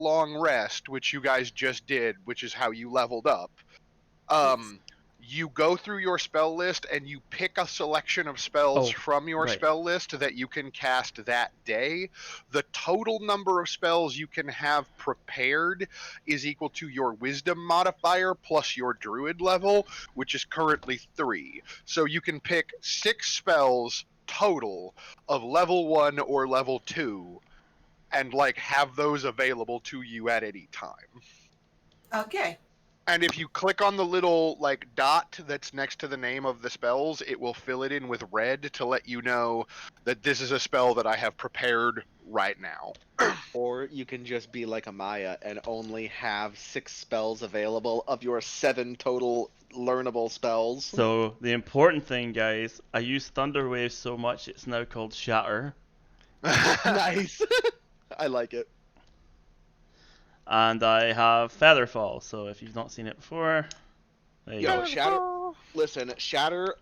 long rest, which you guys just did, which is how you leveled up, you go through your spell list and you pick a selection of spells from your spell list that you can cast that day. The total number of spells you can have prepared is equal to your wisdom modifier plus your druid level, which is currently 3. So you can pick 6 spells total of level 1 or level 2 and like have those available to you at any time. Okay. And if you click on the little like dot that's next to the name of the spells, it will fill it in with red to let you know that this is a spell that I have prepared right now. Or you can just be like Amaya and only have 6 spells available of your 7 total learnable spells. So the important thing, guys, I use Thunder Wave so much it's now called Shatter. Nice. I like it. And I have Featherfall, so if you've not seen it before, there you go. Shatter. Listen, Shatter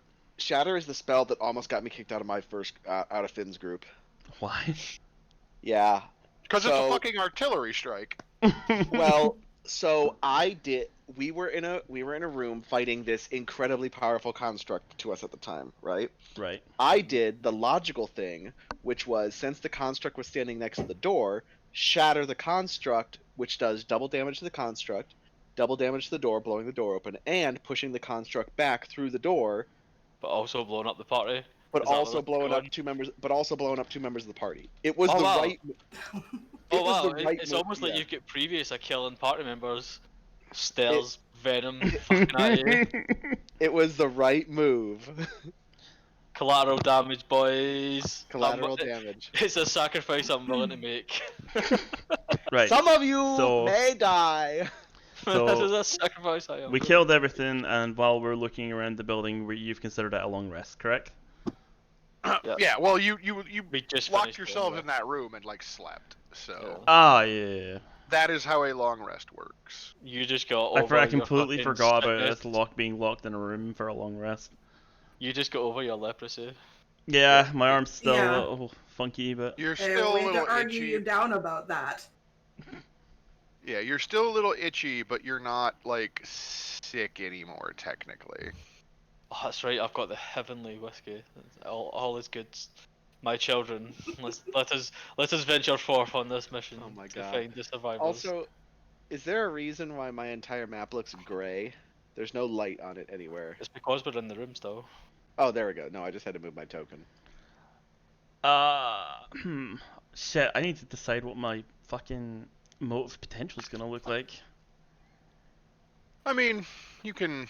is the spell that almost got me kicked out of my first out of Finn's group. Why? Yeah. Because it's a fucking artillery strike. Well, so we were in a room fighting this incredibly powerful construct to us at the time, right? Right. I did the logical thing, which was, since the construct was standing next to the door, shatter the construct, which does double damage to the construct, double damage to the door, blowing the door open, and pushing the construct back through the door. But also blowing up the party. But also blowing up 2 members. But also blowing up 2 members of the party. It was right. It's almost like you've got previous killing party members. Stell's venom fucking at you. It was the right move. Collateral damage, boys. Collateral damage. It's a sacrifice I'm willing to make. Right. Some of you may die. So That is a sacrifice I am. We killed everything, and while we're looking around the building, you've considered it a long rest, correct? Yeah. Well, you just locked yourselves in that room and like slept. So. Yeah. That is how a long rest works. You just got over. I completely forgot about us being locked in a room for a long rest. You just got over your leprosy. Yeah, my arm's still a little funky, but you're still a little to argue itchy. you down about that. Yeah, you're still a little itchy, but you're not like sick anymore, technically. Oh, that's right. I've got the heavenly whiskey. All is good. My children, let us venture forth on this mission. Oh my to god! Find the survivors. Also, is there a reason why my entire map looks gray? There's no light on it anywhere. It's because we're in the rooms, though. Oh, there we go. No, I just had to move my token. Shit, I need to decide what my fucking motive potential is gonna look like. I mean, you can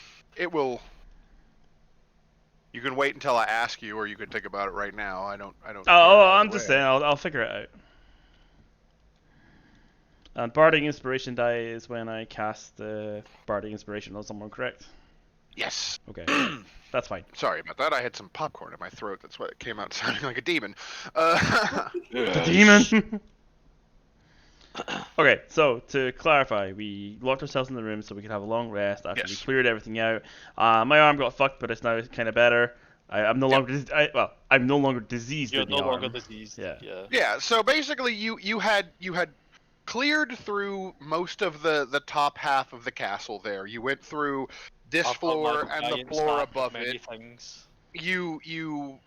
wait until I ask you, or you can think about it right now. I don't. I'm just saying, I'll figure it out. And Bardic Inspiration die is when I cast the Bardic Inspiration on someone, correct? Yes. Okay, that's fine. Sorry about that. I had some popcorn in my throat. That's why it came out sounding like a demon. The demon. Okay, so to clarify, we locked ourselves in the room so we could have a long rest after we cleared everything out. My arm got fucked, but it's now kind of better. I'm no longer diseased. You're in the no longer arm. diseased. Yeah. Yeah. So basically, you had cleared through most of the top half of the castle. There, you went through this floor and the floor above it. Things. You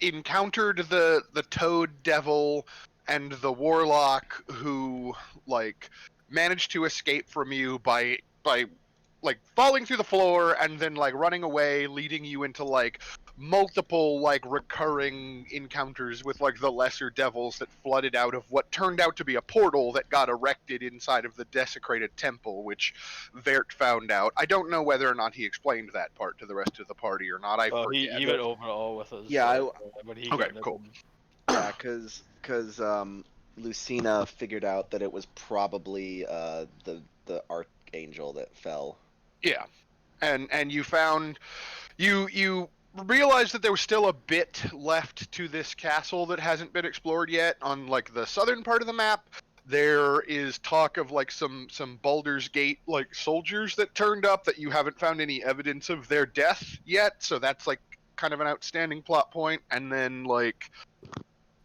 encountered the toad devil and the warlock who like managed to escape from you by like falling through the floor and then like running away, leading you into like multiple like recurring encounters with like the lesser devils that flooded out of what turned out to be a portal that got erected inside of the desecrated temple, which Vert found out. I don't know whether or not he explained that part to the rest of the party or not. I forget. He went over it all with us. Yeah. Okay, cool. Yeah, because Lucina figured out that it was probably the archangel that fell. Yeah, and you found you realized that there was still a bit left to this castle that hasn't been explored yet. On like the southern part of the map, there is talk of like some Baldur's Gate like soldiers that turned up that you haven't found any evidence of their death yet. So that's like kind of an outstanding plot point. And then like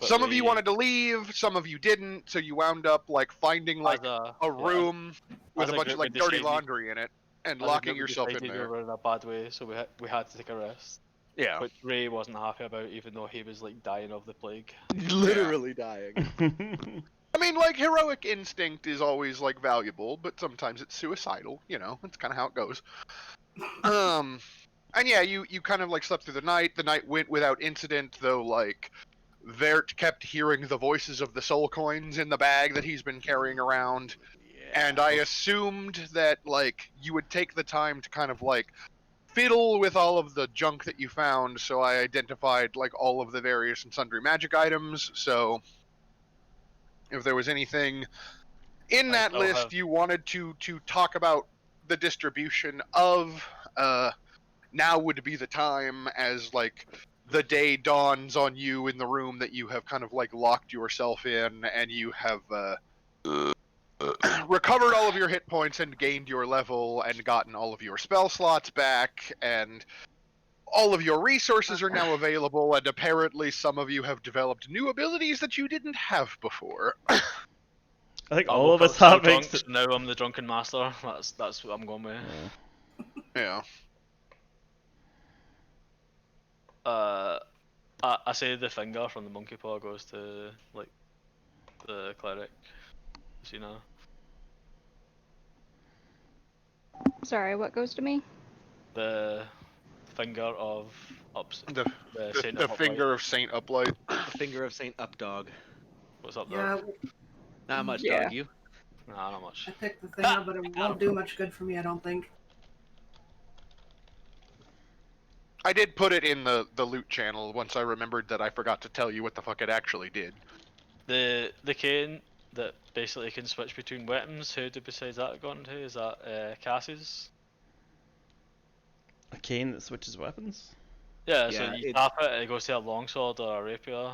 But some of you we- wanted to leave, some of you didn't, so you wound up like finding like as a, a yeah, room with as a a bunch group, of we like dirty decided- laundry in it and as a locking group, we yourself in decided we there. were in a bad way, so we had to take a rest. Yeah. Which Ray wasn't happy about, even though he was like dying of the plague. Literally dying. I mean, like, heroic instinct is always like valuable, but sometimes it's suicidal. You know, it's kind of how it goes. And yeah, you kind of like slept through the night. The night went without incident, though. Like, Vert kept hearing the voices of the soul coins in the bag that he's been carrying around, and I assumed that like you would take the time to kind of like fiddle with all of the junk that you found. So I identified like all of the various and sundry magic items. So if there was anything in I that still list have- you wanted to talk about the distribution of, now would be the time, as like the day dawns on you in the room that you have kind of like locked yourself in, and you have recovered all of your hit points and gained your level and gotten all of your spell slots back, and all of your resources are now available, and apparently some of you have developed new abilities that you didn't have before. I think I all woke of up us so have drunk, so now I'm the drunken master. That's what I'm going with. Yeah. I say the finger from the monkey paw goes to like the cleric. You know. Sorry, what goes to me? The finger of ups. The Saint the of Uplight. finger of Saint Uplight. The finger of Saint Updog. What's up Yeah, there? Not much, Yeah. dog. You. Nah, not much. I picked the thing up, but it won't do much good for me, I don't think. I did put it in the loot channel once I remembered that I forgot to tell you what the fuck it actually did. The cane that basically can switch between weapons. Who did besides that go into? Is that Cassie's? A cane that switches weapons? Yeah, Yeah, so you it- tap it and it goes to a longsword or a rapier.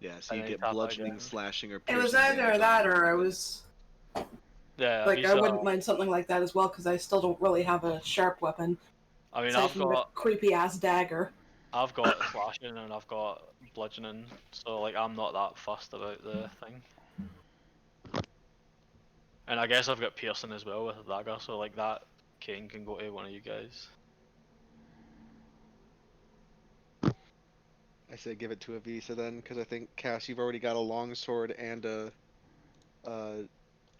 Yeah, so And you then get tap it bludgeoning, again. slashing, or It piercing was either damage that on or I it. was Yeah, like, these I are- wouldn't mind something like that as well because I still don't really have a sharp weapon. I mean, aside I've from the got creepy ass dagger. slashing and I've got bludgeoning, so like I'm not that fussed about the thing. And I guess I've got piercing as well with a dagger, so like that cane can go to one of you guys. I say give it to a Visa then, because I think Cass, you've already got a long sword and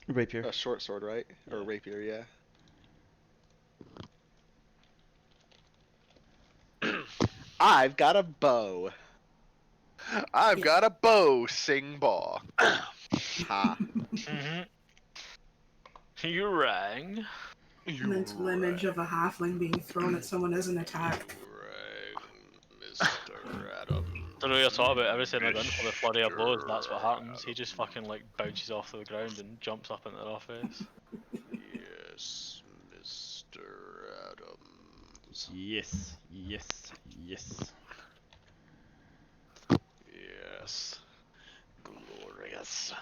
Rapier. a short sword, right? Or Yeah. a rapier, yeah. I've got a bow. I've got a bow, sing baw. Ha. You rang. Mental image of a halfling being thrown at someone as an attack. Mr. Adam. Don't know what you're talking about. Every time I go in for the flurry of blows, that's what happens. He just fucking like bounces off the ground and jumps up into their face. Yes, Mr. Adams. Yes, yes, yes. Yes. Glorious.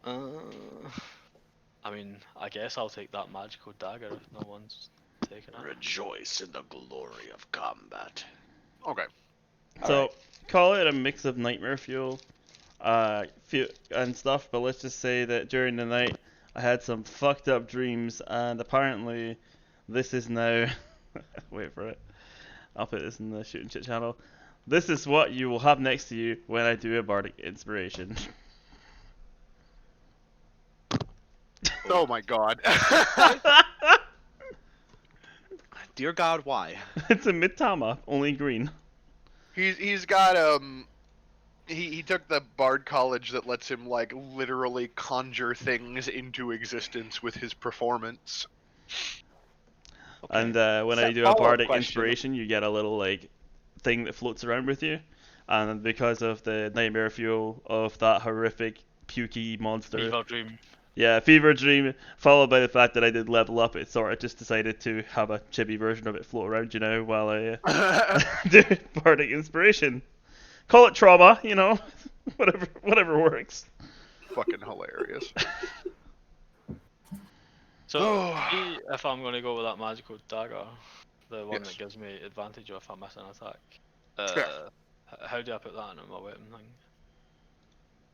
I mean, I guess I'll take that magical dagger if no one's taking it. Rejoice in the glory of combat. Okay. So, call it a mix of nightmare fuel, and stuff, but let's just say that during the night I had some fucked up dreams, and apparently this is now... wait for it. I'll put this in the Shoot and Chit channel. This is what you will have next to you when I do a bardic inspiration. Oh my god. Dear God, why? It's a Midtama, only green. He's got he took the bard college that lets him like literally conjure things into existence with his performance. Okay. And when So, I do a follow-up bardic question. inspiration, you get a little like thing that floats around with you, and because of the nightmare fuel of that horrific pukey monster, Fever dream. yeah, fever dream, followed by the fact that I did level up, it sort of just decided to have a chibi version of it float around, you know, while I do bardic inspiration. Call it trauma, you know, whatever works. Fucking hilarious. So, see if I'm going to go with that magical dagger, the one Yes. that gives me advantage if I miss an attack. Yeah. How do I put that in my weapon thing?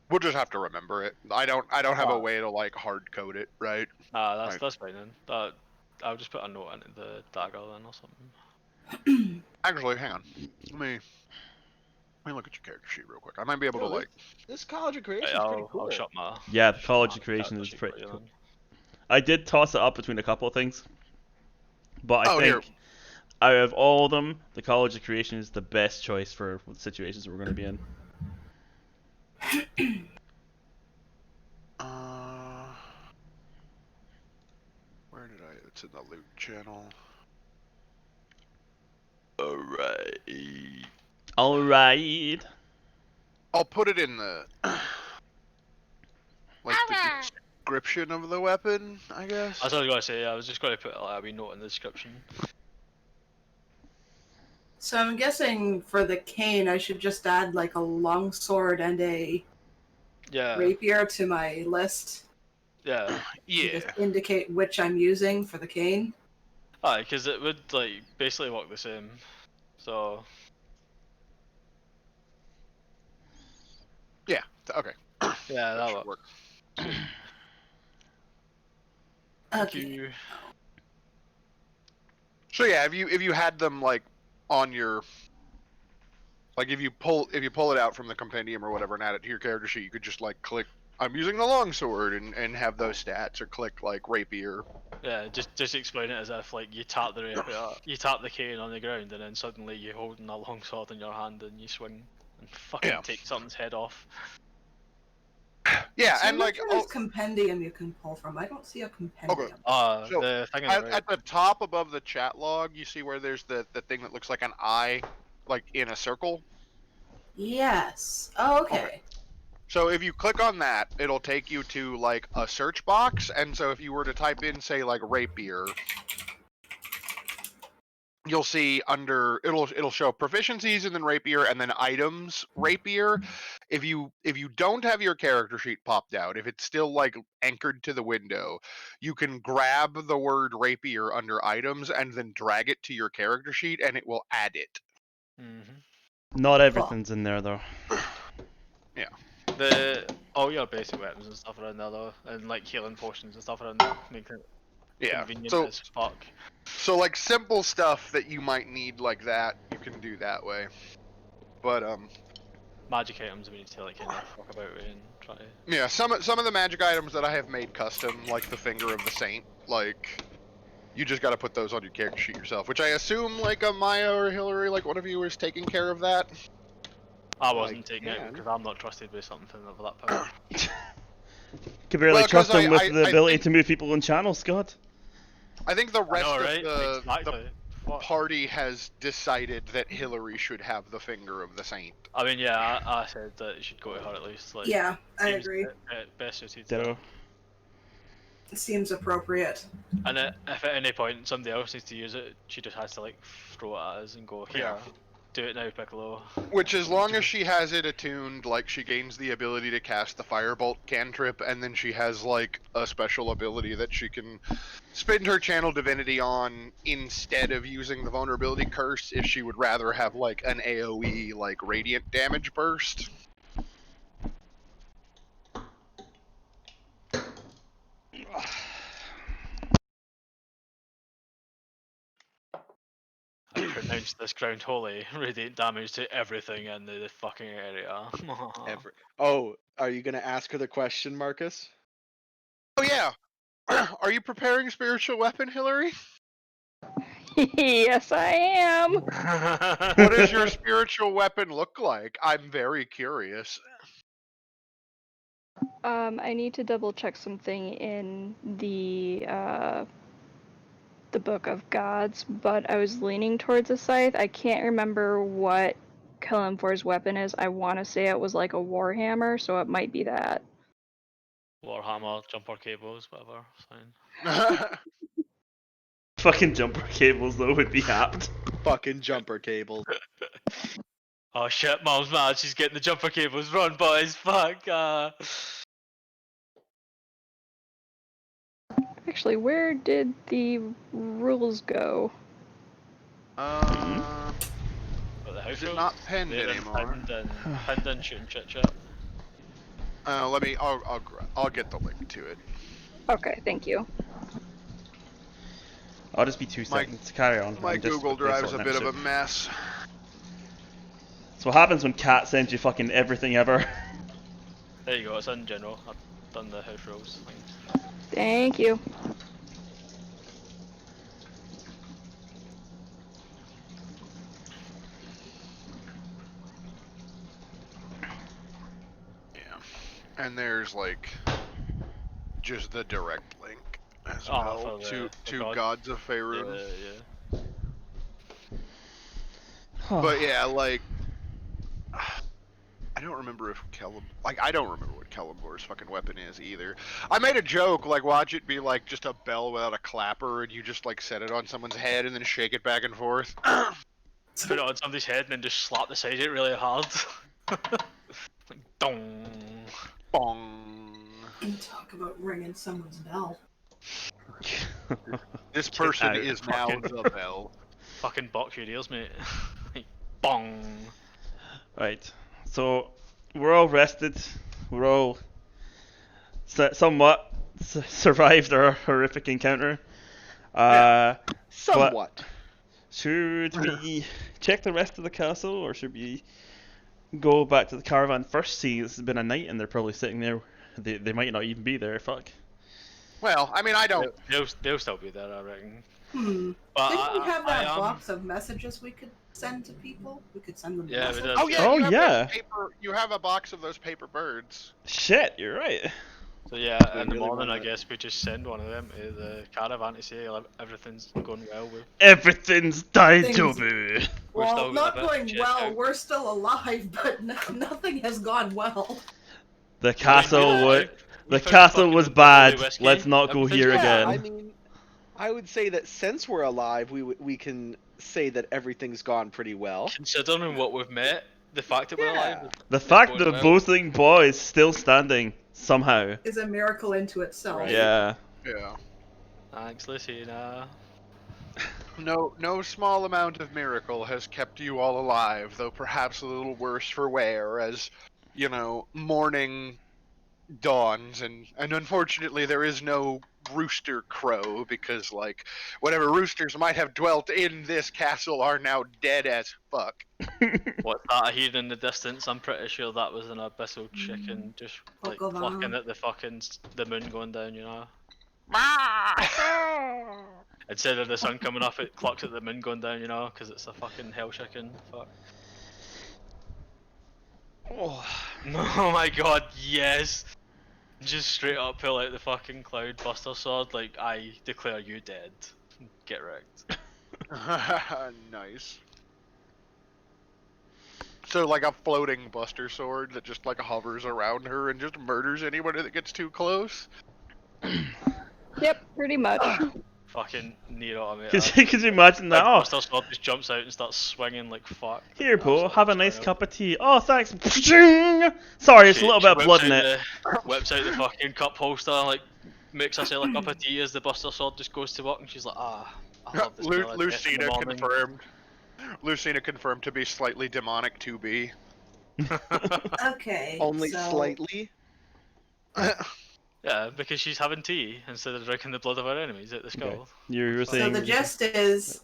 We'll just have to remember it. I don't have a way to like hard code it, right? Ah, Right. that's fine then. I'll just put a note into the dagger then or something. Actually, hang on. Let me look at your character sheet real quick. I might be able to like. This College of Creation Right, is pretty I'll cool. shut my. Yeah, the shut College my of Creation character is sheet pretty for you cool. then. I did toss it up between a couple of things, but I Oh, here. think out of all of them, the College of Creation is the best choice for the situations that we're going to be in. Where did I? It's in the loot channel. Alright. I'll put it in the like the description of the weapon, I guess. That's what I was gonna say. I was just gonna put like, a wee note in the description. So I'm guessing for the cane, I should just add like a longsword and a Yeah. rapier to my list. Yeah. And Yeah. just indicate which I'm using for the cane. Aye, because it would like basically work the same. So. Yeah. Okay. Yeah, That that should works. work. Thank Okay. you. So yeah, if you had them like on your like if you pull it out from the compendium or whatever and add it to your character sheet, you could just like click I'm using the longsword and have those stats, or click like rapier. Yeah, just explain it as if like you tap the rapier, you tap the cane on the ground, and then suddenly you're holding a long sword in your hand and you swing and fucking Yeah. take something's head off. Yeah, So and I'm like not sure this compendium you can pull from. I don't see a compendium. So, The thing on the right. at the top above the chat log, you see where there's the thing that looks like an eye, like in a circle. Yes. Oh, okay. So if you click on that, it'll take you to like a search box, and so if you were to type in, say, like rapier, you'll see under it'll show proficiencies and then rapier and then items rapier. If you don't have your character sheet popped out, if it's still like anchored to the window, you can grab the word rapier under items and then drag it to your character sheet, and it will add it. Not everything's in there though. Yeah. All your basic weapons and stuff around there though, and like healing potions and stuff around there, make it convenient as fuck. So like simple stuff that you might need like that, you can do that way. But magic items we need to like kind of fuck about with and try. Yeah, some of the magic items that I have made custom, like the Finger of the Saint, like you just got to put those on your character sheet yourself, which I assume like a Maya or Hillary, like one of you, is taking care of that. I wasn't taking it because I'm not trusted with something of that power. Can barely Well, trust 'cause him with I the ability think- to move people on channels, God. I think the rest know, of right? the Exactly. Fuck. party has decided that Hillary should have the Finger of the Saint. I mean, yeah, I said that it should go to her at least. Like, Yeah, I seems agree. Best suited. Ditto. It seems appropriate. And if at any point somebody else needs to use it, she just has to like throw it at us and go, here, do it now, Piccolo. Which, as long as she has it attuned, like she gains the ability to cast the Firebolt cantrip, and then she has like a special ability that she can spend her channel divinity on instead of using the vulnerability curse if she would rather have like an AoE like radiant damage burst. I pronounce this ground holy, radiant damage to everything in the fucking area. Oh, are you gonna ask her the question, Marcus? Oh yeah, are you preparing spiritual weapon, Hillary? Yes, I am. What does your spiritual weapon look like? I'm very curious. I need to double check something in the Book of Gods, but I was leaning towards a scythe. I can't remember what Kalimfor's weapon is. I want to say it was like a warhammer, so it might be that. Warhammer, jumper cables, whatever. Fine. Fucking jumper cables though would be apt. Fucking jumper cables. Oh shit, Mom's mad. She's getting the jumper cables. Run, boys. Fuck. Actually, where did the rules go? What the house Is it rules? not penned They're anymore? Pinned and shooting chit chat. I'll get the link to it. Okay, thank you. I'll just be 2 seconds. Carry on. My I'm just Google quickly Drive's a sorting bit out of a shit. mess. So what happens when Cat sends you fucking everything ever? There you go. It's in general. I've done the house rules thing. Thank you. Yeah, and there's like just the direct link as Oh, well for the to god. Gods of Faerun. Yeah. But yeah, like I don't remember if I don't remember what Kellambor's fucking weapon is either. I made a joke, like watch it be like just a bell without a clapper, and you just like set it on someone's head and then shake it back and forth. Put it on somebody's head and then just slap the side of it really hard. Like, dong. Bong. Talk about ringing someone's bell. This person out. is now Fucking- the bell. Fucking box your ears, mate. Like, bong. Right. So we're all rested. We're all somewhat survived our horrific encounter. Somewhat. Should we check the rest of the castle, or should we go back to the caravan first? See, it's been a night, and they're probably sitting there. They might not even be there. Fuck. Well, I mean, I don't. They'll still be there, I reckon. Didn't But we have that I box of messages we could send to people? We could send them. Yeah, we messages. did. Oh yeah. Oh, you have yeah. those you have a box of those paper birds. Shit, you're right. So yeah, We in the really morning I want that. guess we just send one of them to the caravan to say everything's going well with. Everything's died, Things- Toby. We're still Well, not gonna going check well. out. We're still alive, but nothing has gone well. The castle we was found the the castle fucking was holy bad. whiskey. Let's not go Everything's here good. Yeah, again. I mean, I would say that since we're alive, we can say that everything's gone pretty well. Considering what we've met, the fact that we're alive. Yeah. The fact going that well. Bothling Boy is still standing somehow. Is a miracle into itself. Right. Yeah. Yeah. Thanks, Lucina. No small amount of miracle has kept you all alive, though perhaps a little worse for wear as, morning dawns, and unfortunately there is no rooster crow, because, like, whatever roosters might have dwelt in this castle are now dead as fuck. What's that I hear in the distance? I'm pretty sure that was an abyssal chicken just like Pokemon. plucking at the moon going down, you know. Instead of the sun coming up, it clocks at the moon going down, you know, because it's a fucking hell chicken. Fuck. Oh. Oh my god, yes! Just straight up pull out the fucking cloud buster sword, like, I declare you dead. Get wrecked. Nice. So, like a floating buster sword that just like hovers around her and just murders anybody that gets too close. Yep, pretty much. Fucking Nier Automata. Could you imagine that? Oh, Buster sword just jumps out and starts swinging like fuck. here, Bo, Absolutely have a nice destroying cup of tea. Oh, thanks. Sorry, it's a She- little she bit of whips blood in out it. Whips out the fucking cup holster, like makes herself a cup of tea as the buster sword just goes to work, and she's like, I love this smell of death in the Lucina morning." confirmed. Lucina confirmed to be slightly demonic to be. Okay. Only so slightly. Yeah, because she's having tea instead of drinking the blood of her enemies at the skull. You were So saying. the gist is,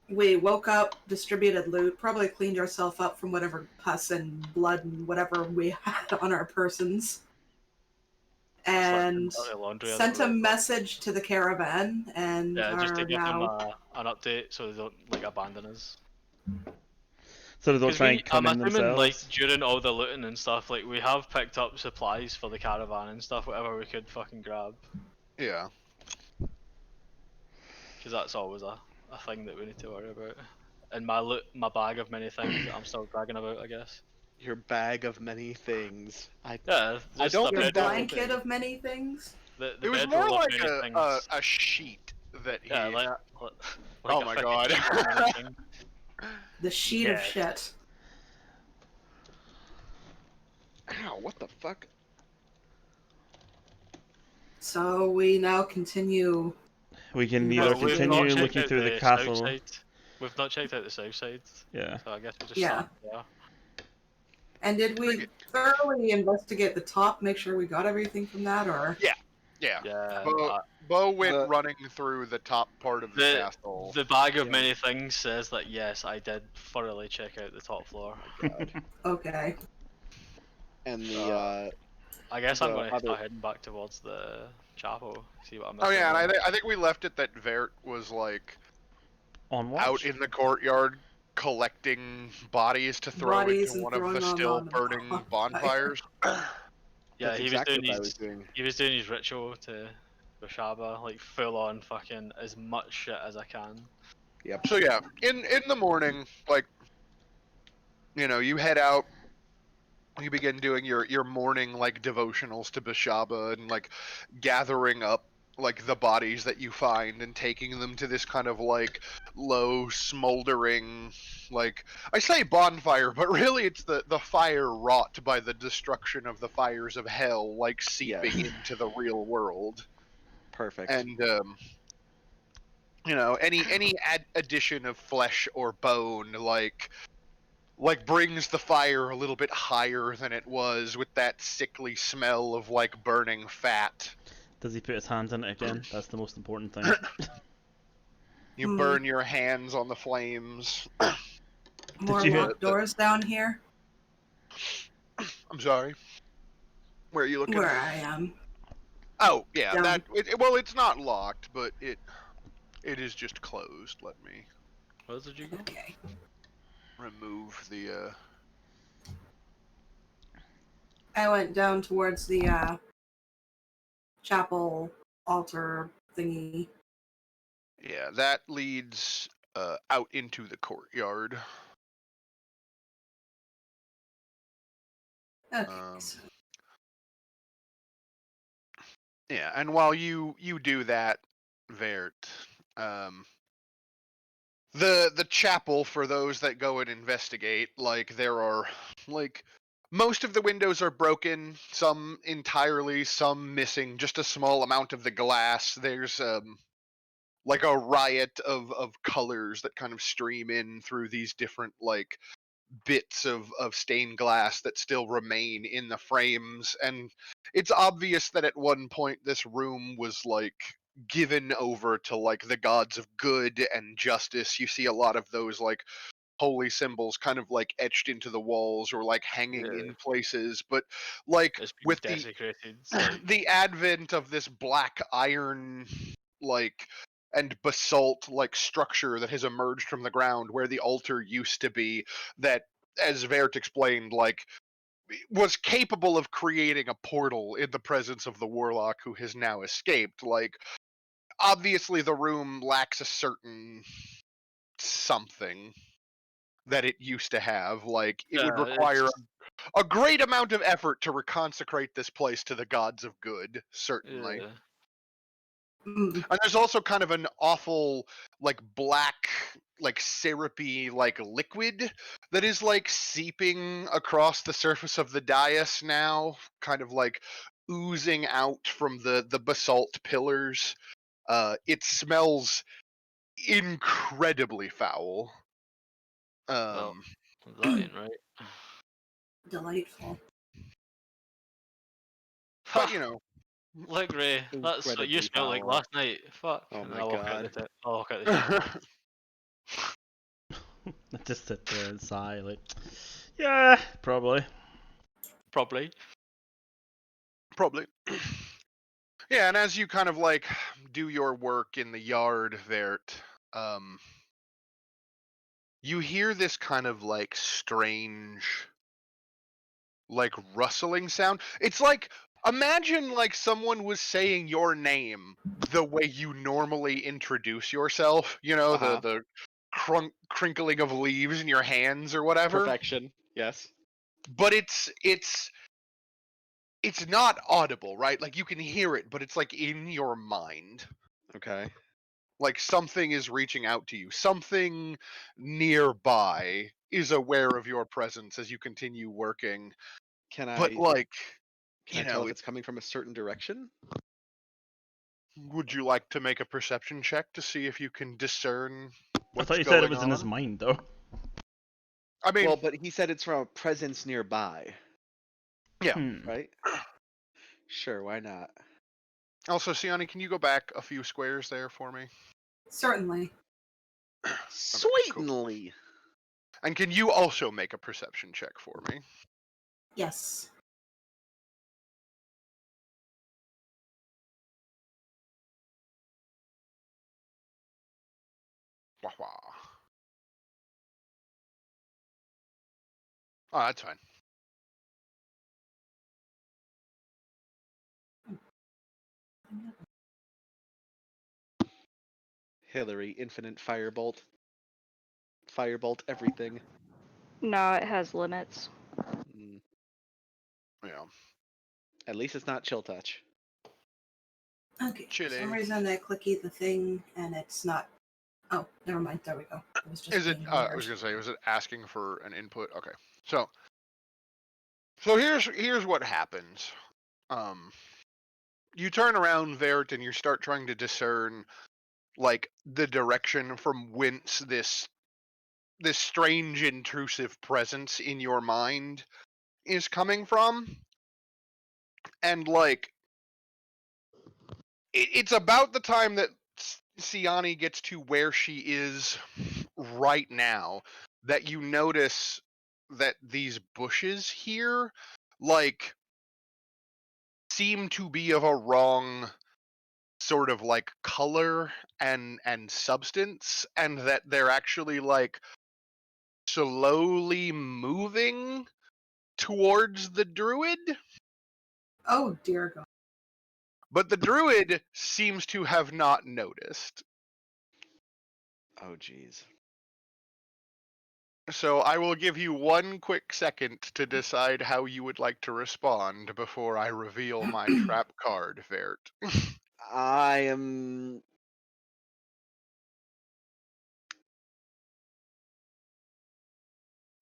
we woke up, distributed loot, probably cleaned ourselves up from whatever pus and blood and whatever we had on our persons, and Dirty laundry, I sent don't a really know. message to the caravan, and Yeah, just to are give them now. an update so they don't like abandon us. So they don't 'Cause try and come I'm in assuming like themselves. during all the looting and stuff, like we have picked up supplies for the caravan and stuff, whatever we could fucking grab. Yeah. Because that's always a thing that we need to worry about. And my bag of many things that I'm still bragging about, I guess. Your bag of many things. Yeah, I just don't the Your think bedroll, that- blanket of many things. the It was bedroll more of like many things. a sheet that he. Yeah, like Oh a my fucking God. sheet of many things. The sheet of Yeah. shit. Ow, what the fuck? So we now continue. We can No, either we've not continue checked looking out through the south castle. side. We've not checked out the south side, Yeah. so I guess we'll just Yeah. start there. And did we thoroughly investigate the top, make sure we got everything from that, or? Yeah. Yeah. Bo went The- running through the top part of the castle. The bag of Yeah. many things says that yes, I did thoroughly check out the top floor. God. Okay. And the I guess I'm the going to other- start heading back towards the chapel. See what I'm Oh missing. yeah, and there. I think we left it that Vert was like On watch. out in the courtyard collecting bodies to throw Bodies into and one of the throwing them still on the burning bonfire. bonfires. Yeah, that's he exactly was doing what I his was doing. he was doing his ritual to Rashaba, like full on fucking as much shit as I can. Yep. So yeah, in the morning, like, you know, you head out, you begin doing your morning like devotionals to Bashaba and like gathering up like the bodies that you find and taking them to this kind of like low smoldering, like, I say bonfire, but really it's the fire wrought by the destruction of the fires of hell like seeping Yes. into the real world. Perfect. And you know, any addition of flesh or bone like brings the fire a little bit higher than it was, with that sickly smell of like burning fat. Does he put his hands in it again? That's the most important thing. You Hmm. burn your hands on the flames. More you- locked doors down here, I'm sorry. Where are you looking? where I am. Oh yeah, Down. well, it's not locked, but it is just closed. Let me What did you get? Okay. remove the I went down towards the chapel altar thingy. yeah, that leads out into the courtyard. Okay. Um, so- Yeah, and while you do that, Vert, the chapel, for those that go and investigate, like, there are like most of the windows are broken, some entirely, some missing just a small amount of the glass. There's like a riot of colors that kind of stream in through these different like bits of stained glass that still remain in the frames, and it's obvious that at one point this room was like given over to like the gods of good and justice. You see a lot of those like holy symbols kind of like etched into the walls or like hanging Yeah. in places, but like It's been with the desecrated. Like, the advent of this black iron like and basalt like structure that has emerged from the ground where the altar used to be, that, as Vert explained, like was capable of creating a portal in the presence of the warlock who has now escaped. Like, obviously the room lacks a certain something that it used to have. Like, it would require a great amount of effort to reconsecrate this place to the gods of good, certainly. yeah. Mm. And there's also kind of an awful, like, black, like, syrupy, like, liquid that is, like, seeping across the surface of the dais now, kind of, like, oozing out from the basalt pillars. It smells incredibly foul. Well, that ain't right. Delightful. But, you know, Look, Ray, that's what you Incredibly smelled like foul. last night. Fuck. Oh And my I'll walk out God. I'll walk out the chapel. I just sit there and sigh, like, yeah, probably. Probably. probably. Yeah, and as you kind of like do your work in the yard, Vert, you hear this kind of like strange, like rustling sound. It's like, imagine like someone was saying your name the way you normally introduce yourself. You know, Uh-huh. the crinkling of leaves in your hands or whatever. Perfection. Yes. But it's not audible, right? Like, you can hear it, but it's like in your mind. Okay. Like, something is reaching out to you. Something nearby is aware of your presence as you continue working. Can But I like, can I tell if it's coming from a certain direction? would you like to make a perception check to see if you can discern I what's thought you said it going was in his on? mind, though. I mean, Well, but he said it's from a presence nearby, yeah. right? Sure, why not? Also, Siani, can you go back a few squares there for me? Certainly. Certainly. And can you also make a perception check for me? Yes. Wah wah. Oh, that's fine. Hillary, infinite firebolt. Firebolt everything. No, it has limits. Mm, Yeah. at least it's not chill touch. Okay. For Chile. some reason I clicky the thing and it's not. Oh, never mind. There we go. It was just Is it? being I weird. was gonna say, was it asking for an input? Okay. So here's what happens. You turn around, Vert, and you start trying to discern like the direction from whence this strange intrusive presence in your mind is coming from, and like it's about the time that Siani gets to where she is right now that you notice that these bushes here like seem to be of a wrong sort of like color and substance, and that they're actually like slowly moving towards the druid, Oh dear God. but the druid seems to have not noticed. Oh, jeez. So I will give you 1 quick second to decide how you would like to respond before I reveal my trap card, Vert. I am.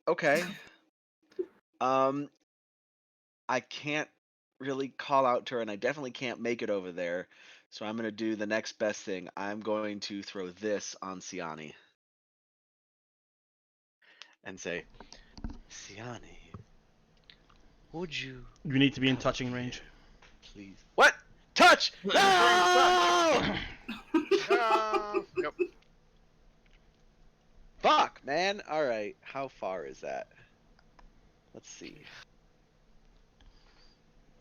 Okay. I can't really call out to her, and I definitely can't make it over there. So I'm gonna do the next best thing. I'm going to throw this on Siani and say, Siani, would you You need to be in come touching here, range. please? What? Touch! No! Yep. Fuck, man. All right. How far is that? Let's see.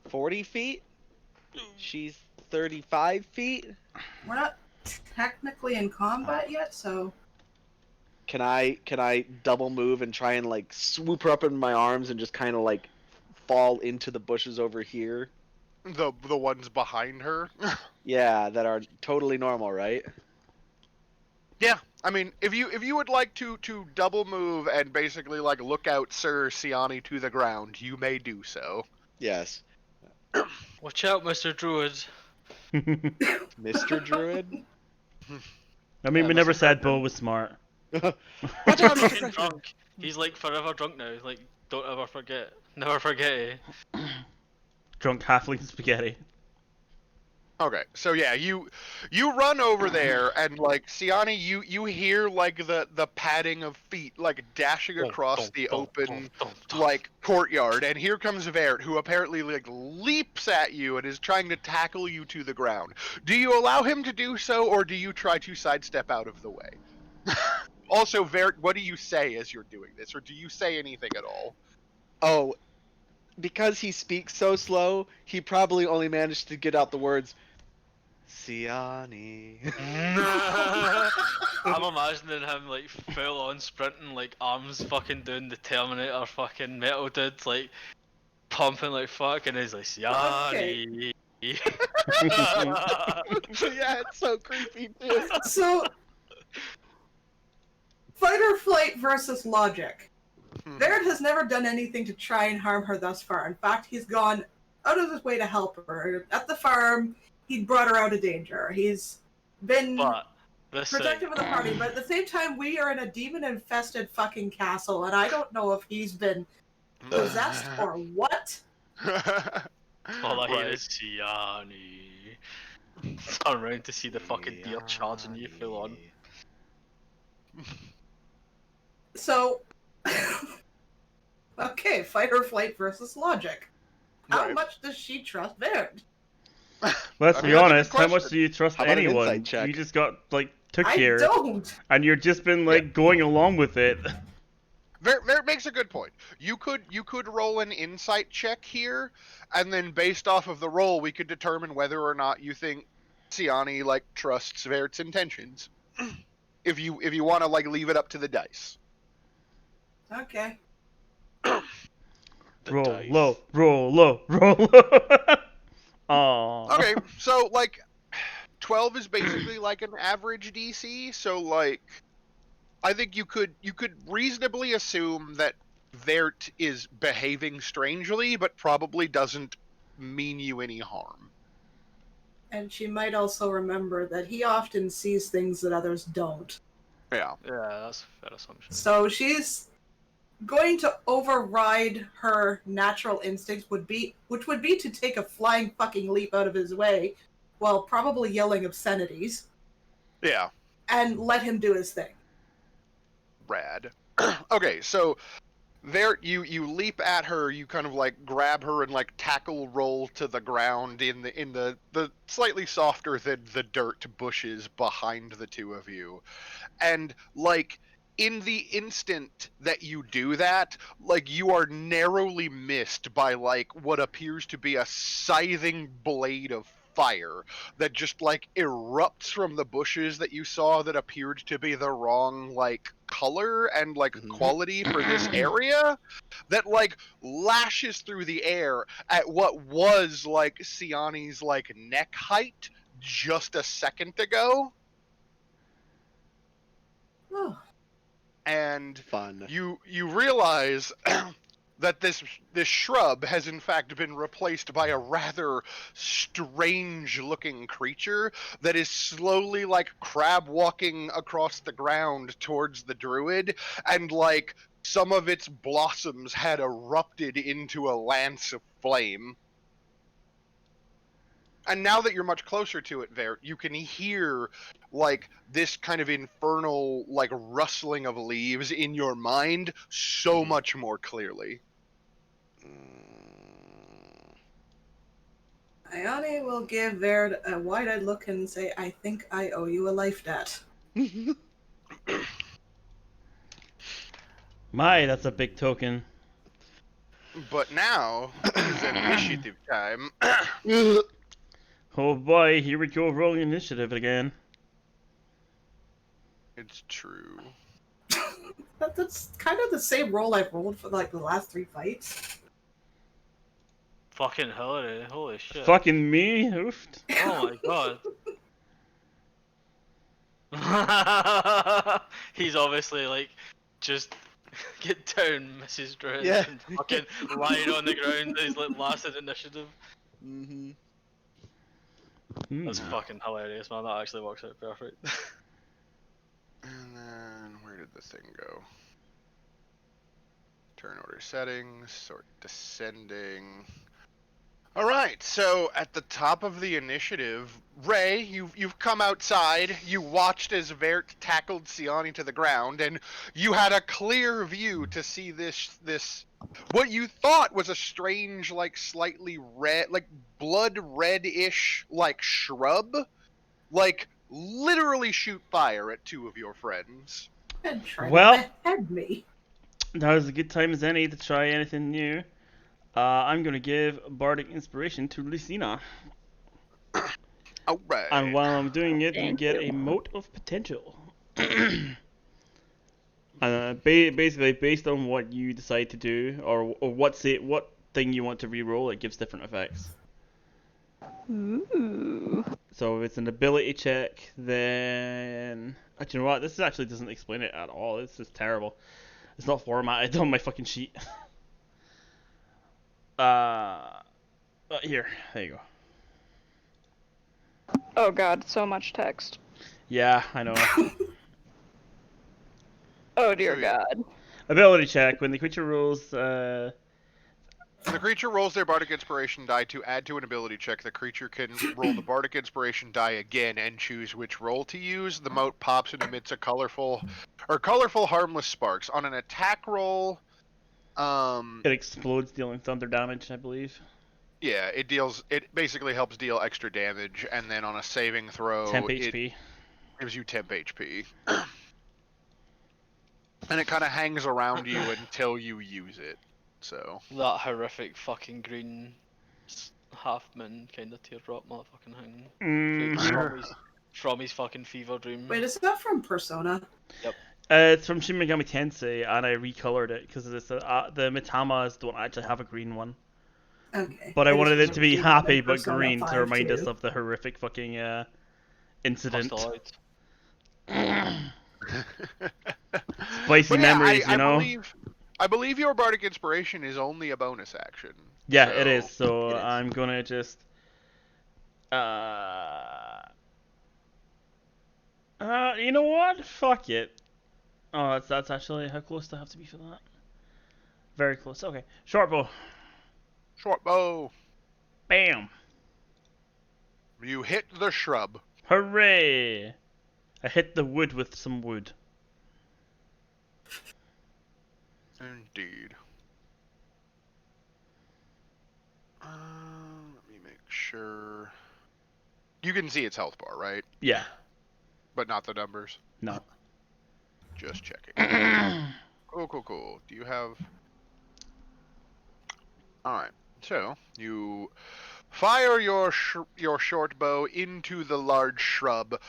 40 feet? She's 35 feet? We're not technically in combat yet, so. Can I double move and try and like swoop her up in my arms and just kind of like fall into the bushes over here? The ones behind her. Yeah, that are totally normal, right? Yeah, I mean, if you would like to double move and basically like look out Sir Siani to the ground, you may do so. Yes. Watch out, Mr. Druid. Mr. Druid? I mean, Yeah, we never Mr. said Bo President. was smart. Watch He's out, Mr. fucking President! drunk. He's like forever drunk now. Like, don't ever forget. Never forget. Drunk halfling spaghetti. Okay, so yeah, you run over there and like Siani, you hear like the padding of feet like dashing across the open like courtyard, and here comes Vert, who apparently like leaps at you and is trying to tackle you to the ground. Do you allow him to do so, or do you try to sidestep out of the way? Also, Vert, what do you say as you're doing this, or do you say anything at all? Oh, because he speaks so slow, he probably only managed to get out the words, Siani. I'm imagining him like full on sprinting, like arms fucking doing the Terminator fucking metal dude, like pumping like fuck, and he's like, Okay. Yanni. Yeah, it's so creepy too. So. Fight or flight versus logic. Vert has never done anything to try and harm her thus far. In fact, he's gone out of his way to help her. At the farm, he brought her out of danger. He's been But this protective of the party, but at the same time, we are in a demon-infested fucking castle, and I don't know if he's been possessed or what. all I hear Right. is Yanni. Turn around to see the fucking deer charging you full on. So, Okay, fight or flight versus logic. How Right. much does she trust Verd? Let's I be mean, that's a good honest, how much question. do you trust How about an anyone? insight check? You just got, like, took I here, don't. and you've just been, Yeah. like, going along with it. Ver makes a good point. You could roll an insight check here, and then based off of the roll, we could determine whether or not you think Siani like trusts Vert's intentions. If you want to like leave it up to the dice. Okay. Roll low, roll low, roll low. Aww. Okay, so like 12 is basically like an average DC, so like I think you could reasonably assume that Vert is behaving strangely, but probably doesn't mean you any harm. And she might also remember that he often sees things that others don't. Yeah. Yeah, that's a fair assumption. So she's going to override her natural instincts, which would be to take a flying fucking leap out of his way, while probably yelling obscenities, Yeah. and let him do his thing. Rad. Okay, so there you leap at her, you kind of like grab her and like tackle roll to the ground in the slightly softer than the dirt bushes behind the two of you. And like in the instant that you do that, like you are narrowly missed by like what appears to be a scything blade of fire that just like erupts from the bushes that you saw that appeared to be the wrong like color and like quality for this area, that like lashes through the air at what was like Siani's like neck height just a second ago. Oh. And Fun. you realize that this shrub has in fact been replaced by a rather strange looking creature that is slowly like crab walking across the ground towards the druid, and like some of its blossoms had erupted into a lance of flame. And now that you're much closer to it, Vert, you can hear like this kind of infernal like rustling of leaves in your mind so much more clearly. Ayane will give Verd a wide-eyed look and say, I think I owe you a life debt. My, that's a big token. But now is initiative time. Oh boy, here we go, rolling initiative again. It's true. That's kind of the same roll I've rolled for like the last 3 fights. Fucking Hillary, holy shit. Fucking me? Oofed. Oh my god. He's obviously like, just get down, Mrs. Druid, Yeah. and fucking lying on the ground. He's like last in initiative. That's fucking hilarious, man. That actually works out perfect. And then where did the thing go? Turn order settings, sort descending. All right, so at the top of the initiative, Ray, you've come outside. You watched as Vert tackled Siani to the ground, and you had a clear view to see this what you thought was a strange, like slightly red, like blood red-ish, like shrub, like literally shoot fire at two of your friends. And try Well- to behead me. Now is a good time as any to try anything new. I'm gonna give Bardic Inspiration to Lucina. Alright. And while I'm doing it, you Thank get you. a mote of potential. Basically, based on what you decide to do, or what thing you want to reroll, it gives different effects. Ooh. So if it's an ability check, then... Actually, you know what? This actually doesn't explain it at all. This is terrible. It's not formatted on my fucking sheet. Here. There you go. Oh god, so much text. Yeah, I know. Oh dear So, yeah. god. Ability check. When the creature rolls When the creature rolls their Bardic Inspiration die to add to an ability check, the creature can roll the Bardic Inspiration die again and choose which roll to use. The mote pops and emits a colorful harmless sparks. On an attack roll, It explodes, dealing thunder damage, I believe. yeah, it basically helps deal extra damage, and then on a saving throw, Temp it HP. gives you temp HP. And it kind of hangs around you until you use it. So That horrific fucking green half-moon kind of teardrop motherfucking thing. From his fucking fever dream. Wait, is that from Persona? Yep. It's from Shin Megami Tensei, and I recolored it because the Mitamas don't actually have a green one. Okay. But I wanted it to be happy but Persona green to 5 remind us too. of the horrific fucking incident. Spicy But yeah, memories, you know? I believe your Bardic Inspiration is only a bonus action. Yeah, so... it is. So It is. I'm gonna just. You know what? Fuck it. Oh, that's actually how close do I have to be for that? Very close. Okay, short bow. Short bow. Bam. You hit the shrub. Hooray! I hit the wood with some wood. Indeed. Let me make sure. You can see its health bar, right? Yeah. But not the numbers? No. Just checking. Cool. Do you have... Alright. So, you fire your short bow into the large shrub.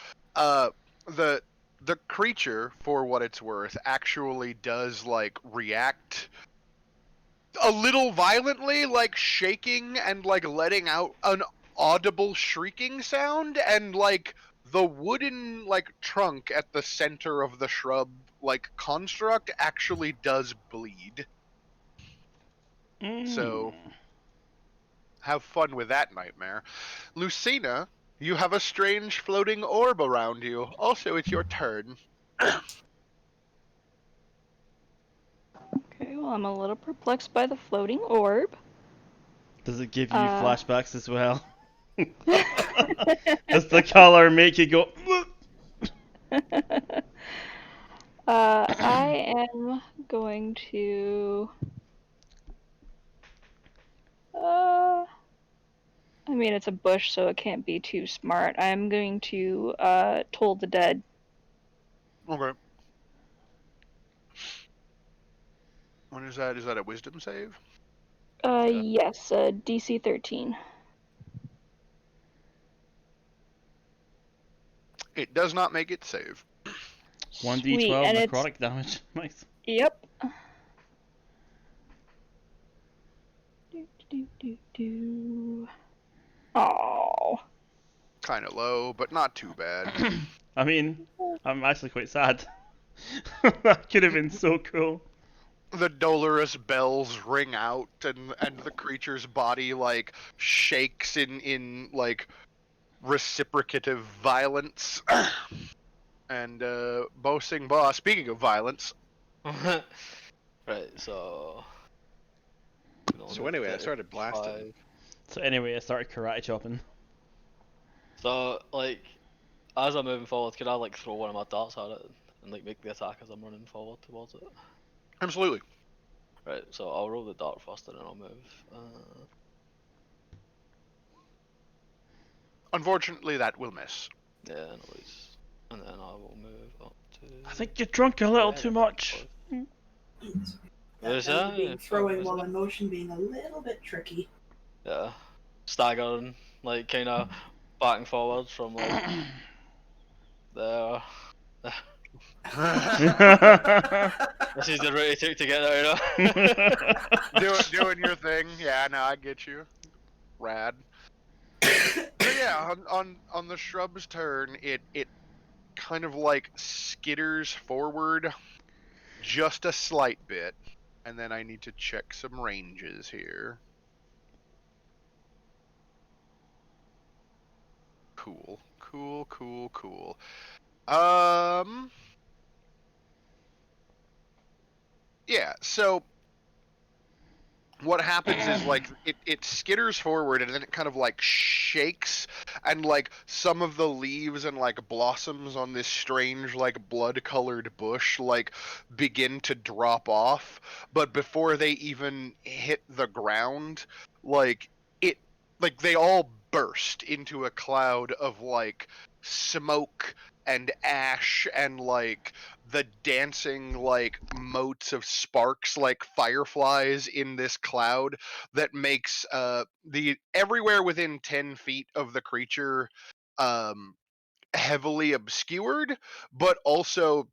The creature, for what it's worth, actually does, like, react a little violently, like shaking and like letting out an audible shrieking sound, and like the wooden like trunk at the center of the shrub like construct actually does bleed. So have fun with that nightmare. Lucina, you have a strange floating orb around you. Also, it's your turn. Okay, well, I'm a little perplexed by the floating orb. Does it give you flashbacks as well? Does the color make you go? I am going to. I mean, it's a bush, so it can't be too smart. I'm going to toll the dead. Okay. What is that? Is that a wisdom save? Yes, DC 13. It does not make it save. 1d12 and necrotic damage. Nice. Yep. Do. Oh. Kind of low, but not too bad. I mean, I'm actually quite sad. That could have been so cool. The dolorous bells ring out, and the creature's body like shakes in like reciprocative violence. And Bo Sing Ba, speaking of violence. Right, so. So anyway, I started blasting. So anyway, I started karate chopping. So like, as I'm moving forward, can I like throw one of my darts at it and like make the attack as I'm running forward towards it? Absolutely. Right, so I'll roll the dart first and then I'll move. Unfortunately, that will miss. Yeah, anyways. And then I will move up to. I think you're drunk a little too much. Throwing while in motion being a little bit tricky. Yeah. Staggering, like kind of back and forward from like there. This is the route it took to get there, you know? Doing your thing. Yeah, no, I get you. Rad. But yeah, on the shrub's turn, it kind of like skitters forward just a slight bit, and then I need to check some ranges here. Cool. Yeah, so what happens is like it skitters forward and then it kind of like shakes, and like some of the leaves and like blossoms on this strange like blood colored bush like begin to drop off, but before they even hit the ground, like it like they all burst into a cloud of like smoke and ash and like the dancing like motes of sparks like fireflies in this cloud that makes the everywhere within 10 feet of the creature um heavily obscured, but also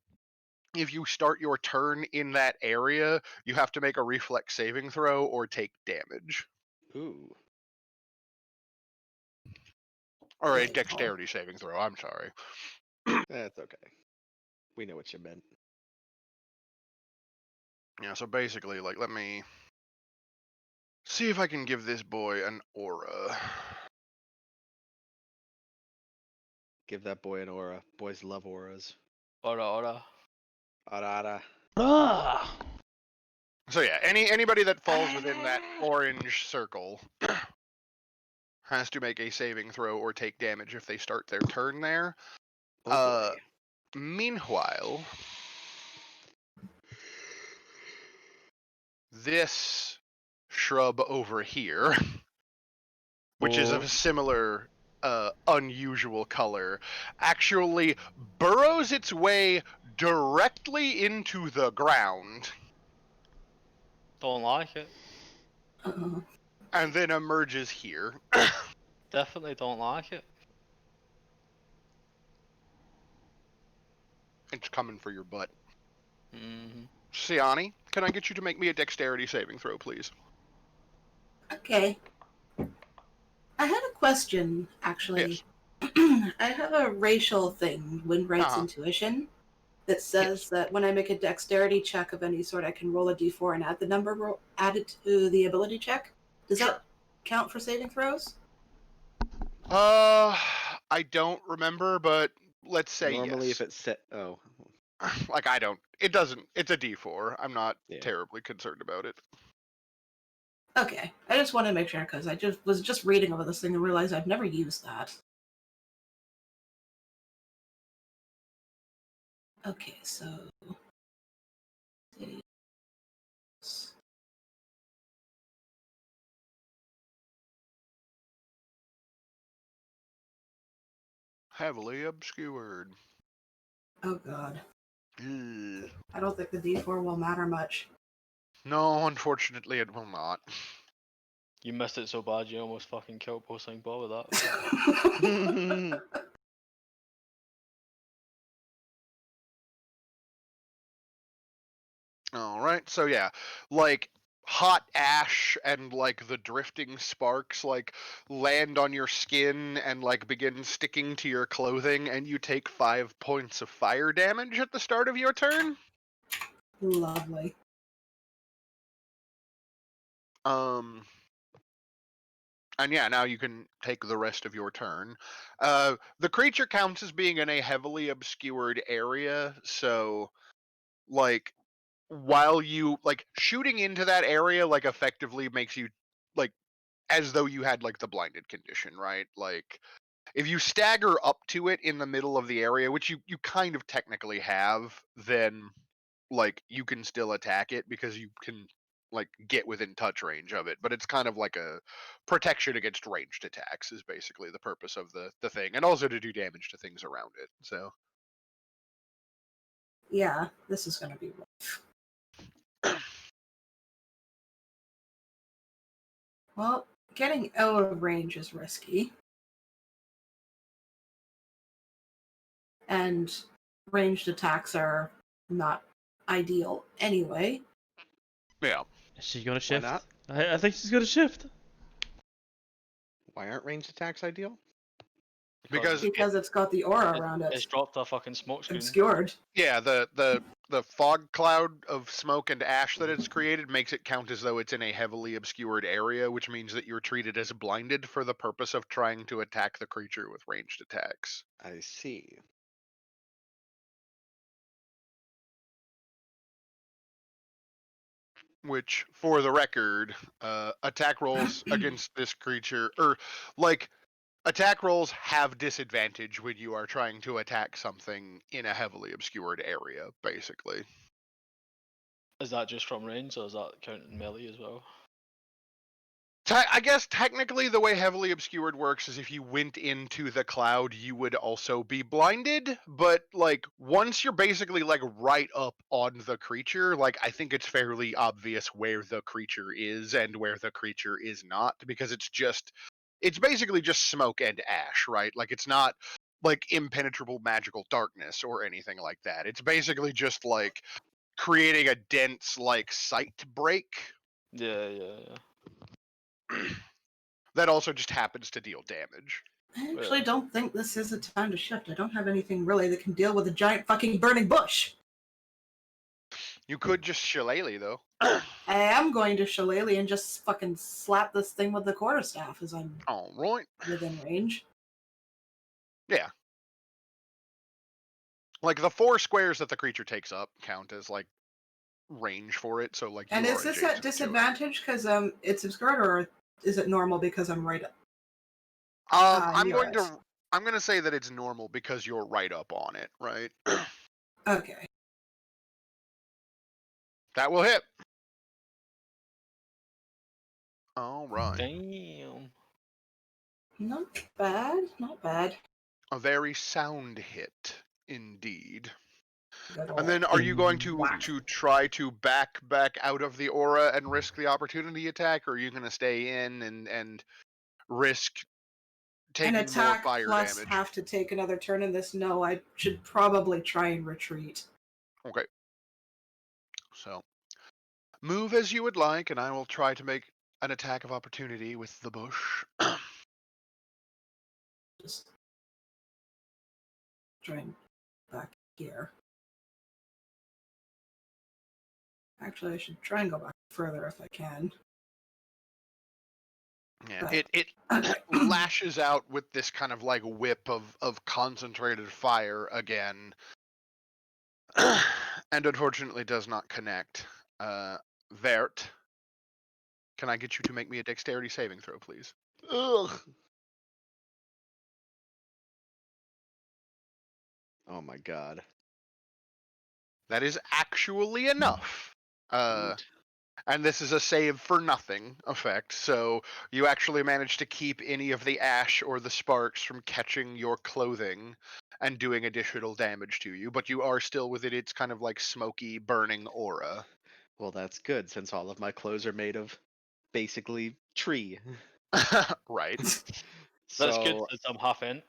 if you start your turn in that area you have to make a reflex saving throw or take damage, Ooh. or a Right. dexterity saving throw, I'm sorry. That's okay. We know what you meant. Yeah, so basically like let me see if I can give this boy an aura. Give that boy an aura. Boys love auras. Ora. Arara. Ah! So yeah, anybody that falls within that orange circle has to make a saving throw or take damage if they start their turn there. Oh boy. Meanwhile, this shrub over here, which is of Oh. a similar unusual color, actually burrows its way directly into the ground Don't like it. Uh-oh. and then emerges here. Definitely don't like it. It's coming for your butt. Mm-hmm. Siani, can I get you to make me a dexterity saving throw, please? Okay. I had a question, actually. Yes. I have a racial thing, Windwright's Uh-huh. Intuition, that Yes. says that when I make a dexterity check of any sort, I can roll a d4 and add the number added to the ability check. Does Sure. that count for saving throws? I don't remember, but let's say Normally, yes. if it's set, oh, Like I don't. It doesn't. It's a D4. I'm not yeah. terribly concerned about it. Okay, I just want to make sure because I was just reading over this thing and realized I've never used that. Okay, so Heavily obscured. oh god, Ugh. I don't think the d4 will matter much. No, unfortunately, it will not. You missed it so bad you almost fucking killed Posting Ball with that. All right. So yeah, like hot ash and like the drifting sparks like land on your skin and like begin sticking to your clothing, and you take 5 points of fire damage at the start of your turn. Lovely. And yeah, now you can take the rest of your turn. The creature counts as being in a heavily obscured area, so like while you like shooting into that area like effectively makes you like as though you had like the blinded condition, right? Like if you stagger up to it in the middle of the area, which you kind of technically have, then like you can still attack it because you can like get within touch range of it, but it's kind of like a protection against ranged attacks is basically the purpose of the thing, and also to do damage to things around it. So Yeah, this is gonna be rough. Well, getting out of range is risky. And ranged attacks are not ideal anyway. yeah. Is she gonna Why shift? not? I think she's gonna shift. Why aren't ranged attacks ideal? Because Because it's got the aura around It's it. dropped a fucking smoke screen. Obscured. yeah, the fog cloud of smoke and ash that it's created makes it count as though it's in a heavily obscured area, which means that you're treated as blinded for the purpose of trying to attack the creature with ranged attacks. I see. which, for the record, attack rolls against this creature, or like attack rolls have disadvantage when you are trying to attack something in a heavily obscured area, basically. Is that just from range, or is that counting melee as well? I guess technically the way heavily obscured works is if you went into the cloud, you would also be blinded. But like once you're basically like right up on the creature, like I think it's fairly obvious where the creature is and where the creature is not, because it's basically just smoke and ash, right? Like it's not like impenetrable magical darkness or anything like that. It's basically just like creating a dense like sight break. Yeah. That also just happens to deal damage. I actually don't think this is a time to shift. I don't have anything really that can deal with a giant fucking burning bush. You could just shillelagh, though. I am going to shillelagh and just fucking slap this thing with the quarterstaff as I'm All right. within range. Yeah. Like the 4 squares that the creature takes up count as like range for it. So like. And is this at disadvantage because it's obscured, or is it normal because I'm right up? I'm going to say that it's normal because you're right up on it, right? Okay. That will hit. All right. Damn. Not bad. Not bad. A very sound hit, indeed. Good And then, are you going to try to back out of the aura and risk the opportunity attack, or are you going to stay in and risk taking an attack more fire plus damage? Have to take another turn in this? No, I should probably try and retreat. Okay. So, move as you would like, and I will try to make an attack of opportunity with the bush. Just trying back here. Actually, I should try and go back further if I can. Yeah, it lashes out with this kind of like whip of concentrated fire again, and unfortunately does not connect. Vert, can I get you to make me a dexterity saving throw, please? Ugh. Oh my god. That is actually enough. And this is a save for nothing effect, so you actually manage to keep any of the ash or the sparks from catching your clothing and doing additional damage to you, but you are still within its kind of like smoky, burning aura. Well, that's good, since all of my clothes are made of basically tree. Right. That's good, since I'm half in.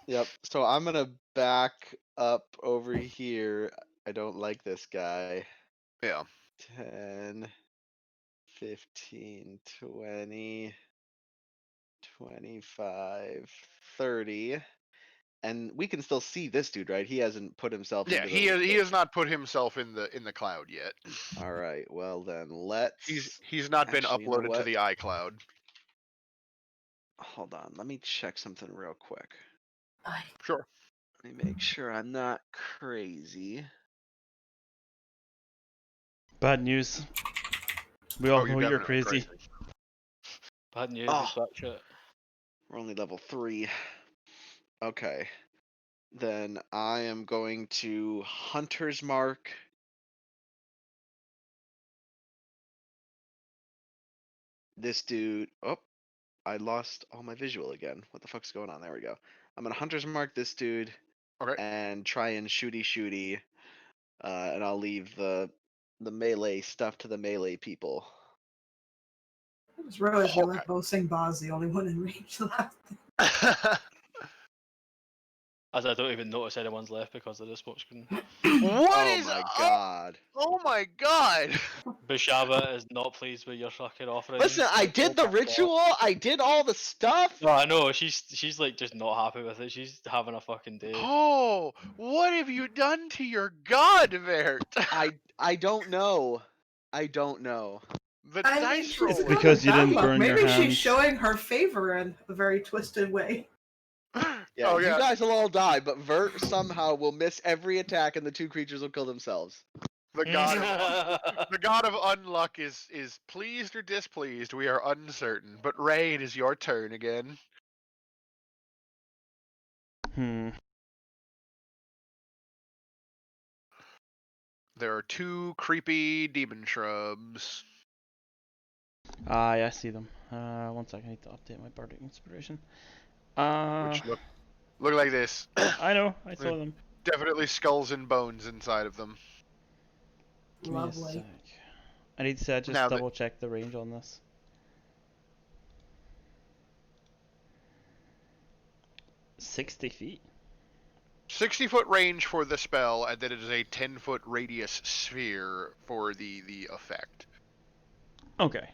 Yep, so I'm gonna back up over here. I don't like this guy. Yeah. 10, 15, 20, 25, 30. And we can still see this dude, right? He hasn't put himself Yeah, into he has not put himself in the cloud yet. All right, well then let's He's not been Actually, you know uploaded to what? the iCloud. Hold on, let me check something real quick. Sure. Let me make sure I'm not crazy. Bad news. We all know you're definitely crazy. Bad news, Oh. it's that shit. We're only level 3. Okay. Then I am going to Hunter's Mark. This dude. Oh, I lost all my visual again. What the fuck's going on? There we go. I'm gonna Hunter's Mark this dude. Okay. And try and shooty. And I'll leave the melee stuff to the melee people. I just realized we left Bo Sing Ba's the only one in range left. As I don't even notice anyone's left because of the smoke screen. Oh my god. Oh my god! Bushava is not pleased with your fucking offering. Listen, I did the ritual. I did all the stuff. No, I know. She's like just not happy with it. She's having a fucking day. Oh, what have you done to your god, Vert? I don't know. I don't know. The dice roll. It's because you didn't burn your Maybe hands. she's showing her favor in a very twisted way. Yeah, you guys will all die, but Vert somehow will miss every attack and the 2 creatures will kill themselves. The god of unluck is pleased or displeased. We are uncertain. But Ray, it is your turn again. There are 2 creepy demon shrubs. Ah, yeah, I see them. 1 second, I need to update my bardic inspiration. Which look like this. I know, I saw them. Definitely skulls and bones inside of them. Give me a Lovely. sec. I need to just Now double check the range on this. 60 feet. 60-foot range for the spell, and then it is a 10-foot radius sphere for the effect. Okay.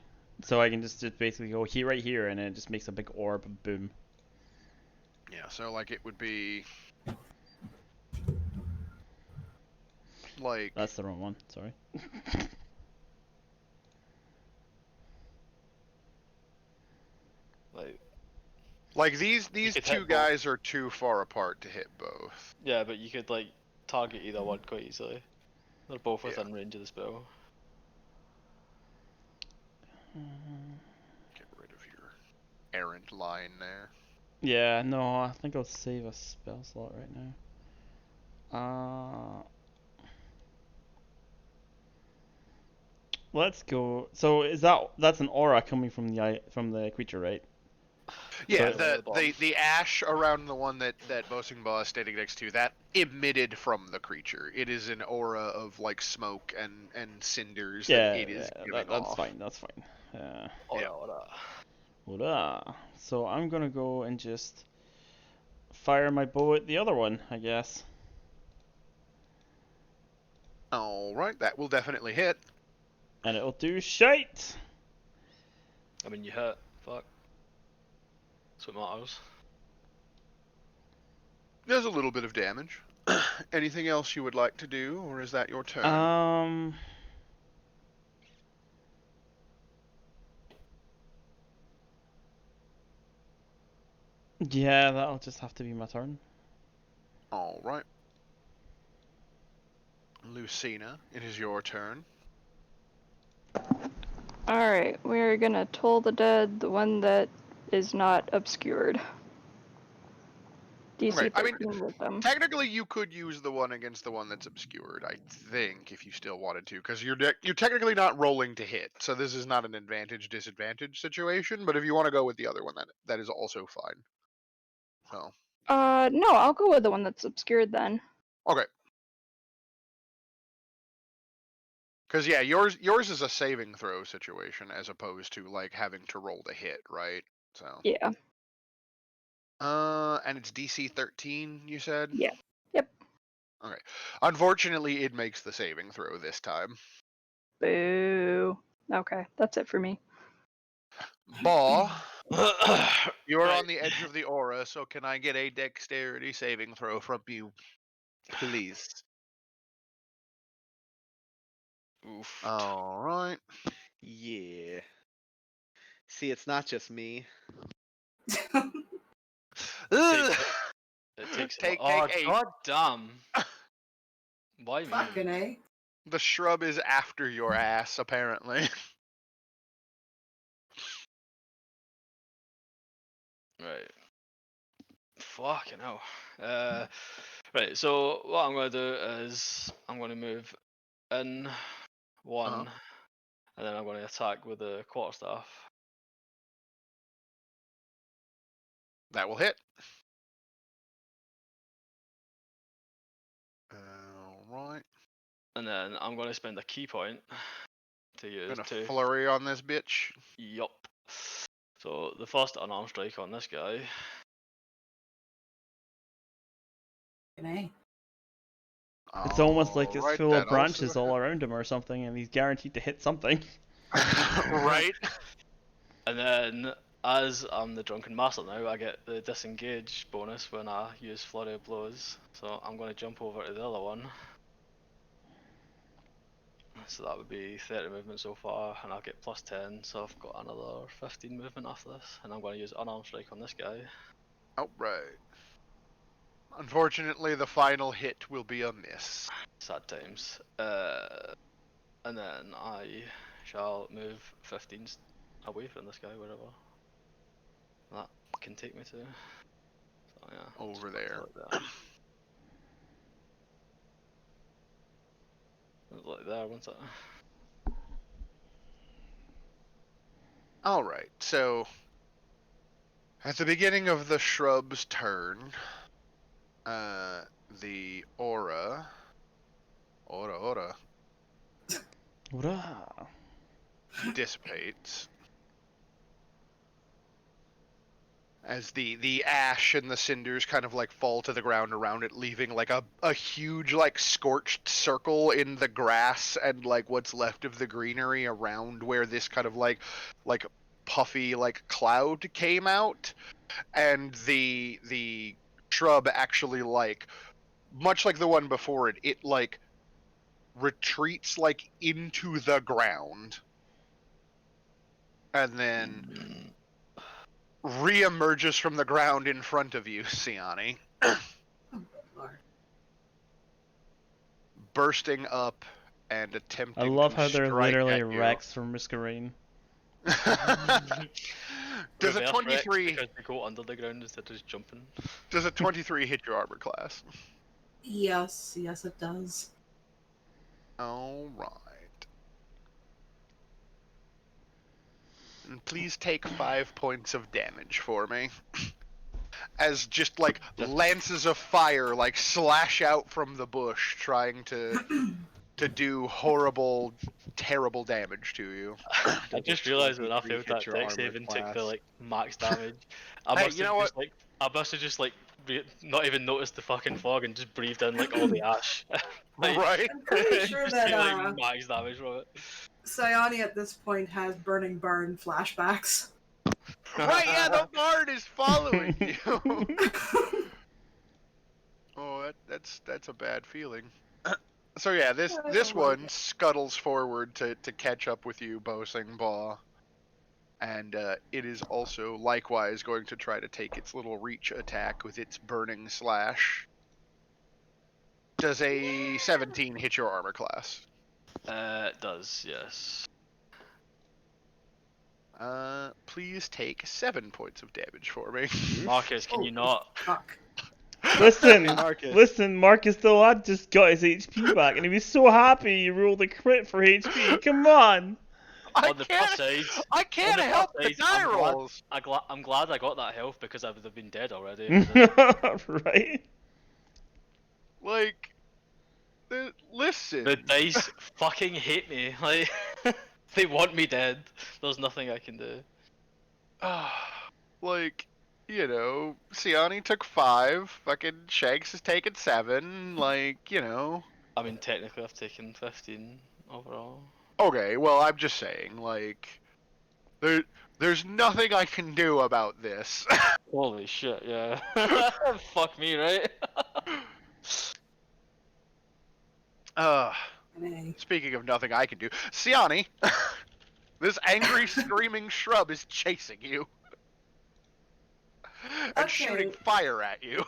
So I can just basically go here, right here, and it just makes a big orb. Boom. Yeah, so like it would be like That's the wrong one. Sorry. like these could hit 2 both. guys are too far apart to hit both. Yeah, but you could like target either one quite easily. They're both within range of the spell. Get rid of your errant line there. Yeah, no, I think I'll save a spell slot right now. Let's go. So that's an aura coming from the creature, right? Yeah, So the ash around the one that Bosingba is standing next to, that emitted from the creature. It is an aura of like smoke and cinders that it is giving that's off. fine. That's fine. Aura. So I'm gonna go and just fire my bow at the other one, I guess. All right, that will definitely hit. And it'll do shite. I mean, you hit. Fuck. That's what matters. There's a little bit of damage. Anything else you would like to do, or is that your turn? Yeah, that'll just have to be my turn. All right. Lucina, it is your turn. Alright, we're gonna toll the dead, the one that is not obscured. DC Okay, I mean, 13 with them. technically you could use the one against the one that's obscured, I think, if you still wanted to, because you're technically not rolling to hit, so this is not an advantage-disadvantage situation, but if you want to go with the other one, that is also fine. So. No, I'll go with the one that's obscured then. Okay. Because yeah, yours is a saving throw situation as opposed to like having to roll to hit, right? So. Yeah. And it's DC 13, you said? Yeah. Yep. Okay. Unfortunately, it makes the saving throw this time. Boo. Okay, that's it for me. Baw, you are Right. on the edge of the aura, so can I get a dexterity saving throw from you, please? Oof. All right. Yeah. See, it's not just me. It takes Take oh, 8. god damn. Why me? Fucking A. The shrub is after your ass, apparently. Right. Fucking hell. Right, so what I'm going to do is I'm going to move in one, and then I'm going to attack with the quarterstaff. That will hit. All right. And then I'm going to spend a key point to use Gonna flurry on this bitch. Yup. So the first unarmed strike on this guy. Fucking A. It's almost like it's Alright, full that of branches also all around him or something, and he's guaranteed to hit something. right. And then, as I'm the drunken master now, I get the disengage bonus when I use flurry of blows. So I'm going to jump over to the other one. So that would be 30 movement so far, and I'll get plus 10. So I've got another 15 movement after this, and I'm going to use unarmed strike on this guy. Outright. Unfortunately, the final hit will be a miss. Sad times. And then I shall move 15 away from this guy, wherever that can take me to. So yeah. Over just there. Like that. Like there, won't it? Alright, so at the beginning of the shrub's turn, the aura Hurrah. dissipates as the ash and the cinders kind of like fall to the ground around it, leaving like a huge like scorched circle in the grass and like what's left of the greenery around where this kind of like puffy like cloud came out. And the shrub actually, like, much like the one before it, it like retreats like into the ground and then re-emerges from the ground in front of you, Siani, Oh, good Lord. bursting up and I attempting love to how they're strike literally at you. Rex from Risk of Rain. Does a Reverse 23 because they go under the ground instead of just jumping. does a 23 hit your armor class? Yes, it does. All right. And please take 5 points of damage for me. As just like lances of fire like slash out from the bush, trying to do horrible, terrible damage to you. I just realised when I 23 failed hit that your deck armor save and took the class. like max damage. I Hey, must you have know just like not even noticed the fucking fog and just breathed in like all the ash. Like, Right? I'm pretty sure just that take, like max damage from it. Siani at this point has burning burn flashbacks. Right, yeah, the bard is following you. Oh, that's a bad feeling. So yeah, this I don't like one it. scuttles forward to catch up with you, Boasing Baw. And it is also likewise going to try to take its little reach attack with its burning slash. Does a 17 hit your armor class? It does, yes. Please take 7 points of damage for me. Marcus, can you not? Fuck. Listen, Hey, Marcus. listen, Marcus the lad just got his HP back and he was so happy he rolled a crit for HP. Come on! On the plus side, I can't on the help plus the side, die rolls. I'm glad I got that health because I would have been dead already. If I didn't. Right? Like, listen. The dice fucking hate me. Like, they want me dead. There's nothing I can do. Like, you know, Siani took 5. Fucking Shanks has taken 7. Like, you know. I mean, technically, I've taken 15 overall. Okay, well, I'm just saying, like, there's nothing I can do about this. Holy shit, yeah. Fuck me, right? Hey. Speaking of nothing I can do, Siani, this angry, screaming shrub is chasing you and shooting Okay. fire at you.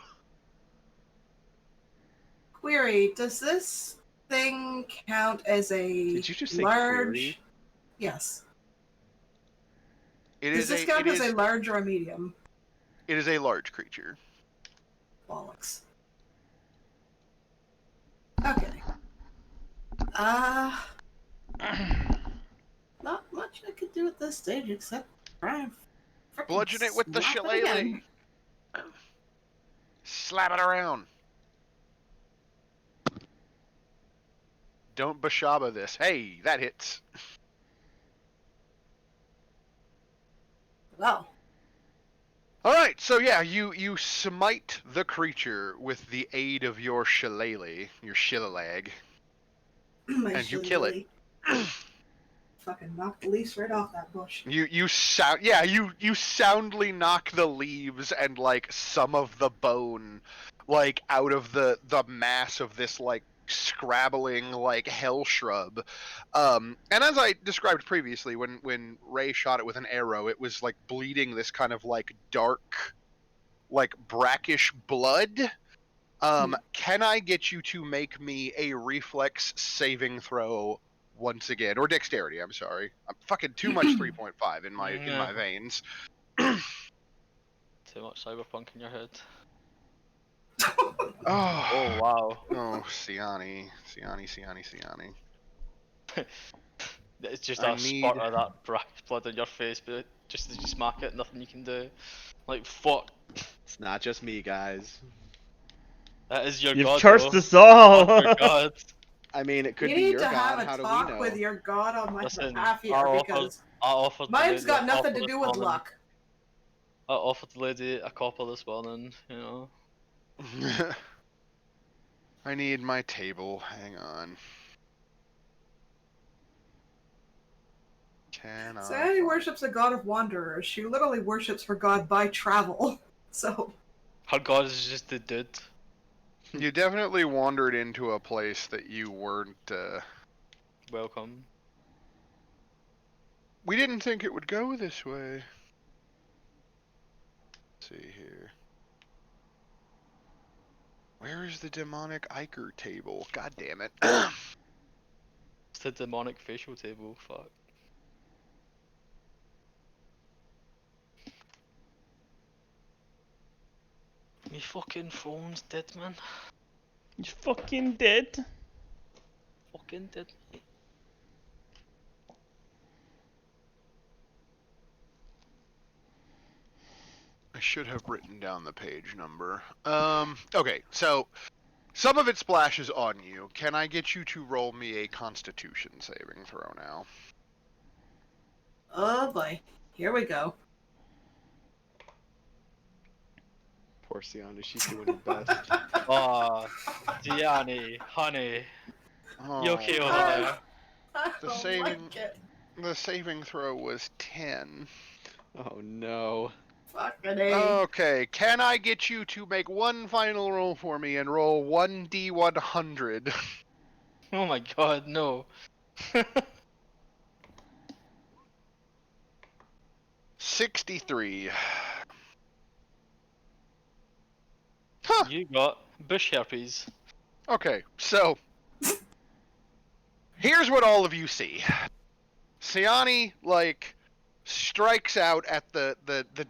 Query, does this thing count as a Did you just say large... query? Yes. It Does is this a count it as is a large or a medium? it is a large creature. Bollocks. Okay. Not much I could do at this stage except try and frickin' Bludgeon it with the slap it shillelagh. again. Slap it around. Don't Bashaba this. Hey, that hits. Well, Alright, so yeah, you smite the creature with the aid of your shillelagh, my and you kill it. shillelagh. Fucking knocked the leaves right off that bush. You soundly knock the leaves and like some of the bone like out of the mass of this like scrabbling like hell shrub. And as I described previously, when Ray shot it with an arrow, it was like bleeding this kind of like dark, like brackish blood. Can I get you to make me a reflex saving throw once again, or dexterity? I'm sorry, I'm fucking too much 3.5 in my veins. Too much cyberpunk in your head. Oh, Oh wow. oh, Siani. It's just I a spot need- of that blood on your face, but just as you smack it, nothing you can do. Like fuck. It's not just me, guys. That is your You've god, cursed though. us all. Fuck your god. I mean, it could You be need your to god. have How a do we talk know? with your god on my Listen, behalf here, because I offered the mine's lady got a nothing copper to this do with morning. luck. I offered the lady a copper this morning, you know. I need my table. Hang on. Sandy worships a god of wanderers. She literally worships her god by travel. So. Her god is just the dude. You definitely wandered into a place that you weren't. Welcome. We didn't think it would go this way. Let's see here. Where is the demonic Iker table? God damn it. It's the demonic facial table, fuck. Me fucking phone's dead, man. You fucking dead. Fucking dead, mate. I should have written down the page number. Okay, so some of it splashes on you. Can I get you to roll me a Constitution saving throw now? Oh boy. Here we go. Poor Siana, she's doing her best. Oh, Gianni, honey. Oh, You okay over God. there? I The don't saving- like it. the saving throw was 10. Oh no. Fucking A. Okay, can I get you to make one final roll for me and roll 1d100? Oh my god, no. 63. Huh. You got bush herpes. Okay, so here's what all of you see. Siani, like, strikes out at the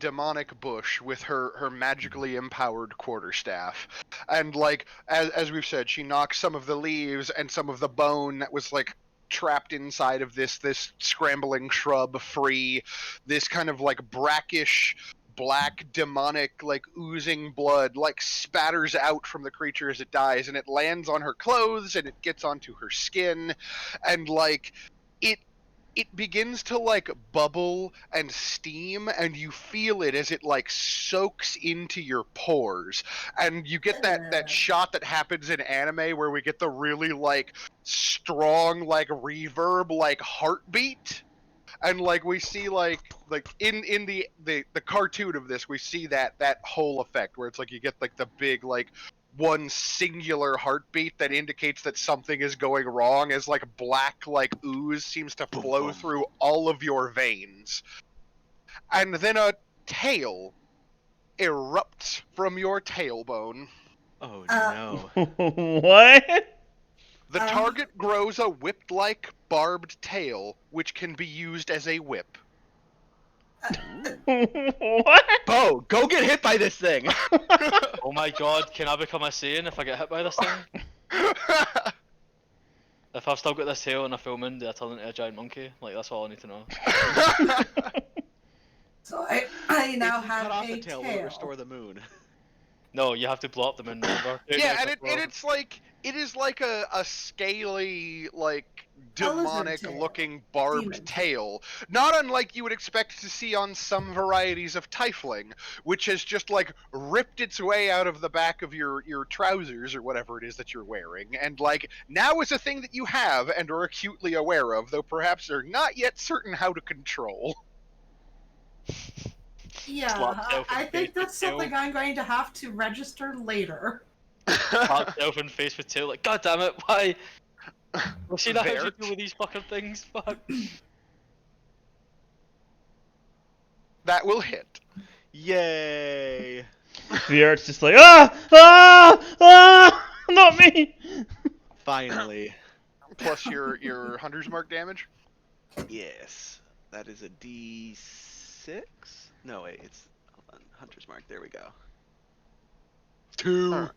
demonic bush with her magically empowered quarterstaff. And, like, as we've said, she knocks some of the leaves and some of the bone that was, like, trapped inside of this scrambling shrub free. This kind of, like, brackish, black, demonic, like, oozing blood, like, spatters out from the creature as it dies, and it lands on her clothes, and it gets onto her skin, and, like, it begins to, like, bubble and steam, and you feel it as it, like, soaks into your pores. And you get that shot that happens in anime where we get the really, like, strong, like, reverb, like, heartbeat. And, like, we see, like in the cartoon of this, we see that whole effect where it's like you get, like, the big, like, one singular heartbeat that indicates that something is going wrong, as, like, black, like, ooze seems to flow through all of your veins. And then a tail erupts from your tailbone. Oh no. What? The target grows a whip-like barbed tail, which can be used as a whip. What? Bo, go get hit by this thing! Oh my god, can I become a Saiyan if I get hit by this thing? If I've still got this tail and I film in, do I turn into a giant monkey? Like, that's all I need to know. So I now If you have cut off a the tail, will it restore the moon? No, you have to blow up the moon, remember? Yeah, and it's like, it is like a scaly, like, demonic looking barbed tail. Not unlike you would expect to see on some varieties of tiefling, which has just, like, ripped its way out of the back of your trousers or whatever it is that you're wearing, and, like, now is a thing that you have and are acutely aware of, though perhaps are not yet certain how to control. Yeah, I think that's something I'm going to have to register later. Slap yourself in face with tail, like, god damn it, why? Well, see that how you deal with these fucking things? Fuck. That will hit. Yay! Viert's just like, not me. Finally. Plus your hunter's mark damage. Yes. That is a D6? No, wait, it's hold on, Hunter's Mark. There we go. 2. Alright.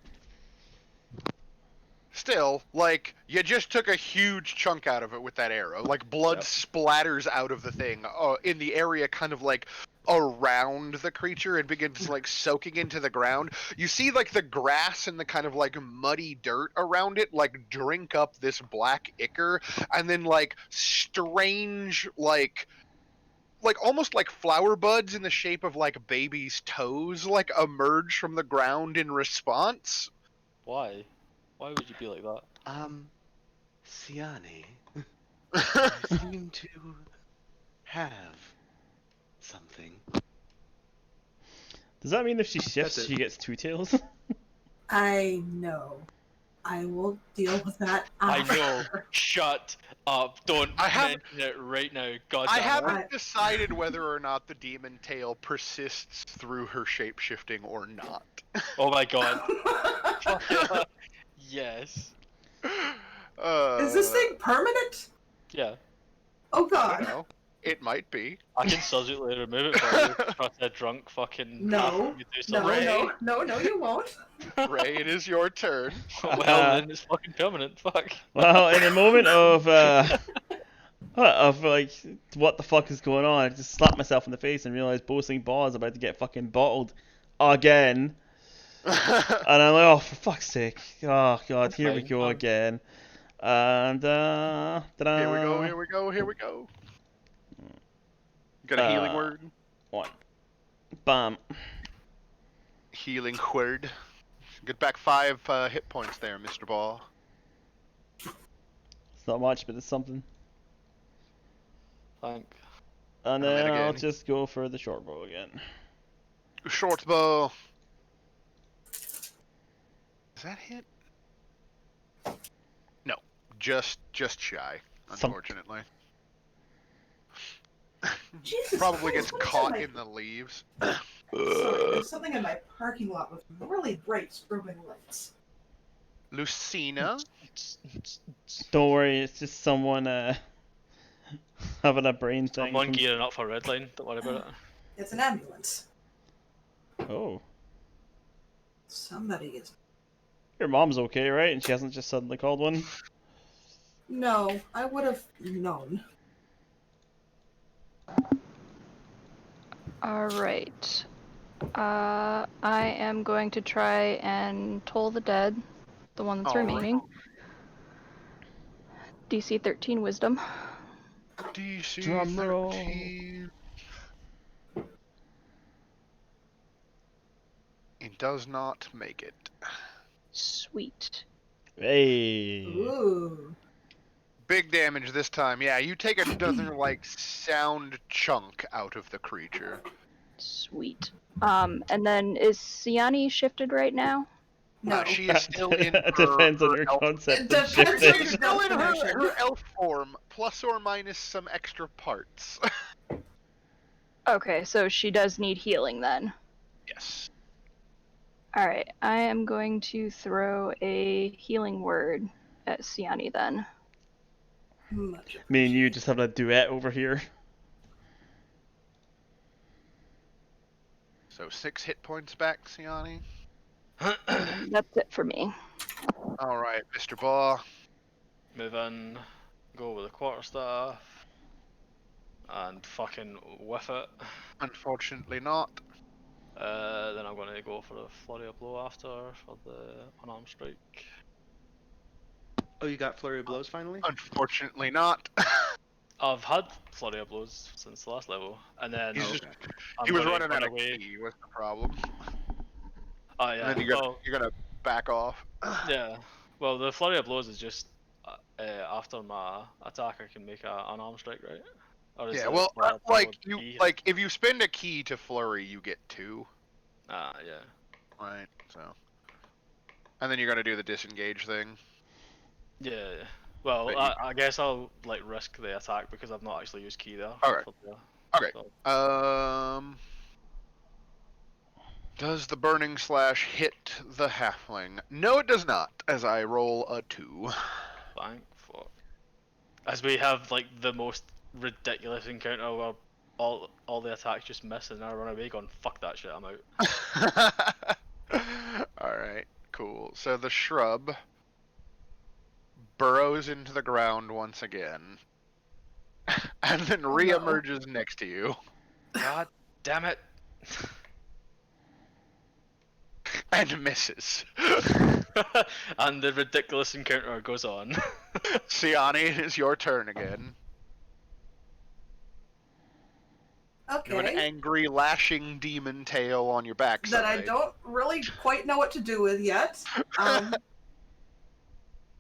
Still, like, you just took a huge chunk out of it with that arrow. Like, blood splatters out of the thing in the area kind of, like, around the creature and begins, like, soaking into the ground. You see, like, the grass and the kind of, like, muddy dirt around it, like, drink up this black ichor, and then, like, strange, like almost like flower buds in the shape of, like, babies' toes, like, emerge from the ground in response. Why? Why would you be like that? Siani, I seem to have something. Does that mean if she shifts, That's it. she gets 2 tails? I know. I will deal with that after. I know. Shut up. Don't I haven't- mention it right now. God I damn it. haven't decided whether or not the demon tail persists through her shape-shifting or not. Oh my god. Fuck yeah. Yes. Is this thing permanent? Yeah. Oh I god. don't know. It might be. I can surgically remove it for you. Trust that drunk fucking. No. You do No, something. no, you won't. Ray, it is your turn. Well, then it's fucking permanent. Fuck. Well, in a moment of like, what the fuck is going on? I just slapped myself in the face and realized Boasting Ball is about to get fucking bottled again. And I'm like, oh, for fuck's sake. Oh, God, here we go again. And, ta-da. Here we go. Got a healing word? 1. Bam. Healing word. Get back 5 hit points there, Mr. Ball. It's not much, but it's something. Thank. And And then then I'll again. just go for the short bow again. Short bow. Does that hit? No. Just shy, unfortunately. Jesus Probably Christ, gets what is caught my- in the leaves. Sorry, there's something in my parking lot with really bright strobing lights. Lucina. Don't worry, it's just someone having a brain thing. Someone from- gearing up for Redline. Don't worry about it. It's an ambulance. Oh. Somebody is. Your mom's okay, right? And she hasn't just suddenly called one? No, I would have known. Alright. I am going to try and toll the dead, the one that's Alright. remaining. DC 13 Wisdom. DC Drum roll. 13. It does not make it. Sweet. Hey. Ooh. Big damage this time. Yeah, you take another, like, sound chunk out of the creature. Sweet. And then is Siani shifted right now? No. She is still in her, It depends on your elf- concept It of depends on shifting. your She's still in her, definition. her elf form, plus or minus some extra parts. Okay, so she does need healing then. Yes. Alright, I am going to throw a healing word at Siani then. Much Me and you just having a duet over here. So 6 hit points back, Siani. That's it for me. Alright, Mr. Ball. Move in. Go with the quarterstaff. And fucking whiff it. Unfortunately not. Then I'm going to go for the flurry of blow after for the unarmed strike. Oh, you got flurry of blows finally? Unfortunately not. I've had flurry of blows since the last level, and then He's just, I'm he was gonna running run out of away. key, was the problem. Oh And yeah. then you're gonna back off. Yeah. Well, the flurry of blows is just after my attack, I can make an unarmed strike, right? Or is Yeah, it well, flurry of like blow you, key? like if you spend a key to flurry, you get 2, Ah, yeah. right? So, and then you're gonna do the disengage thing. Yeah. Yeah. Well, But I guess I'll like risk the attack because I've not actually used key there. Okay. for the- Okay. so- Does the burning slash hit the halfling? No, it does not, as I roll a 2. Thank fuck. As we have like the most ridiculous encounter where all the attacks just miss and I run away going, fuck that shit, I'm out. Alright, cool. So the shrub burrows into the ground once again. And then reemerges next to you. God damn it. And misses. And the ridiculous encounter goes on. Siani, it is your turn again. Okay. You have an angry, lashing demon tail on your backside. That I don't really quite know what to do with yet.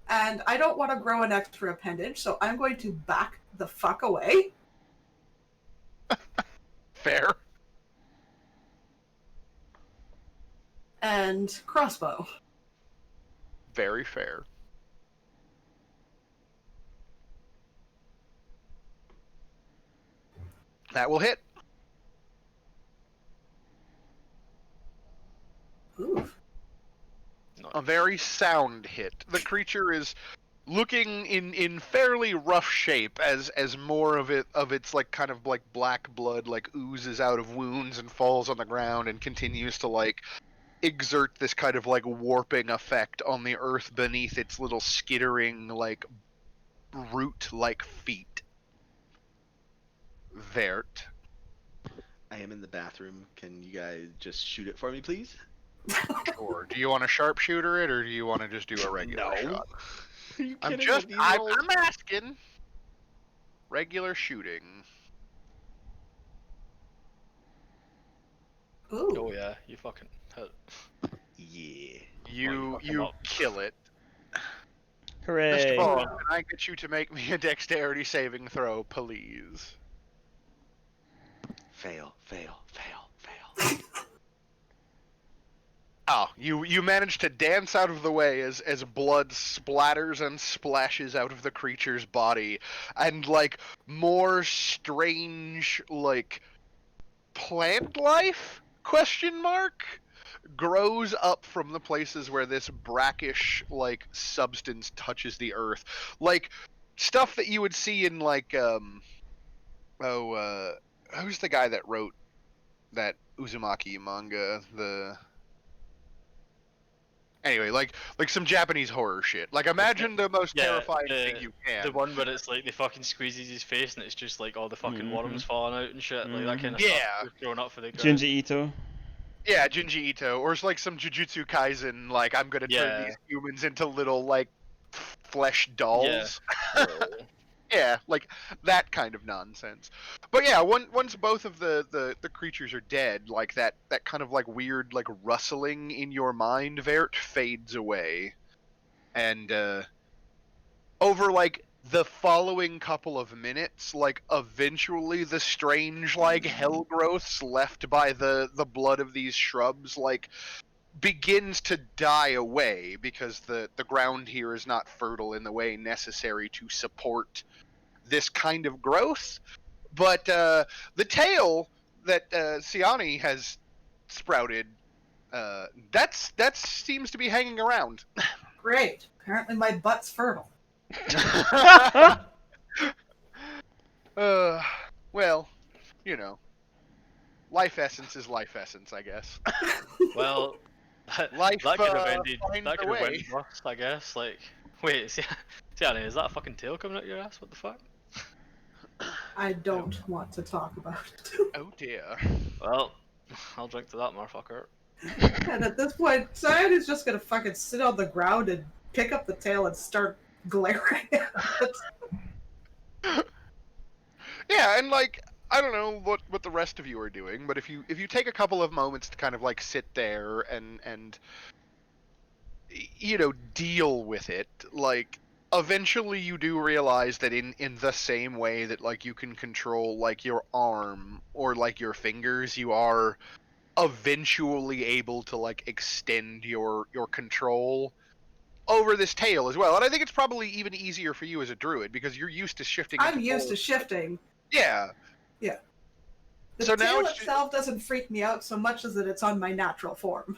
And I don't want to grow an extra appendage, so I'm going to back the fuck away. Fair. And crossbow. Very fair. That will hit. Oof. A very sound hit. The creature is looking in fairly rough shape as more of its like kind of like black blood like oozes out of wounds and falls on the ground and continues to like exert this kind of like warping effect on the earth beneath its little skittering like root like feet. Vert. I am in the bathroom. Can you guys just shoot it for me, please? Or do you want to sharpshooter it, or do you want to just do a regular shot? Are you I'm kidding just, with these I'm rolls? asking. Regular shooting. Ooh. Oh yeah, you fucking hit. Yeah. You fuck him up. kill it. Hooray! Mr. Bond, can I get you to make me a dexterity saving throw, please? Fail, fail, fail, fail. Oh, you managed to dance out of the way as blood splatters and splashes out of the creature's body, and like more strange like plant life question mark grows up from the places where this brackish like substance touches the earth, like stuff that you would see in like who's the guy that wrote that Uzumaki manga, anyway, like some Japanese horror shit. Like imagine the most terrifying thing you can. The one where it's like they fucking squeezes his face and it's just like all the fucking worms falling out and shit, like that kind of Yeah. stuff just thrown up for the ground. Junji Ito. Yeah, Junji Ito, or it's like some Jujutsu Kaisen, like I'm gonna turn these humans into little like flesh dolls. Yeah. Yeah, like that kind of nonsense. But yeah, once both of the creatures are dead, like that kind of like weird like rustling in your mind, Vert, fades away, and over like the following couple of minutes, like eventually the strange like hell growths left by the blood of these shrubs like begins to die away because the ground here is not fertile in the way necessary to support this kind of growth. But the tail that Siani has sprouted, that seems to be hanging around. Great. Apparently my butt's fertile. Well, you know, life essence is life essence, I guess. Well, Life that could have ended. finds That a could have way. went worse, I guess. Like, wait, Siani, is that a fucking tail coming out your ass? What the fuck? I don't want to talk about it. Oh dear. Well, I'll drink to that, motherfucker. And at this point, Cyan is just gonna fucking sit on the ground and pick up the tail and start glaring at it. Yeah, and like I don't know what the rest of you are doing, but if you take a couple of moments to kind of like sit there and you know deal with it, like eventually you do realize that in the same way that like you can control like your arm or like your fingers, you are eventually able to like extend your control over this tail as well. And I think it's probably even easier for you as a druid because you're used to shifting. I'm used to shifting. Yeah. Yeah. The So tail now itself doesn't freak me out so much as that it's on my natural form.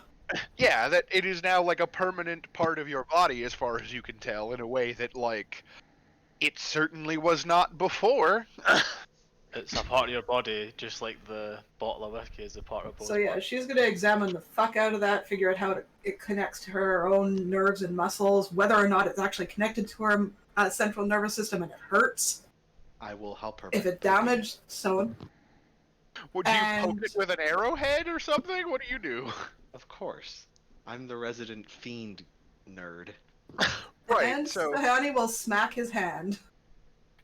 Yeah, that it is now like a permanent part of your body as far as you can tell, in a way that like it certainly was not before. It's a part of your body, just like the bottle of whiskey is a part of both. So yeah, she's gonna examine the fuck out of that, figure out how it connects to her own nerves and muscles, whether or not it's actually connected to her central nervous system and it hurts. I will help her. If it damaged, so. Would you poke it with an arrowhead or something? What do you do? Of course. I'm the resident fiend nerd. Right, And so Honey will smack his hand.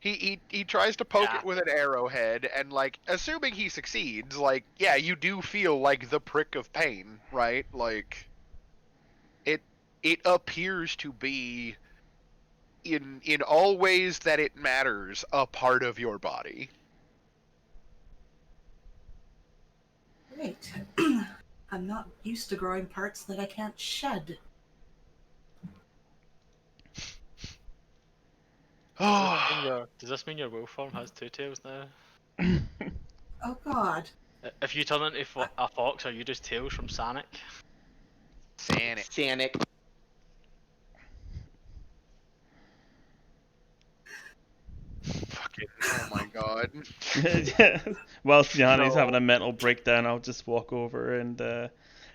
he tries to poke it with an arrowhead, and like, assuming he succeeds, like, yeah, you do feel like the prick of pain, right? Like, it appears to be in all ways that it matters a part of your body. Great. I'm not used to growing parts that I can't shed. Does this mean your wolf form has 2 tails now? Oh god. If you turn into a fox, are you just tails from Sonic? Sanic. Fucking, oh my god. Whilst Yanni's having a mental breakdown, I'll just walk over and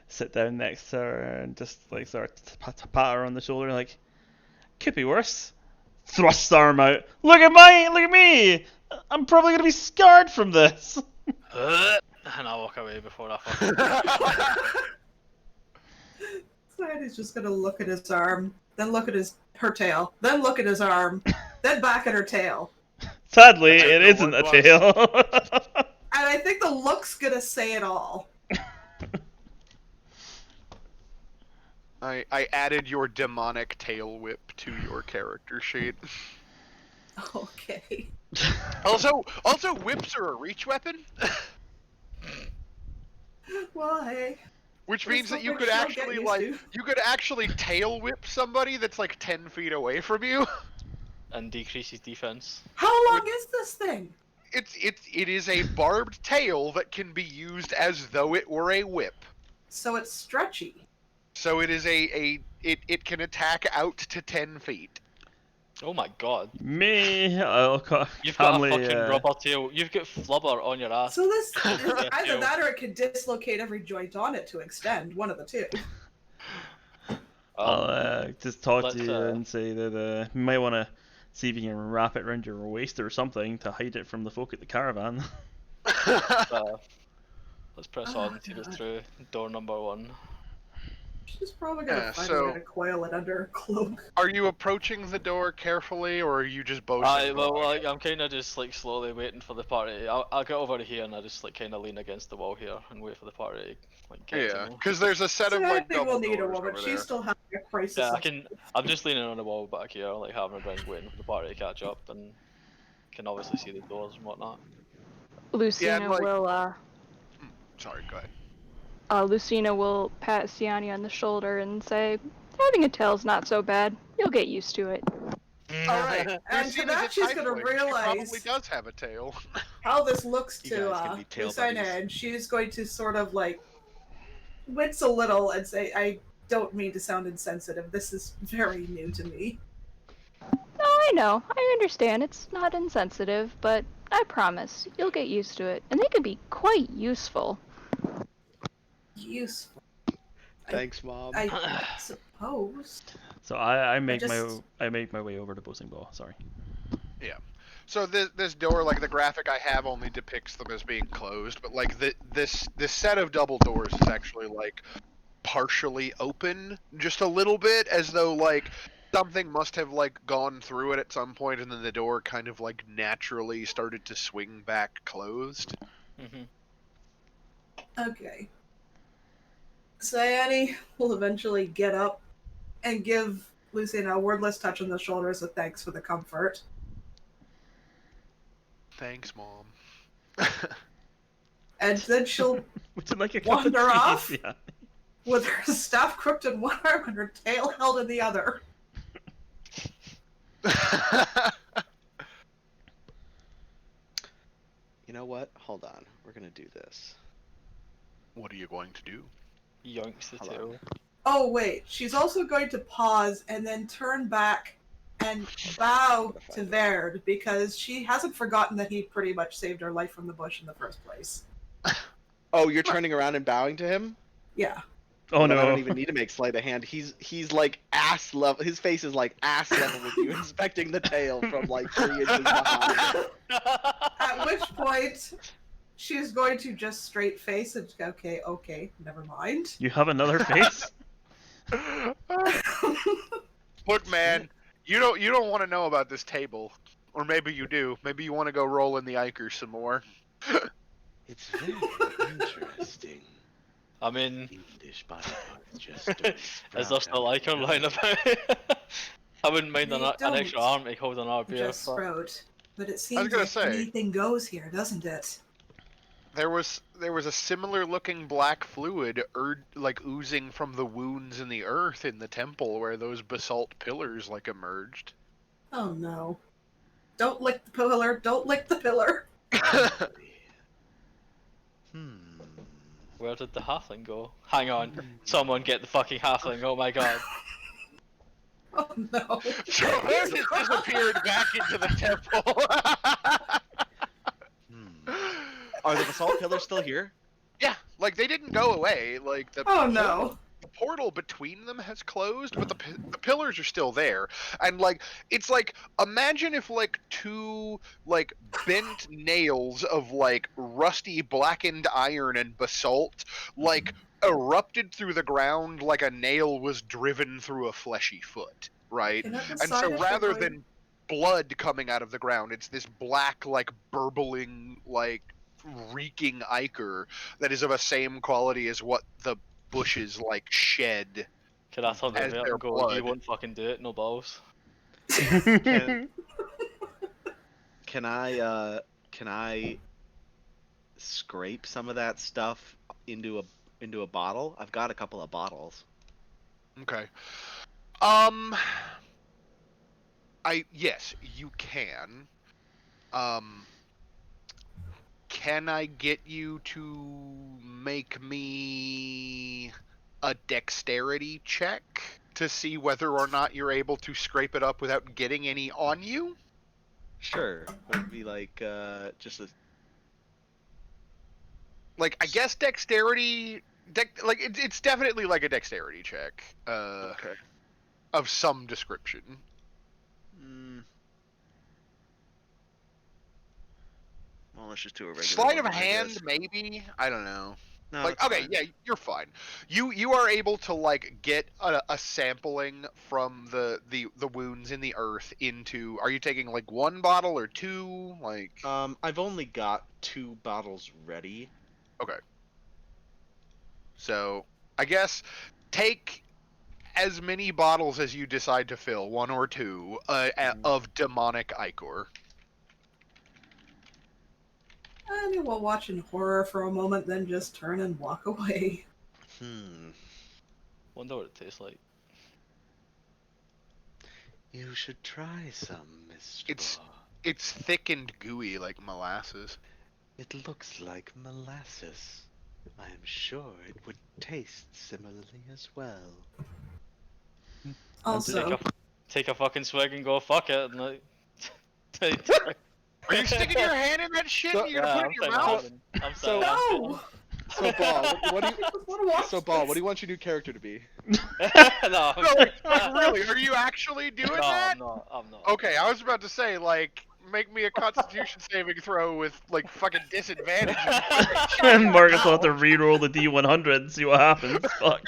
sit down next to her and just like sort of pat her on the shoulder, like, could be worse. Thrust arm out. Look at me! I'm probably gonna be scarred from this. And I walk away before I fucking. So he's just gonna look at his arm, then look at her tail, then look at his arm, then back at her tail. Sadly, it isn't a tail. And I think the look's gonna say it all. I added your demonic tail whip to your character sheet. Okay. Also, whips are a reach weapon. Well, hey. Which means that you could actually tail whip somebody that's like 10 feet away from you. And decreases defense. How long is this thing? It is a barbed tail that can be used as though it were a whip. So it's stretchy. So it is it can attack out to 10 feet. Oh my god. You've got a fucking rubber tail. You've got flubber on your ass. So this either that or it could dislocate every joint on it to extend. One of the two. I'll just talk to you and say that you might want to see if you can wrap it around your waist or something to hide it from the folk at the caravan. Let's press on to get through door number 1. She's probably gonna find a way to coil it under her cloak. Are you approaching the door carefully, or are you just boasting? I'm kind of just like slowly waiting for the party. I'll get over here and I just like kind of lean against the wall here and wait for the party to like get to me. Because there's a set of like double we'll need doors a woman. over She's still having a crisis. Yeah, I'm just leaning on the wall back here, like having a drink, waiting for the party to catch up, and can obviously see the doors and whatnot. Lucina will. Sorry, go ahead. Lucina will pat Siani on the shoulder and say, having a tail's not so bad. You'll get used to it. Alright, and to that she's going to realize she probably does have a tail. How this looks to Lucina, and she's going to sort of like wince a little and say, I don't mean to sound insensitive. This is very new to me. No, I know. I understand. It's not insensitive, but I promise, you'll get used to it. And they can be quite useful. Useful. Thanks, Mom. I suppose. So I make my way over to Bossing Ball. Sorry. Yeah. So this door, like the graphic I have, only depicts them as being closed, but like this set of double doors is actually like partially open, just a little bit, as though like something must have like gone through it at some point, and then the door kind of like naturally started to swing back closed. Okay. Sayani will eventually get up and give Lucina a wordless touch on the shoulder as a thanks for the comfort. Thanks, Mom. And then she'll Would you like a wander cup of tea? off Yeah. with her staff crooked in one arm and her tail held in the other. You know what? Hold on. We're gonna do this. What are you going to do? Yoinks the Hold on. tail. Oh wait, she's also going to pause and then turn back and bow Gotta to find it. Verd because she hasn't forgotten that he pretty much saved her life from the bush in the first place. Oh, you're turning around and bowing to him? Yeah. Oh Well, then I no. don't even need to make sleight of hand. He's like ass level. His face is like ass level with you, inspecting the tail from like 3 inches behind. At which point, she's going to just straight face and okay, never mind. You have another face? Look, man, you don't want to know about this table, or maybe you do. Maybe you want to go roll in the Iker some more. It's very interesting. I mean, Fiendish body parts just don't is sprout there still out of icon line nowhere. about? I wouldn't mind They an extra don't arm to hold on our beer. Just sprout. But it seems gonna like say. anything goes here, doesn't it? There was a similar looking black fluid like oozing from the wounds in the earth in the temple where those basalt pillars like emerged. Oh no. Don't lick the pillar, don't lick the pillar. Where did the halfling go? Hang on, someone get the fucking halfling! Oh my god! Oh no. So Verd has disappeared back into the temple. Are the basalt pillars still here? Yeah, like they didn't go away. Like Oh no. the portal between them has closed, but the pillars are still there. And like it's like imagine if like two like bent nails of like rusty blackened iron and basalt like erupted through the ground like a nail was driven through a fleshy foot, right? Can I And decide so if rather we're going- than blood coming out of the ground, it's this black like burbling like reeking ichor that is of a same quality as what the bushes like shed Could I turn the as bit their and go? blood. You won't fucking do it, no balls. Can I scrape some of that stuff into a bottle? I've got a couple of bottles. Okay. Yes, you can. Can I get you to make me a dexterity check to see whether or not you're able to scrape it up without getting any on you? Sure. Would be like just a Like, I guess dexterity, like it's definitely like a dexterity check, okay. of some description. Well, let's just do a regular Sleight one of then, I hand, guess. maybe. I don't know. No, Like, it's okay, fine. yeah, you're fine. You are able to like get a sampling from the wounds in the earth into. Are you taking like one bottle or two? Like, I've only got 2 bottles ready. okay. So I guess take as many bottles as you decide to fill, 1 or 2, of demonic ichor. Anyone watching horror for a moment, then just turn and walk away. Wonder what it tastes like. You should try some, Mr. It's Barr. it's thick and gooey like molasses. It looks like molasses. I am sure it would taste similarly as well. Also, Take a fucking swig and go fuck it. And like, Are you sticking your hand in that shit and you're gonna put it in your mouth? I'm So- sorry. no! So, Ball, what do you? I just want to watch So, Ball, what do you want your new character to be? no, No, like really, are you actually doing no, that? I'm not. I'm not. Okay, I was about to say, like, make me a Constitution saving throw with like fucking disadvantage. And Marcus will have to re-roll the D100 and see what happens. Fuck.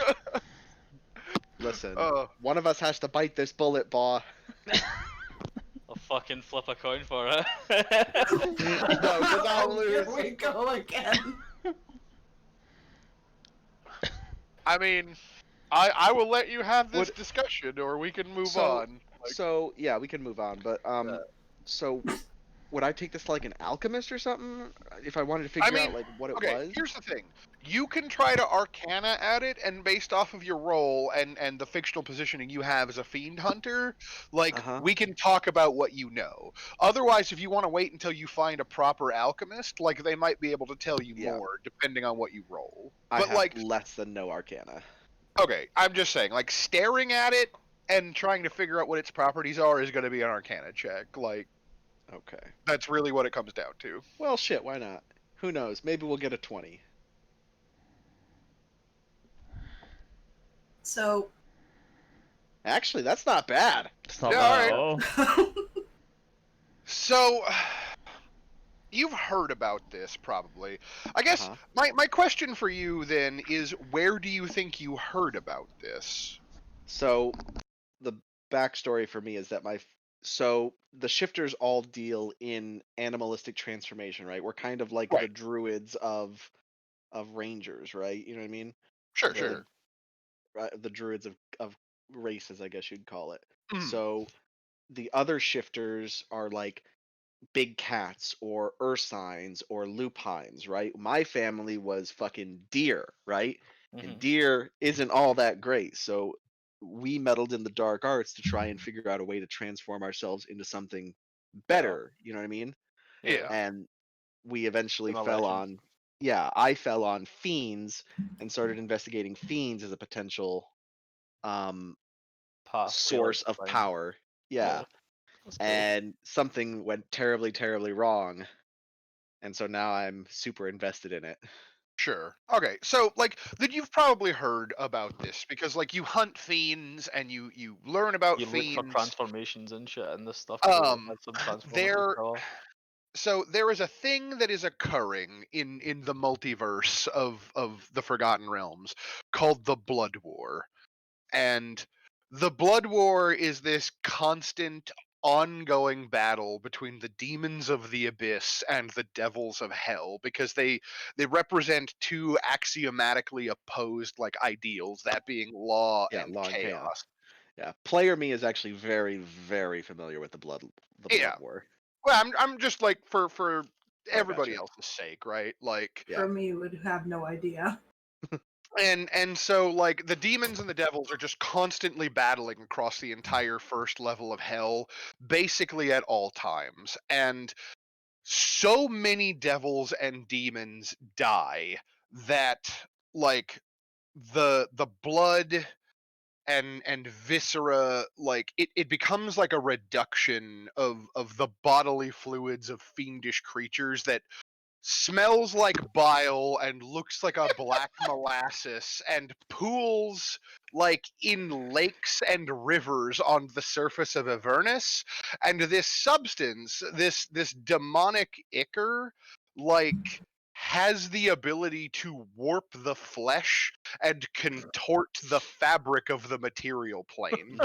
Listen, one of us has to bite this bullet, Ball. I'll fucking flip a coin for it. No, because I'll Oh, here lose. we go again. I mean, I will let you have this Would- discussion, or we can move So- on. Like, So yeah, we can move on. But so would I take this to like an alchemist or something if I wanted to figure out like what it was? Here's the thing. You can try to arcana at it, and based off of your role and the fictional positioning you have as a fiend hunter, like we can talk about what you know. Otherwise, if you want to wait until you find a proper alchemist, like they might be able to tell you more depending on what you roll. I But have like less than no arcana. Okay, I'm just saying, like staring at it and trying to figure out what its properties are is going to be an arcana check. Like, okay, that's really what it comes down to. Well, shit, why not? Who knows? Maybe we'll get a 20. So. Actually, that's not bad. It's not Yeah, bad all at all. So, you've heard about this probably. I guess my question for you then is, where do you think you heard about this? So, the backstory for me is that so the shifters all deal in animalistic transformation, right? We're kind of like the druids of rangers, right? You know what I mean? Sure. Right, the druids of races, I guess you'd call it. So the other shifters are like big cats or ursines or lupines, right? My family was fucking deer, right? And deer isn't all that great. So we meddled in the dark arts to try and figure out a way to transform ourselves into something better. You know what I mean? Yeah. And we eventually fell on, I fell on fiends and started investigating fiends as a potential source of power. Yeah. And something went terribly, terribly wrong. And so now I'm super invested in it. Sure. Okay. So like then you've probably heard about this because like you hunt fiends and you learn about you fiends. look for transformations and shit and this stuff. So there is a thing that is occurring in the multiverse of the Forgotten Realms called the Blood War. And the Blood War is this constant ongoing battle between the demons of the abyss and the devils of hell because they represent two axiomatically opposed like ideals, that being law and chaos. Yeah, player me is actually very, very familiar with the blood war. Well, I'm just like for everybody else's sake, right? Like for me, would have no idea. And so like the demons and the devils are just constantly battling across the entire first level of hell, basically at all times. And so many devils and demons die that like the blood and viscera, like it becomes like a reduction of the bodily fluids of fiendish creatures that smells like bile and looks like a black molasses and pools like in lakes and rivers on the surface of Avernus. And this substance, this demonic ichor, like has the ability to warp the flesh and contort the fabric of the material plane.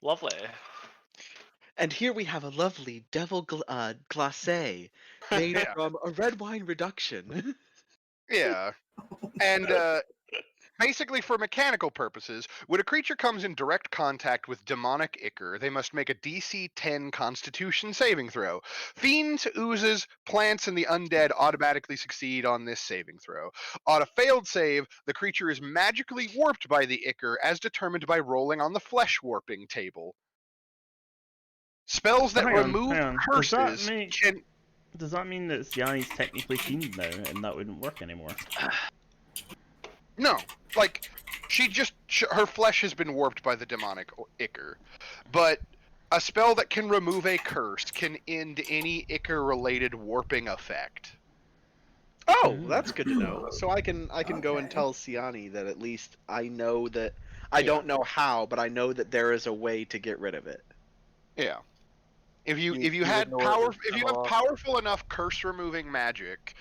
Lovely. And here we have a lovely devil glacé made from a red wine reduction. Yeah. And basically, for mechanical purposes, when a creature comes in direct contact with demonic ichor, they must make a DC 10 Constitution saving throw. Fiends, oozes, plants, and the undead automatically succeed on this saving throw. On a failed save, the creature is magically warped by the ichor as determined by rolling on the flesh warping table. Spells that remove curses can... Does that mean that Siani's technically fiend now, and that wouldn't work anymore? No, like her flesh has been warped by the demonic ichor, but a spell that can remove a curse can end any ichor-related warping effect. Oh, that's good to know. So I can go and tell Siani that at least I know that I don't know how, but I know that there is a way to get rid of it. Yeah. If you have powerful enough curse removing magic,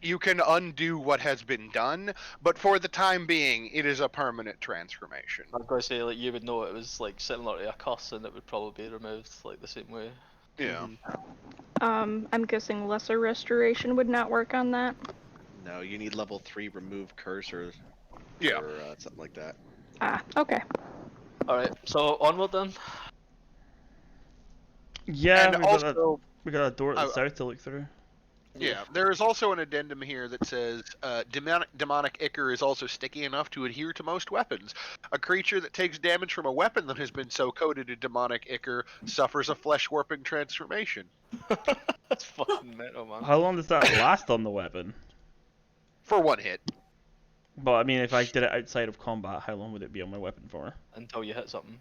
you can undo what has been done, but for the time being, it is a permanent transformation. I was going to say, like, you would know it was like similar to a curse, and it would probably be removed like the same way. Yeah. I'm guessing lesser restoration would not work on that. No, you need level 3 remove curse or something like that. Ah, okay. All right, so onward then. Yeah, And also, we got a door at the Oh, south to look through. yeah, there is also an addendum here that says demonic ichor is also sticky enough to adhere to most weapons. A creature that takes damage from a weapon that has been so coated in demonic ichor suffers a flesh-warping transformation. That's fucking metal, man. How long does that last on the weapon? For one hit. But I mean, if I did it outside of combat, how long would it be on my weapon for? Until you hit something.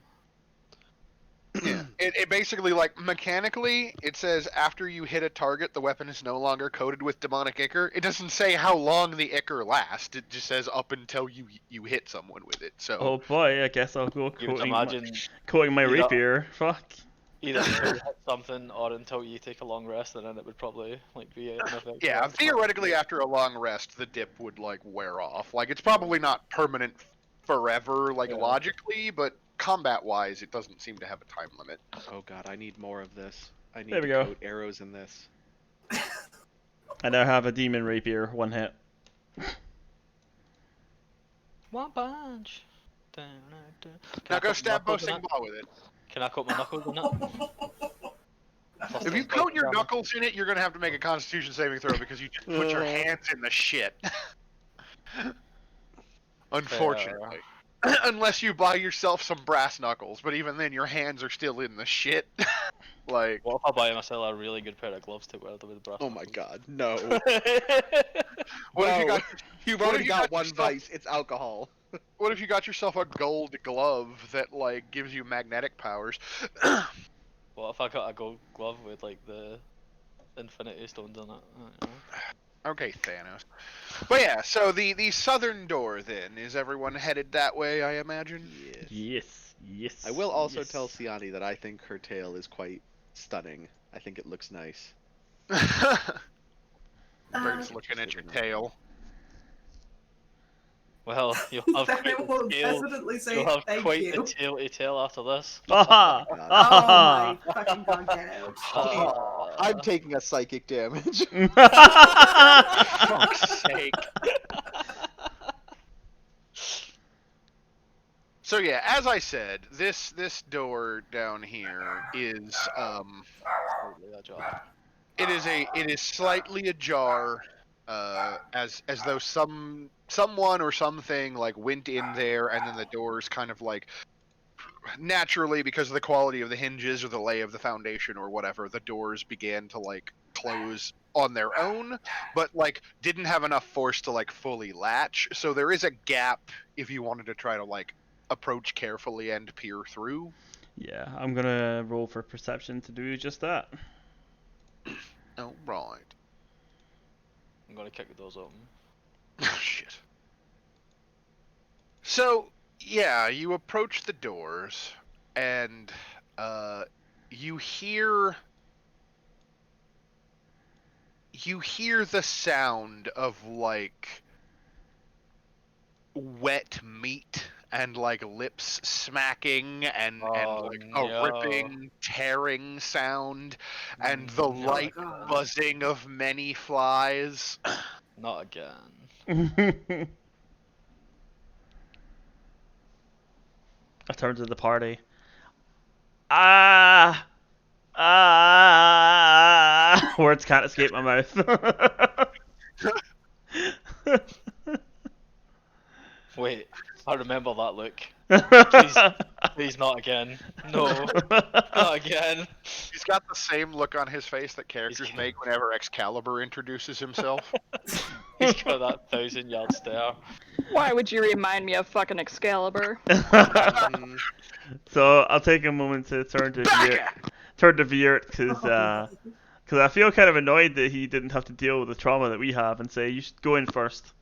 Yeah, it basically, like, mechanically, it says after you hit a target, the weapon is no longer coated with demonic ichor. It doesn't say how long the ichor lasts. It just says up until you hit someone with it. So. Oh boy, I guess I'll go You would imagine coating my either- rapier. Fuck. either until you hit something or until you take a long rest, and then it would probably like be an effect. Yeah, theoretically, after a long rest, the dip would like wear off. Like, it's probably not permanent forever, like Yeah. logically, but combat-wise, it doesn't seem to have a time limit. Oh god, I need more of this. I need There we to go. coat arrows in this. I now have a demon rapier, one hit. One punch. Now go stab Bo Sing Ba with it. Can I cut my knuckles in it? If you coat your knuckles in it, you're gonna have to make a Constitution saving throw because you just put your hands in the shit. Unfortunately. Unless you buy yourself some brass knuckles, but even then your hands are still in the shit. Like, what if I buy myself a really good pair of gloves to wear with brass? Oh my god, no. what if you got You've what if already you got got one yourself- vice, it's alcohol. what if you got yourself a gold glove that like gives you magnetic powers? What if I got a gold glove with like the infinity stones on it? I don't know. Okay, Thanos. But yeah, so the southern door then, is everyone headed that way, I imagine? Yes. Yes. I will also yes. tell Siani that I think her tail is quite stunning. I think it looks nice. Bird's looking at your tail. Well, you'll have I quite will the tail. hesitately say You'll have thank quite you. the tail to tell after this. Aha! God. Oh my fucking god, get out. I'm taking a psychic damage. Fuck's sake. So yeah, as I said, this door down here is Totally ajar. it is slightly ajar, as though someone or something like went in there and then the doors kind of like naturally, because of the quality of the hinges or the lay of the foundation or whatever, the doors began to like close on their own, but like didn't have enough force to like fully latch. So there is a gap if you wanted to try to like approach carefully and peer through. Yeah, I'm gonna roll for perception to do just that. Oh, right. I'm gonna kick the doors open. Shit. So, yeah, you approach the doors, and you hear the sound of like wet meat and like lips smacking and like a ripping, tearing sound, and the light buzzing of many flies. Not again. I turn to the party. Ah! Ah! Words can't escape my mouth. Wait, I remember that look. Please not again. No, not again. He's got the same look on his face that characters He's- make whenever Excalibur introduces himself. He's got that 1,000-yard stare. Why would you remind me of fucking Excalibur? So I'll take a moment to turn to Viert because I feel kind of annoyed that he didn't have to deal with the trauma that we have, and say you should go in first.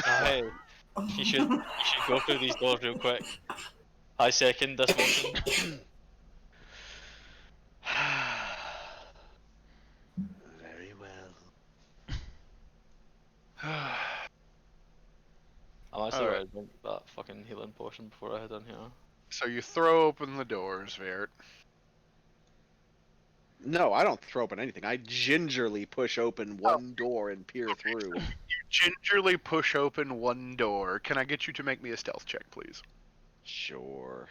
Hey, you should go through these doors real quick. I second this motion. Very well. I'm actually Alright. ready to drink that fucking healing potion before I head in here. So you throw open the doors, Vert. No, I don't throw open anything. I gingerly push open one door and peer through. You gingerly push open one door. Can I get you to make me a stealth check, please? Sure.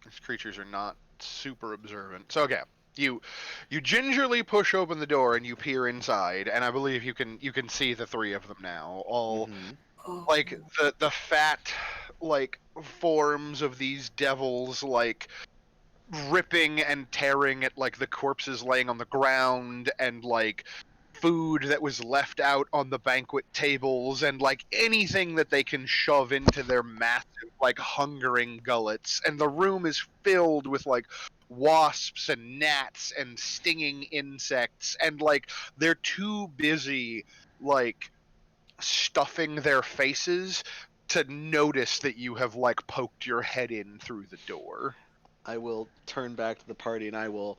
These creatures are not super observant. So okay, you gingerly push open the door and you peer inside, and I believe you can see the three of them now, all Oh. like the fat like forms of these devils, like ripping and tearing at like the corpses laying on the ground, and like food that was left out on the banquet tables, and like anything that they can shove into their massive like hungering gullets. And the room is filled with like wasps and gnats and stinging insects, and like they're too busy like stuffing their faces to notice that you have like poked your head in through the door. I will turn back to the party and I will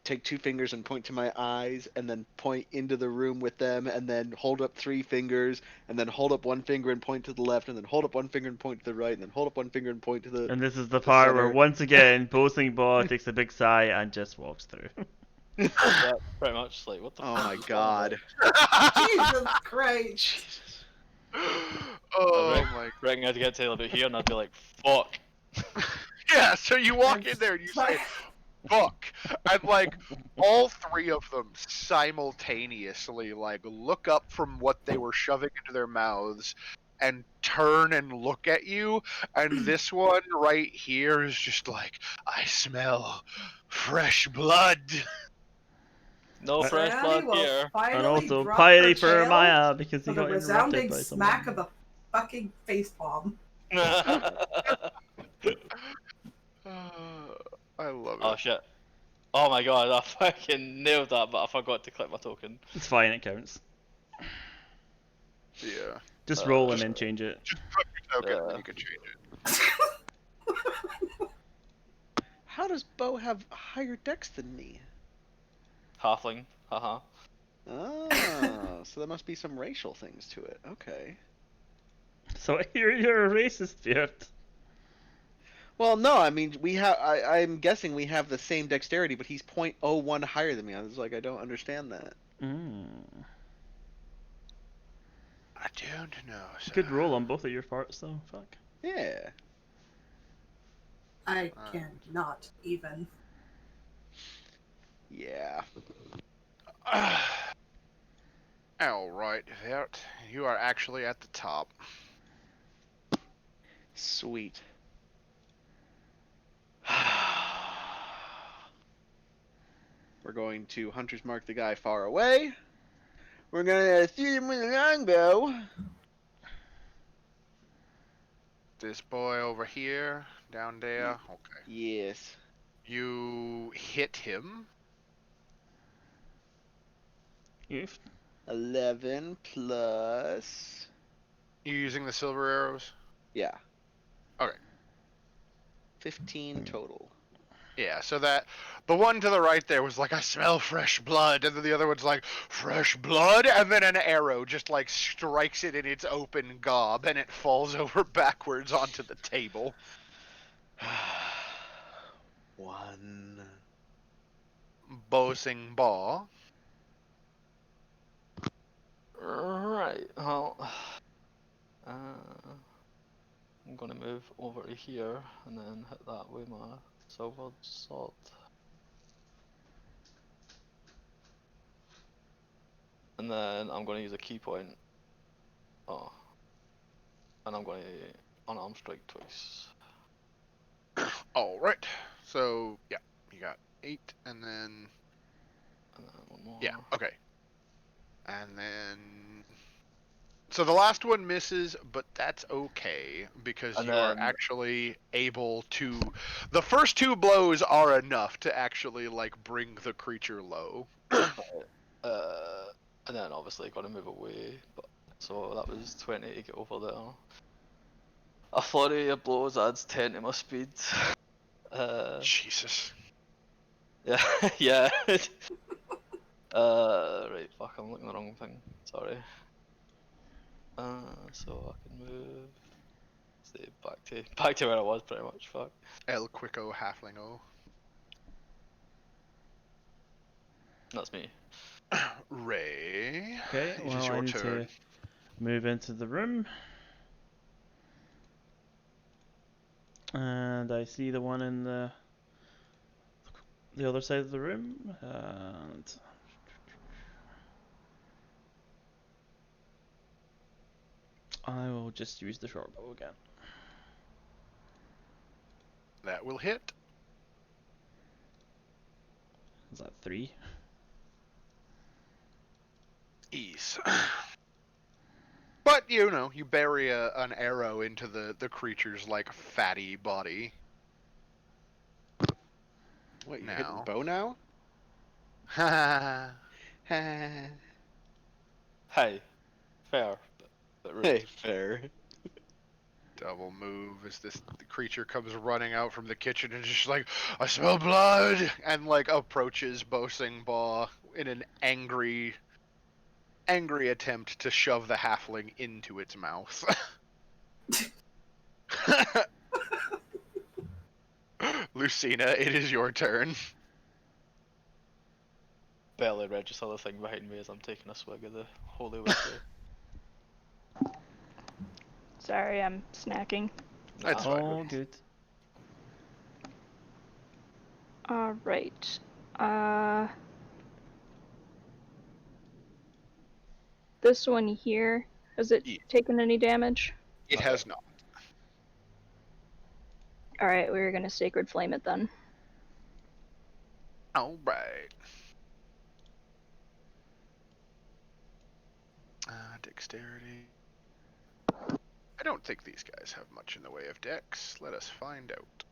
take 2 fingers and point to my eyes, and then point into the room with them, and then hold up 3 fingers, and then hold up 1 finger and point to the left, and then hold up 1 finger and point to the right, and then hold up 1 finger and point to the And this is the part where center. once again, Boasting Ball takes a big sigh and just walks through. Yeah, pretty much. Like, what the Oh fuck my is going god. Jesus Christ. Jesus. Oh on? my. Reckon I'd get to about here and I'd be like, fuck. Yeah, so you walk in there and you say, fuck. And like all three of them simultaneously like look up from what they were shoving into their mouths and turn and look at you. And this one right here is just like, I smell fresh blood. No fresh Sandy blood will here. And finally also drop Piety her for tail Maya because he with a got interrupted resounding by smack someone. of a fucking face palm. I love Oh it. shit. Oh my god, I fucking nailed that, but I forgot to click my token. It's fine, it counts. Yeah. Just roll and then change it. Just put your token and then you can change it. How does Bo have higher dex than me? Halfling, haha. Oh, so there must be some racial things to it. Okay. So you're a racist, Beard. Well, no, I mean we have. I'm guessing we have the same dexterity, but he's 0.01 higher than me. I was like, I don't understand that. I don't know. Sir. Good roll on both of your parts, though. Fuck. Yeah. I cannot even. Yeah. All right, Vert. You are actually at the top. Sweet. We're going to Hunter's Mark the guy far away. We're gonna shoot him with a longbow. This boy over here, down there. Okay. Yes. You hit him. You've 11 plus. You using the silver arrows? Yeah. Okay. 15 total. Yeah, so that the one to the right there was like, I smell fresh blood, and then the other one's like, fresh blood, and then an arrow just like strikes it in its open gob, and it falls over backwards onto the table. 1. Boasting Ball. Right, well, I'm gonna move over to here and then hit that with my silver sword. And then I'm gonna use a key point. Oh. And I'm gonna unarmed strike twice. Alright. So, yeah, you got 8, and then. And then one more. Yeah, okay. And then. So the last one misses, but that's okay, because And you are then- actually able to. The first 2 blows are enough to actually, like, bring the creature low. And then obviously gotta move away. But so that was 20 to get over there. A flurry of blows adds 10 to my speed. Jesus. Yeah, yeah. Right, fuck, I'm looking at the wrong thing. Sorry. So I can move. Stay back to where I was pretty much. Fuck. El Quico Halflingo. That's me. Ray. okay. It Well, is I your need turn. to move into the room. And I see the one in the other side of the room. And I will just use the short bow again. That will hit. Is that 3? Ease. But, you know, you bury an arrow into the creature's, like, fatty body. What, you're hitting bow now? Ha. Hey, Hey, fair, but rude. fair. Double move as the creature comes running out from the kitchen and just like, I smell blood! And, like, approaches Bosingbaw in an angry attempt to shove the halfling into its mouth. Lucina, it is your turn. Barely register the thing behind me as I'm taking a swig of the holy whiskey. Sorry, I'm snacking. That's fine. Oh, good. Alright. This one here, has it Yeah. taken any damage? It has not. Alright, we're gonna Sacred Flame it then. Alright. Dexterity. I don't think these guys have much in the way of dex. Let us find out.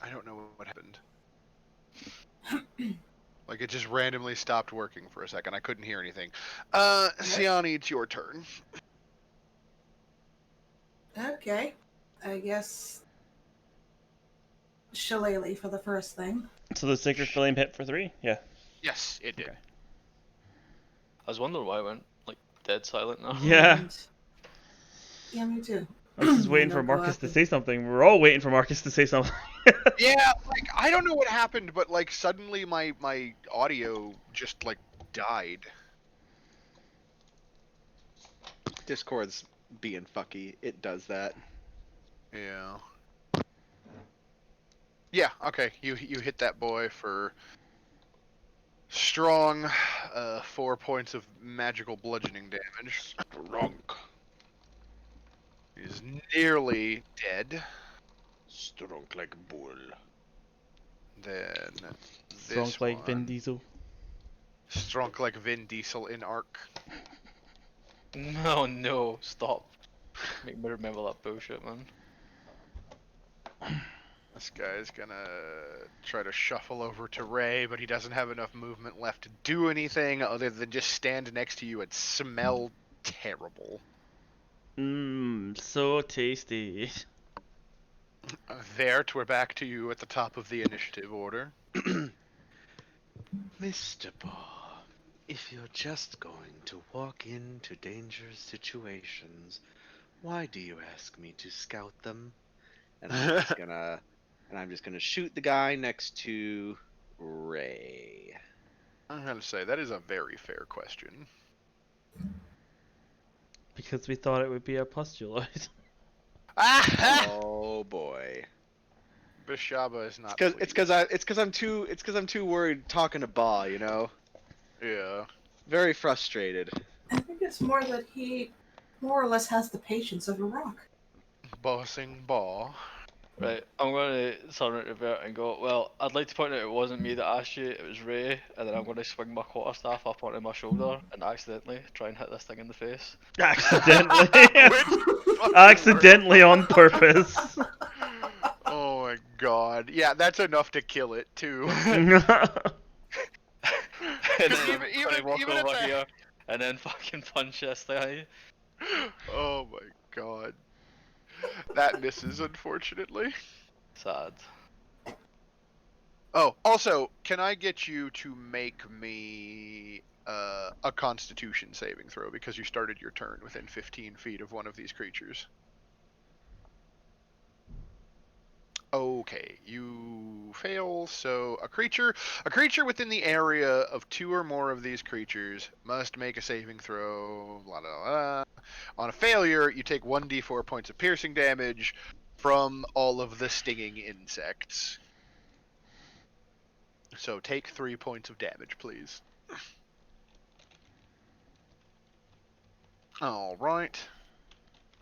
I don't know what happened. Like, it just randomly stopped working for a second. I couldn't hear anything. Siani, it's your turn. Okay. I guess Shillelagh for the first thing. So the Sacred Flame hit for 3? Yeah. Yes, it did. Okay. I was wondering why I went like dead silent now. Yeah. Yeah, me too. I was just waiting for Marcus to say something. We're all waiting for Marcus to say something. Yeah, like, I don't know what happened, but, like, suddenly my audio just, like, died. Discord's being fucky. It does that. Yeah. Yeah, okay. You hit that boy for strong 4 points of magical bludgeoning damage. Strunk. He's nearly dead. Strunk like a bull. Then Strong this like Vin one. Diesel. Strong like Vin Diesel in Arc. No, no, stop. Make me remember that bullshit, man. This guy's gonna try to shuffle over to Ray, but he doesn't have enough movement left to do anything other than just stand next to you and smell terrible. Mmm, so tasty. Vert, we're back to you at the top of the initiative order. Mr. Baugh, if you're just going to walk into dangerous situations, why do you ask me to scout them? And I'm just gonna shoot the guy next to Ray. I'm gonna say that is a very fair question. Because we thought it would be a postulate. Oh boy. Bishaba is not. It's because I'm too worried talking to Baugh, you know. Yeah. Very frustrated. I think it's more that he more or less has the patience of a rock. Bossing Ball. Right, I'm going to turn it to Bert and go, well, I'd like to point out it wasn't me that asked you, it was Ray, and then I'm going to swing my quarterstaff up onto my shoulder and accidentally try and hit this thing in the face. Accidentally. Which fucking Accidentally on purpose. Oh my god. Yeah, that's enough to kill it too. And then Even- I'm even- going to walk even at over the- here and then fucking punch this thing. Oh my god. That misses, unfortunately. Sad. Oh, also, can I get you to make me a Constitution saving throw because you started your turn within 15 feet of one of these creatures? Okay, you fail. So a creature within the area of 2 or more of these creatures must make a saving throw. Blah, blah, blah. On a failure, you take 1d4 points of piercing damage from all of the stinging insects. So take 3 points of damage, please. All right.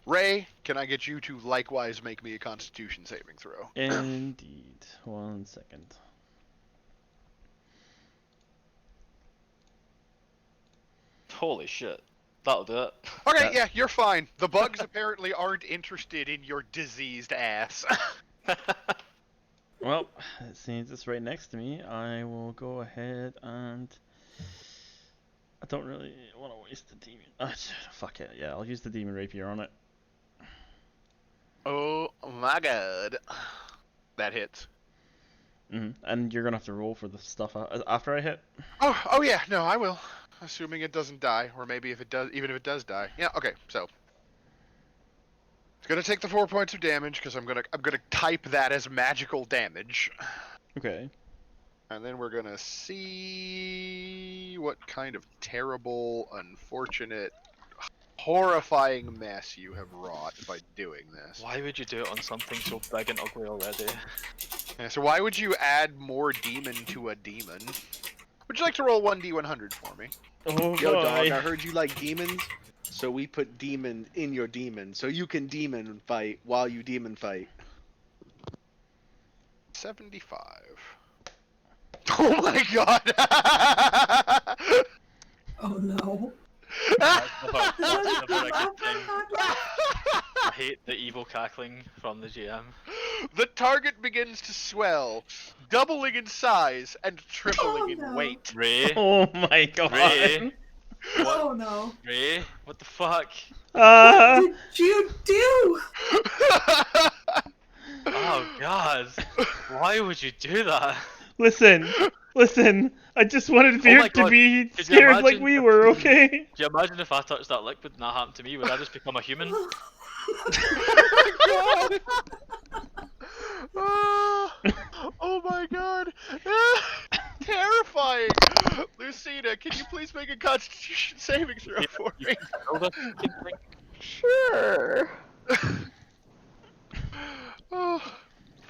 Ray, can I get you to likewise make me a Constitution saving throw? Indeed. 1 second. Holy shit. That'll do it. Okay, That- yeah, you're fine. The bugs apparently aren't interested in your diseased ass. Well, since it's right next to me, I will go ahead and... I don't really want to waste the demon... fuck it, yeah, I'll use the demon rapier on it. Oh my god. That hits. And you're gonna have to roll for the stuff after I hit. Oh yeah, no, I will. Assuming it doesn't die, or maybe if it does, even if it does die. Yeah, okay, so it's gonna take the 4 points of damage because I'm gonna type that as magical damage, Okay. and then we're gonna see what kind of terrible, unfortunate, horrifying mess you have wrought by doing this. Why would you do it on something so big and ugly already? Yeah, so why would you add more demon to a demon? Would you like to roll 1d100 for me? Oh Yo, dog, boy. I heard you like demons, so we put demon in your demon, so you can demon fight while you demon fight. 75. Oh my god! Oh no. That's never a Laugh, good laugh, thing. laugh. I hate the evil cackling from the GM. The target begins to swell, doubling in size and tripling Oh, in no. weight. Ray, Oh my god. Ray, Oh no. Ray, what the fuck? Ah. What did you do? Oh god, why would you do that? Listen. I just wanted my Virt to God, be could you scared like imagine we if- were, okay? Do you imagine if I touched that liquid and that happened to me? Would I just become a human? Oh my god! Terrifying! Lucina, can you please make a Constitution saving throw for me? Sure. Oh,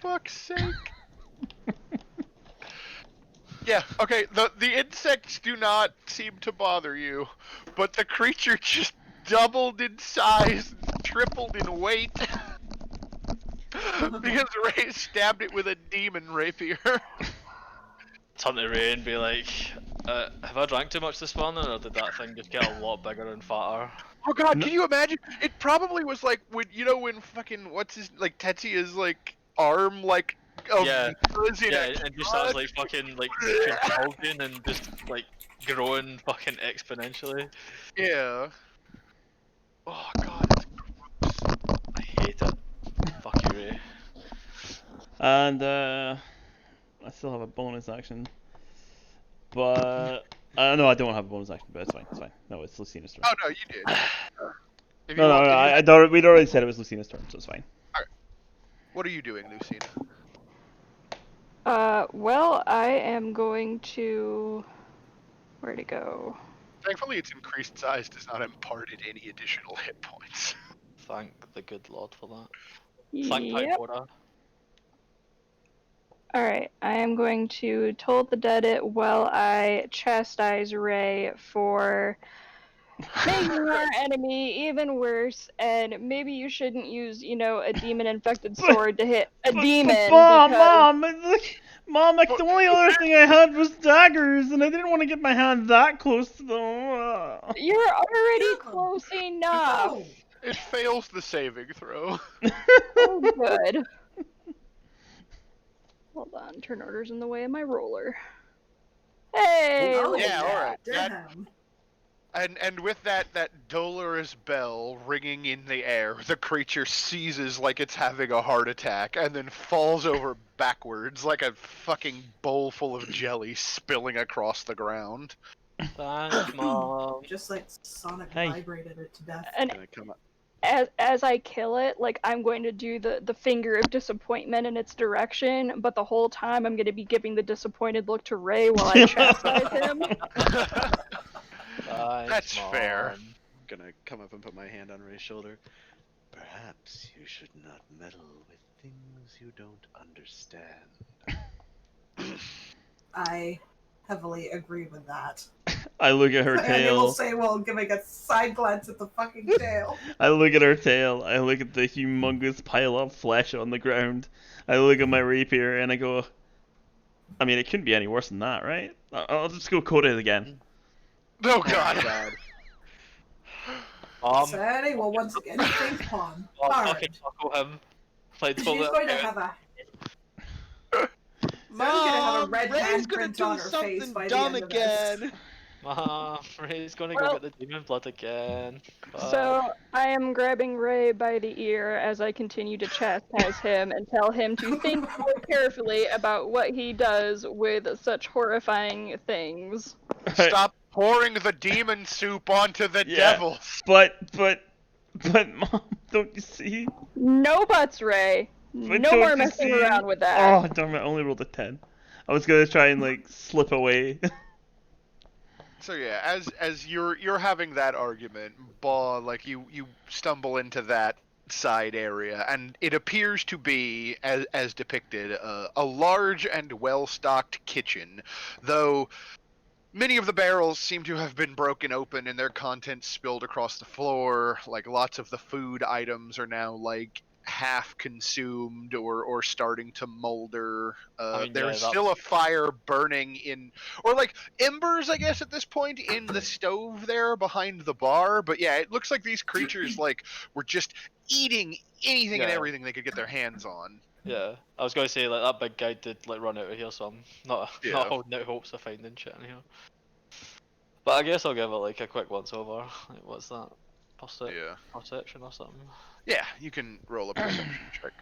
fuck's sake. Yeah, okay, the insects do not seem to bother you, but the creature just doubled in size, tripled in weight. Because Ray stabbed it with a demon rapier. Turn to Ray and be like, have I drank too much this morning, or did that thing just get a lot bigger and fatter? Oh god, No. can you imagine? It probably was like when fucking Tetsuya's like arm Yeah, was in Yeah, a and just starts like fucking like convulsing and just like growing fucking exponentially. Yeah. Oh god, it's gross. I hate it. Fuck you, Ray. And I still have a bonus action. But no, I don't have a bonus action, but it's fine. It's fine. No, it's Lucina's turn. Oh no, you did. If you No, want- if you- I don't. We'd already said it was Lucina's turn, so it's fine. What are you doing, Lucina? Well, I am going to... Where'd it go? Thankfully, its increased size does not impart it any additional hit points. Thank the good lord for that. Thank Yep. Pythora. Alright, I am going to Toll the Dead it while I chastise Ray for making our enemy even worse, and maybe you shouldn't use, a demon-infected But- sword to hit a But demon Mom, because Mom, like, the only other thing I had was daggers, and I didn't want to get my hand that close to them. you're already Yeah. close enough. No. It fails the saving throw. Oh, good. Hold on, turn order's in the way of my roller. Hey, Oh, look yeah, at all that. right. That, Damn. and with that dolorous bell ringing in the air, the creature seizes like it's having a heart attack, and then falls over backwards like a fucking bowl full of jelly spilling across the ground. Thanks, Mom. Just like Sonic Hey. vibrated it to death. And Gonna come up. as I kill it, like, I'm going to do the finger of disappointment in its direction, but the whole time I'm going to be giving the disappointed look to Ray while I chastise him. Thanks, That's fair. Mom. Gonna come up and put my hand on Ray's shoulder. Perhaps you should not meddle with things you don't understand. I heavily agree with that. I look at her And I will tail. say while giving a side glance at the fucking tail. I look at her tail. I look at the humongous pile of flesh on the ground. I look at my rapier and I go, I mean, it couldn't be any worse than that, right? I'll just go coat it again. Oh god. Mom. Sandy will once again think upon I'll hard. fucking tackle him. Like, She's pull it going to out. have a gonna have a red Ray's gonna handprint do on her face something by the dumb end of this. again. Mom, Ray's gonna Well- go get the demon blood again. So I am grabbing Ray by the ear as I continue to chastise him and tell him to think more carefully about what he does with such horrifying things. Stop pouring the demon soup onto the Yeah. devils. But Mom, don't you see? No buts, Ray. But No don't more you messing see? around with that. Oh, darn it, I only rolled a 10. I was gonna try and, like, slip away. So yeah, as you're having that argument, like you stumble into that side area, and it appears to be, as depicted, a large and well-stocked kitchen, though many of the barrels seem to have been broken open and their contents spilled across the floor. Like, lots of the food items are now like half consumed or starting to molder. I mean, There's yeah, still a fire burning in, or like embers, I guess, at this point in the stove there behind the bar. But yeah, it looks like these creatures like were just eating anything and Yeah. everything they could get their hands on. Yeah, I was gonna say, like, that big guy did, like, run out of here, so I'm not Yeah. holding out hopes of finding shit in here. But I guess I'll give it, like, a quick once over. Like, what's that? Yeah. Perception or something? Yeah, you can roll a perception check.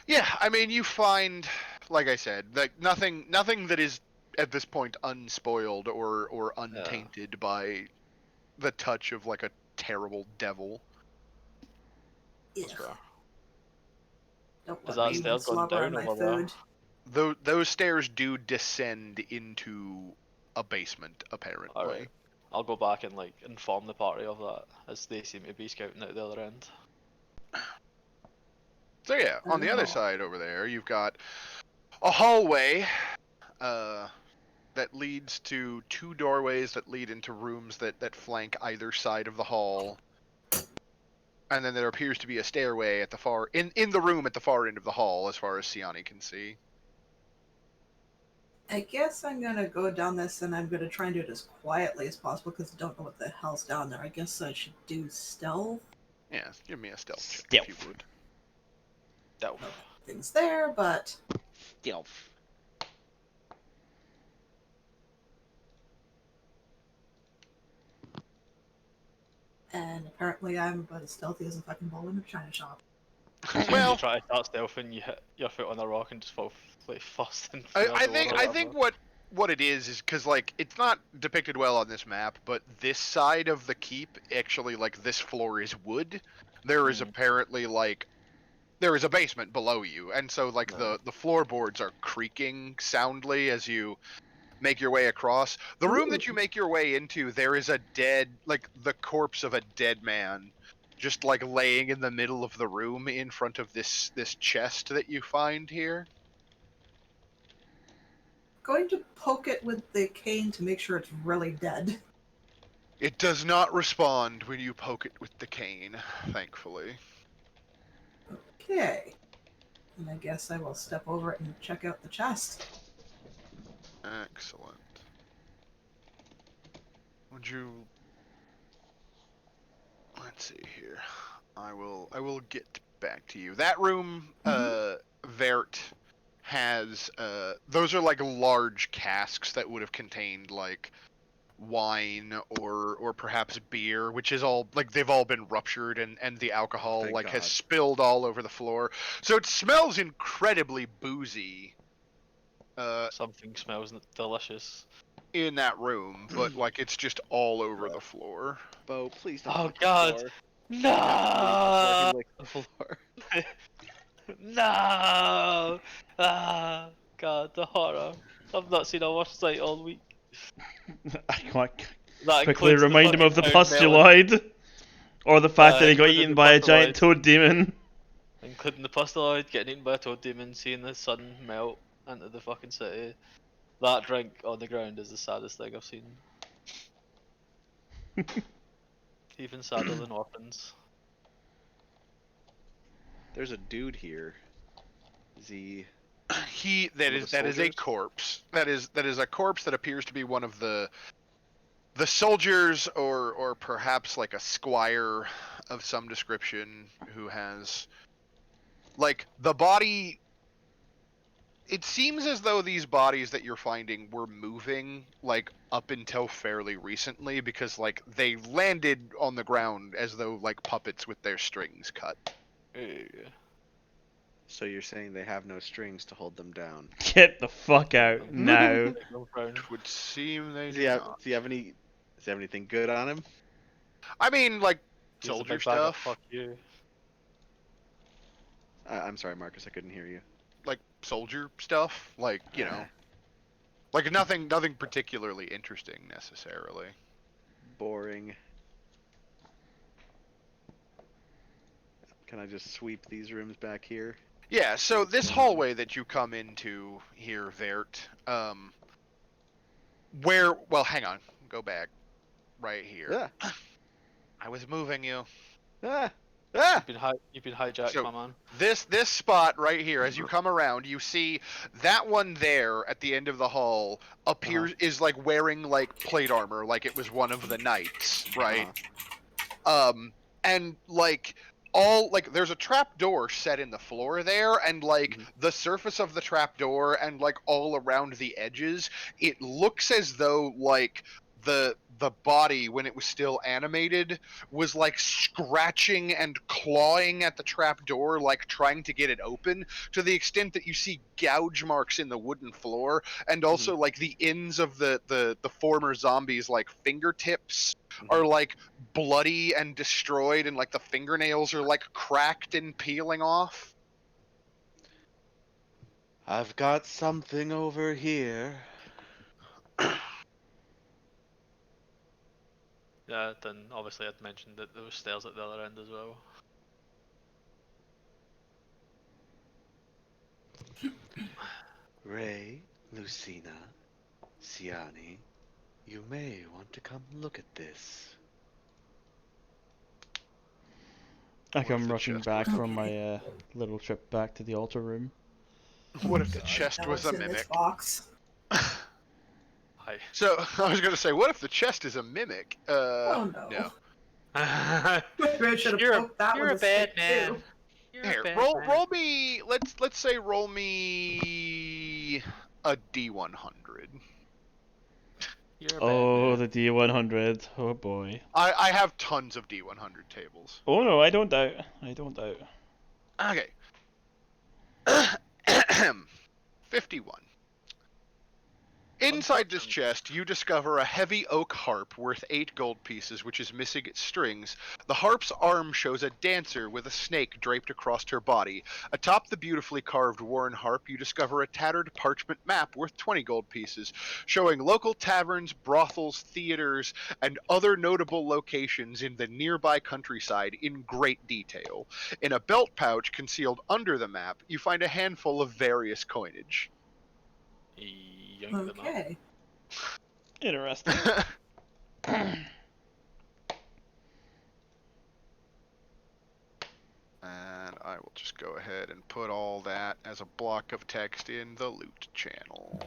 Yeah, I mean, you find, like I said, like nothing that is at this point unspoiled or untainted by the touch of like a terrible devil. That's Ugh, fair. don't Is want that me stairs going slobber on down my over there? food. Those stairs do descend into a basement, apparently. Alright. I'll go back and, like, inform the party of that, as they seem to be scouting out the other end. So yeah, on the other side over there, you've got a hallway that leads to two doorways that lead into rooms that flank either side of the hall. And then there appears to be a stairway at the far in the room at the far end of the hall, as far as Siani can see. I guess I'm gonna go down this and I'm gonna try and do it as quietly as possible because I don't know what the hell's down there. I guess I should do stealth. Yeah, give me a stealth check if you would. Things there, but Stealth. and apparently I'm about as stealthy as a fucking bull in a china shop. Well, you try to start stealth and you hit your foot on the rock and just fall, like, fast and I think what it is because like it's not depicted well on this map, but this side of the keep actually, like, this floor is wood. There is apparently like there is a basement below you, and so like the floorboards are creaking soundly as you make your way across. The room that you make your way into, there is a dead, like the corpse of a dead man, just like laying in the middle of the room in front of this chest that you find here. going to poke it with the cane to make sure it's really dead. It does not respond when you poke it with the cane, thankfully. Okay. And I guess I will step over it and check out the chest. Excellent. Would you... Let's see here. I will get back to you. That room, Vert has, those are like large casks that would have contained like wine or perhaps beer, which is all like they've all been ruptured and the alcohol Thank like God. has spilled all over the floor. So it smells incredibly boozy. Something smells delicious. In that room, but like it's just all over the floor. Bo, please don't Oh lick the God! floor. Before he No! licks the floor. No! Ah, God, the horror. I've not seen a worse sight all week. I can't That quickly includes the remind him fucking of the town melon. pustuloid. Or the fact that he got Including eaten the by a giant pustuloid. toad demon. Including the pustuloid, getting eaten by a toad demon, seeing the sun melt into the fucking city. That drink on the ground is the saddest thing I've seen. Even sadder than orphans. There's a dude here. Is he... That One of the is a soldiers? corpse. That is a corpse that appears to be one of the soldiers or perhaps like a squire of some description who has like the body. It seems as though these bodies that you're finding were moving like up until fairly recently because like they landed on the ground as though like puppets with their strings cut. So you're saying they have no strings to hold them down? Get the fuck out now. It would seem they Does do he have? not. Does he have any? Does he have anything good on him? I mean, like Here's a soldier big bag of stuff, fuck you. I'm sorry, Marcus. I couldn't hear you. like soldier stuff, like you know, like nothing particularly interesting necessarily. Boring. Can I just sweep these rooms back here? Yeah, so this hallway that you come into here, Vert, well, hang on, go back, right here. Ah! I was moving you. Ah! Ah! You've been hijacked, So my man. this spot right here, as you come around, you see that one there at the end of the hall appears is like wearing like plate armor, like it was one of the knights, right? And like all like there's a trap door set in the floor there, and like the surface of the trap door and like all around the edges, it looks as though like the body when it was still animated was like scratching and clawing at the trap door, like trying to get it open, to the extent that you see gouge marks in the wooden floor, and also like the ends of the former zombies like fingertips are like bloody and destroyed, and like the fingernails are like cracked and peeling off. I've got something over here. Yeah, then obviously I'd mentioned that there was stairs at the other end as well. Ray, Lucina, Siani, you may want to come look at this. I come rushing back was- from my little trip back to the altar room. What if the chest Now was it's a in this mimic? box. Hi. So I was gonna say, what if the chest is a mimic? Oh no. Maybe I should have poked that with a stick too. Here, roll me. Let's say roll me a D100. Oh, the D100. Oh boy. I have tons of D100 tables. Oh no, I don't doubt. I don't doubt. Okay. 51. Inside this chest, you discover a heavy oak harp worth 8 gold pieces, which is missing its strings. The harp's arm shows a dancer with a snake draped across her body. Atop the beautifully carved worn harp, you discover a tattered parchment map worth 20 gold pieces, showing local taverns, brothels, theaters, and other notable locations in the nearby countryside in great detail. In a belt pouch concealed under the map, you find a handful of various coinage. yoink them up. Okay. Interesting. And I will just go ahead and put all that as a block of text in the loot channel.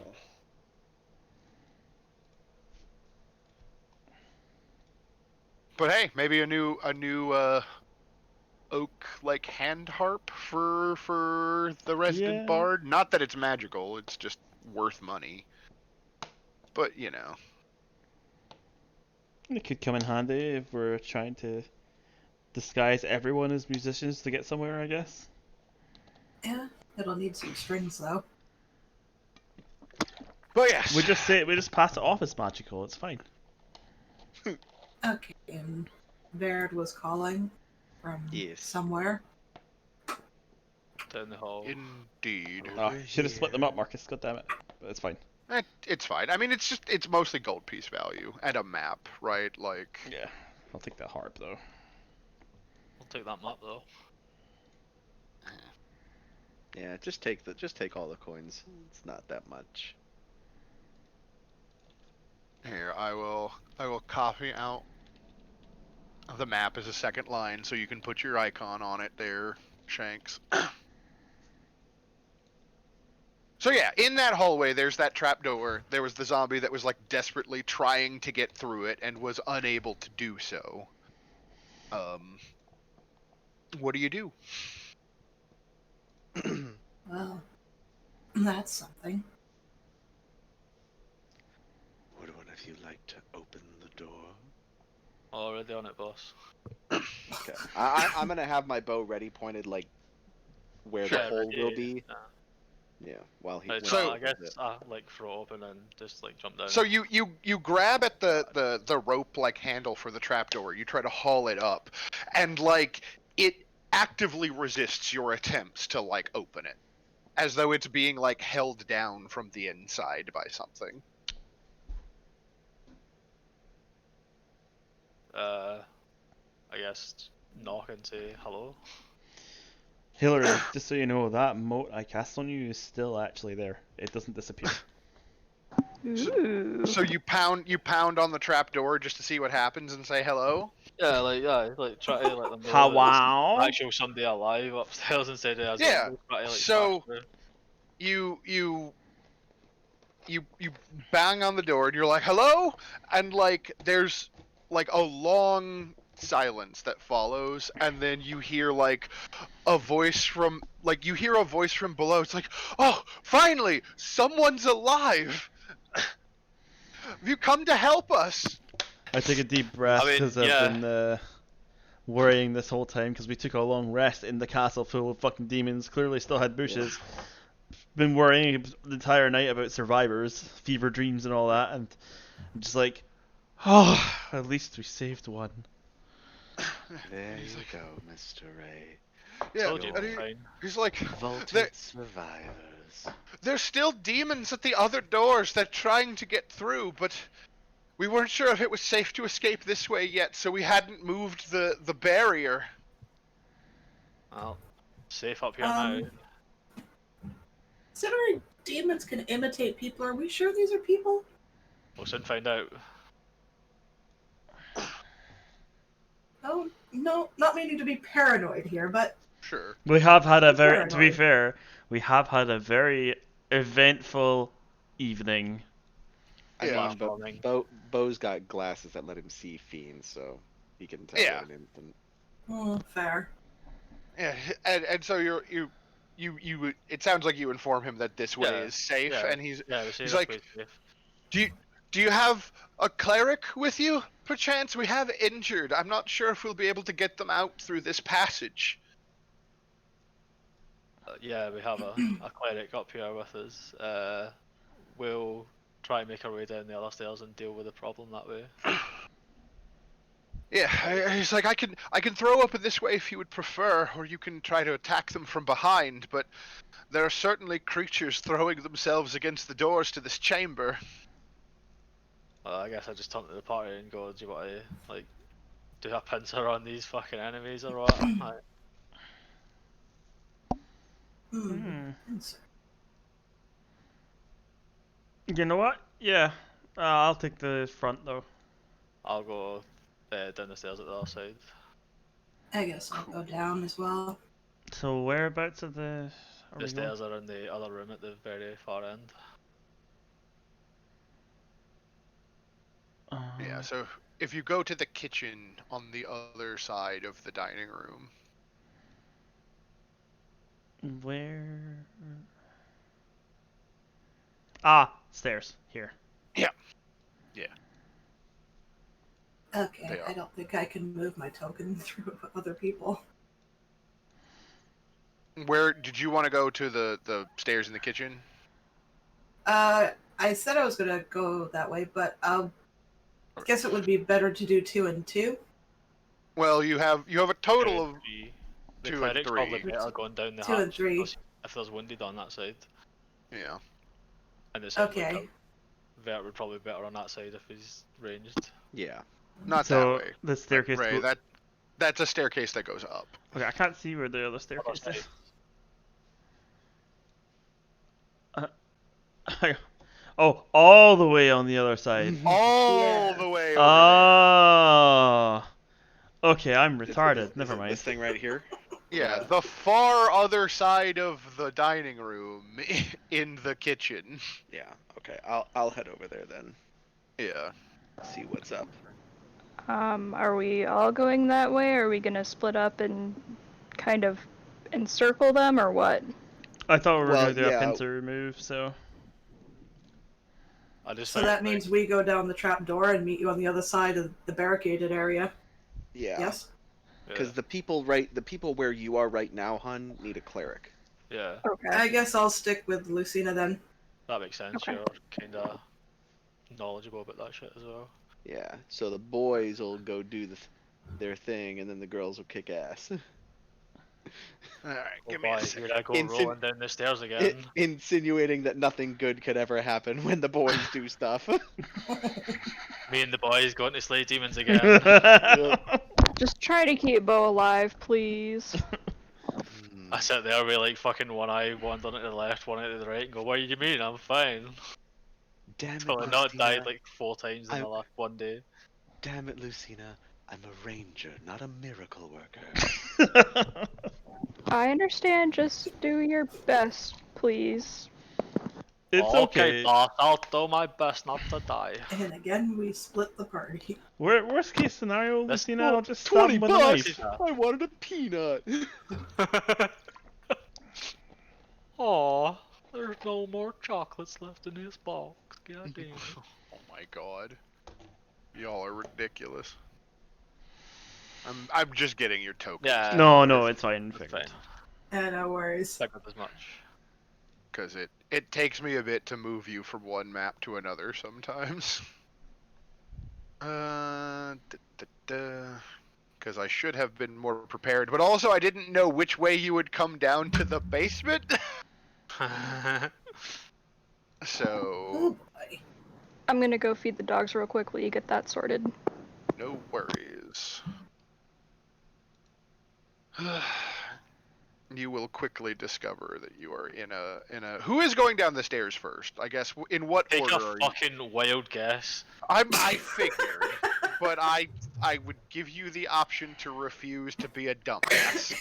But hey, maybe a new oak like hand harp for the resident bard. Not that it's magical, it's just worth money. But you know, it could come in handy if we're trying to disguise everyone as musicians to get somewhere, I guess. Yeah, it'll need some strings though. but yes, We just pass it off as magical. It's fine. Okay, and Baird was calling from somewhere. Down the hall. indeed. Oh, should have split them up, Marcus. God damn it. But it's fine. It's fine. I mean, it's mostly gold piece value and a map, right? Like, Yeah, I'll take that harp though. I'll take that map though. Yeah, just take all the coins. It's not that much. here I will copy out the map as a second line so you can put your icon on it there, Shanks. So yeah, in that hallway, there's that trapdoor. There was the zombie that was like desperately trying to get through it and was unable to do so. What do you do? Well, that's something. Would one of you like to open the door? Already on it, boss. Okay. I'm gonna have my bow ready, pointed like where the hole will be. Yeah. While he. So I guess I like throw it open and just like jump down. So you grab at the rope like handle for the trapdoor. You try to haul it up, and like it actively resists your attempts to like open it, as though it's being like held down from the inside by something. I guess knock and say hello. Hillary, just so you know, that moat I cast on you is still actually there. It doesn't disappear. Ooh. So you pound on the trapdoor just to see what happens and say hello. Yeah, like try to let them know How? there's actual somebody alive upstairs instead of Yeah. try to, like, So smash you bang on the door and you're like hello, and like there's like a long silence that follows, and then you hear like a voice from below. It's like, oh, finally someone's alive. Have you come to help us? I take a deep breath because I've been worrying this whole time because we took a long rest in the castle full of fucking demons. Clearly still had bushes. Been worrying the entire night about survivors, fever dreams and all that, and I'm just like, oh, at least we saved one. There you go, Mr. Ray. Yeah, he's like, Vaulted survivors. There's still demons at the other doors that are trying to get through, but we weren't sure if it was safe to escape this way yet, so we hadn't moved the barrier. Well, safe up here now. Considering demons can imitate people, are we sure these are people? We'll soon find out. Oh, no, not meaning to be paranoid here, but... Sure. We have had to be fair, we have had a very eventful evening. I mean, Bo's got glasses that let him see fiends, so he can tell in an instant. Fair. Yeah, and so you it sounds like you inform him that this way is safe, and he's like, do you have a cleric with you, perchance? We have injured. I'm not sure if we'll be able to get them out through this passage. Yeah, we have a cleric up here with us. We'll try and make our way down the other stairs and deal with the problem that way. Yeah, he's like, I can throw open this way if you would prefer, or you can try to attack them from behind, but there are certainly creatures throwing themselves against the doors to this chamber. I guess I just turn to the party and go, do you want to, like, do a pincer on these fucking enemies or what? You know what? Yeah. I'll take the front though. I'll go down the stairs at the other side. I guess I'll go down as well. So whereabouts of the? Are The we going? stairs are in the other room at the very far end. Yeah, so if you go to the kitchen on the other side of the dining room. Where? Ah, stairs. Here. Yeah. Yeah. Okay, I don't think I can move my token through other people. Where did you want to go to the stairs in the kitchen? I said I was gonna go that way, but I guess it would be better to do 2 and 2. Well, you have a total of Three. The 2 and cleric's 3. probably better going down the 2 and hatch 3. if there's wounded on that side. Yeah. And it sounds Okay. like Vert would probably be better on that side if he's ranged. Yeah. Not So that way. the staircase. Ray, that's a staircase that goes up. Okay, I can't see where the other staircase is. Oh, all the way on the other side. All the way over Oh. Okay, I'm retarded. Never Is it mind. this thing right here? there. Yeah, the far other side of the dining room in the kitchen. Yeah. Okay. I'll head over there then. Yeah. See what's up. Are we all going that way, or are we gonna split up and kind of encircle them, or what? I thought we were Well, gonna do yeah. a pincer move, so. So that means we go down the trap door and meet you on the other side of the barricaded area. Yeah. Yes? Because the people where you are right now, hun, need a cleric. Yeah, Okay. I guess I'll stick with Lucina then. that makes sense. Okay. You're kind of knowledgeable about that shit as well. Yeah. So the boys will go do their thing, and then the girls will kick ass. All right, Oh give me a boy, second. here I go Insin- rolling down the stairs again. Insinuating that nothing good could ever happen when the boys do stuff. Me and the boys going to slay demons again. Just try to keep Bo alive, please. I sit there with like fucking one eye wandering to the left, one eye to the right, and go, "What do you mean? I'm fine." Damn it, Well, I not Lucina. died like 4 times in the last one day. Damn it, Lucina. I'm a ranger, not a miracle worker. I understand. Just do your best, please. It's okay. boss, I'll do my best not to die. And again, we split the party. Worst case scenario, That's Lucina, I'll just stab him with a $20. knife. I wanted a peanut. Aw, there's no more chocolates left in this box. God damn. Oh my god. Y'all are ridiculous. I'm just getting your token. Yeah. No, it's fine. It's Figured. fine. No worries. Pick up as much. Because it takes me a bit to move you from one map to another sometimes. Because I should have been more prepared, but also I didn't know which way you would come down to the basement. So, Oh boy. I'm gonna go feed the dogs real quick while you get that sorted. no worries. You will quickly discover that you are in a. Who is going down the stairs first? I guess in what Take order a are you? fucking wild guess. I figured, but I would give you the option to refuse to be a dumbass.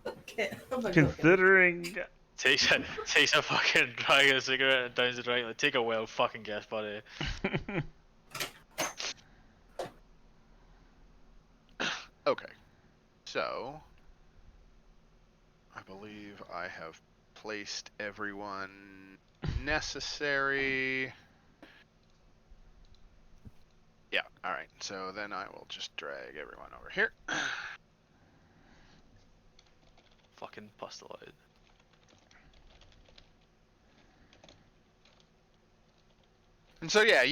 Okay. I'm not Considering. Takes a fucking drag of a cigarette and downs it right. Like, take a wild fucking guess, buddy. Okay, so I believe I have placed everyone necessary. Yeah, alright, so then I will just drag everyone over here. Fucking pustuloid. And so yeah,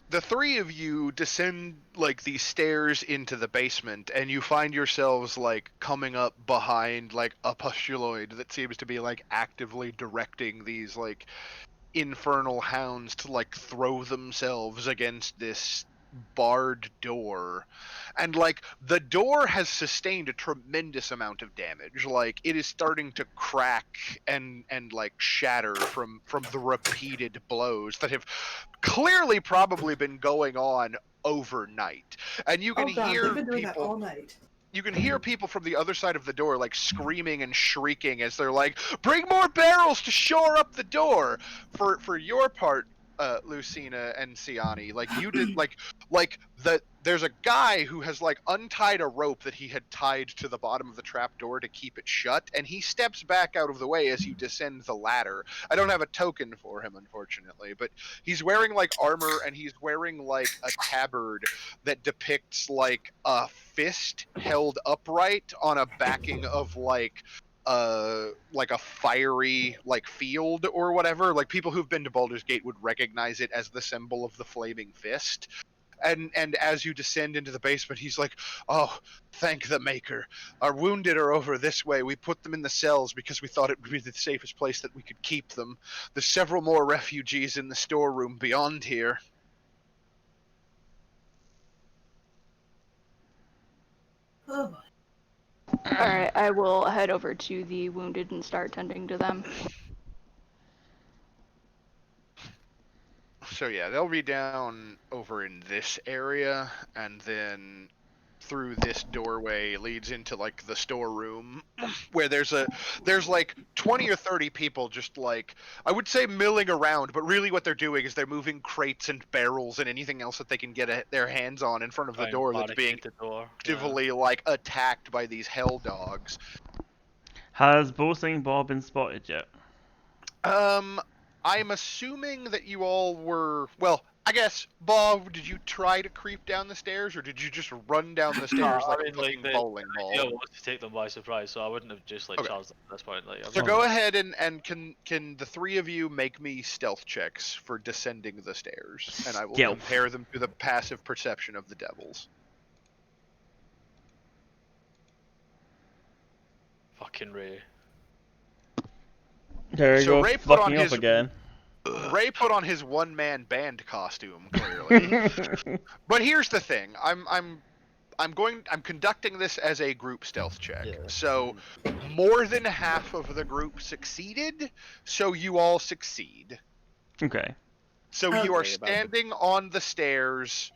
the three of you descend like these stairs into the basement, and you find yourselves like coming up behind like a pustuloid that seems to be like actively directing these like infernal hounds to like throw themselves against this barred door, and like the door has sustained a tremendous amount of damage. Like it is starting to crack and like shatter from the repeated blows that have clearly probably been going on overnight. And you can Oh god, hear they've been doing that people all night. you can hear people from the other side of the door like screaming and shrieking as they're like, "Bring more barrels to shore up the door." For your part, Lucina and Siani, like you did, there's a guy who has like untied a rope that he had tied to the bottom of the trap door to keep it shut, and he steps back out of the way as you descend the ladder. I don't have a token for him, unfortunately, but he's wearing like armor and he's wearing like a tabard that depicts like a fist held upright on a backing of like a fiery like field or whatever. Like people who've been to Baldur's Gate would recognize it as the symbol of the flaming fist. And as you descend into the basement, he's like, "Oh, thank the Maker. Our wounded are over this way. We put them in the cells because we thought it would be the safest place that we could keep them. There's several more refugees in the storeroom beyond here." Oh boy. Alright, I will head over to the wounded and start tending to them. So yeah, they'll be down over in this area, and then through this doorway leads into like the storeroom where there's like 20 or 30 people just like, I would say milling around, but really what they're doing is they're moving crates and barrels and anything else that they can get their hands on in front of the door that's being actively like attacked by these hell dogs. Has Boasting Bob been spotted yet? I'm assuming that you all were, well, I guess, Bob, did you try to creep down the stairs, or did you just run down the stairs like a fucking bowling ball? Yeah, was to take them by surprise, so I wouldn't have just like charged them at this point. Like, so go ahead and can the three of you make me stealth checks for descending the stairs, and I will compare them to the passive perception of the devils. Fucking Ray. There you go, Ray put fucking on up again. Ray put on his one-man band costume, clearly. But here's the thing: I'm conducting this as a group stealth check. Yeah. So more than half of the group succeeded, so you all succeed. Okay. So you are standing on the stairs,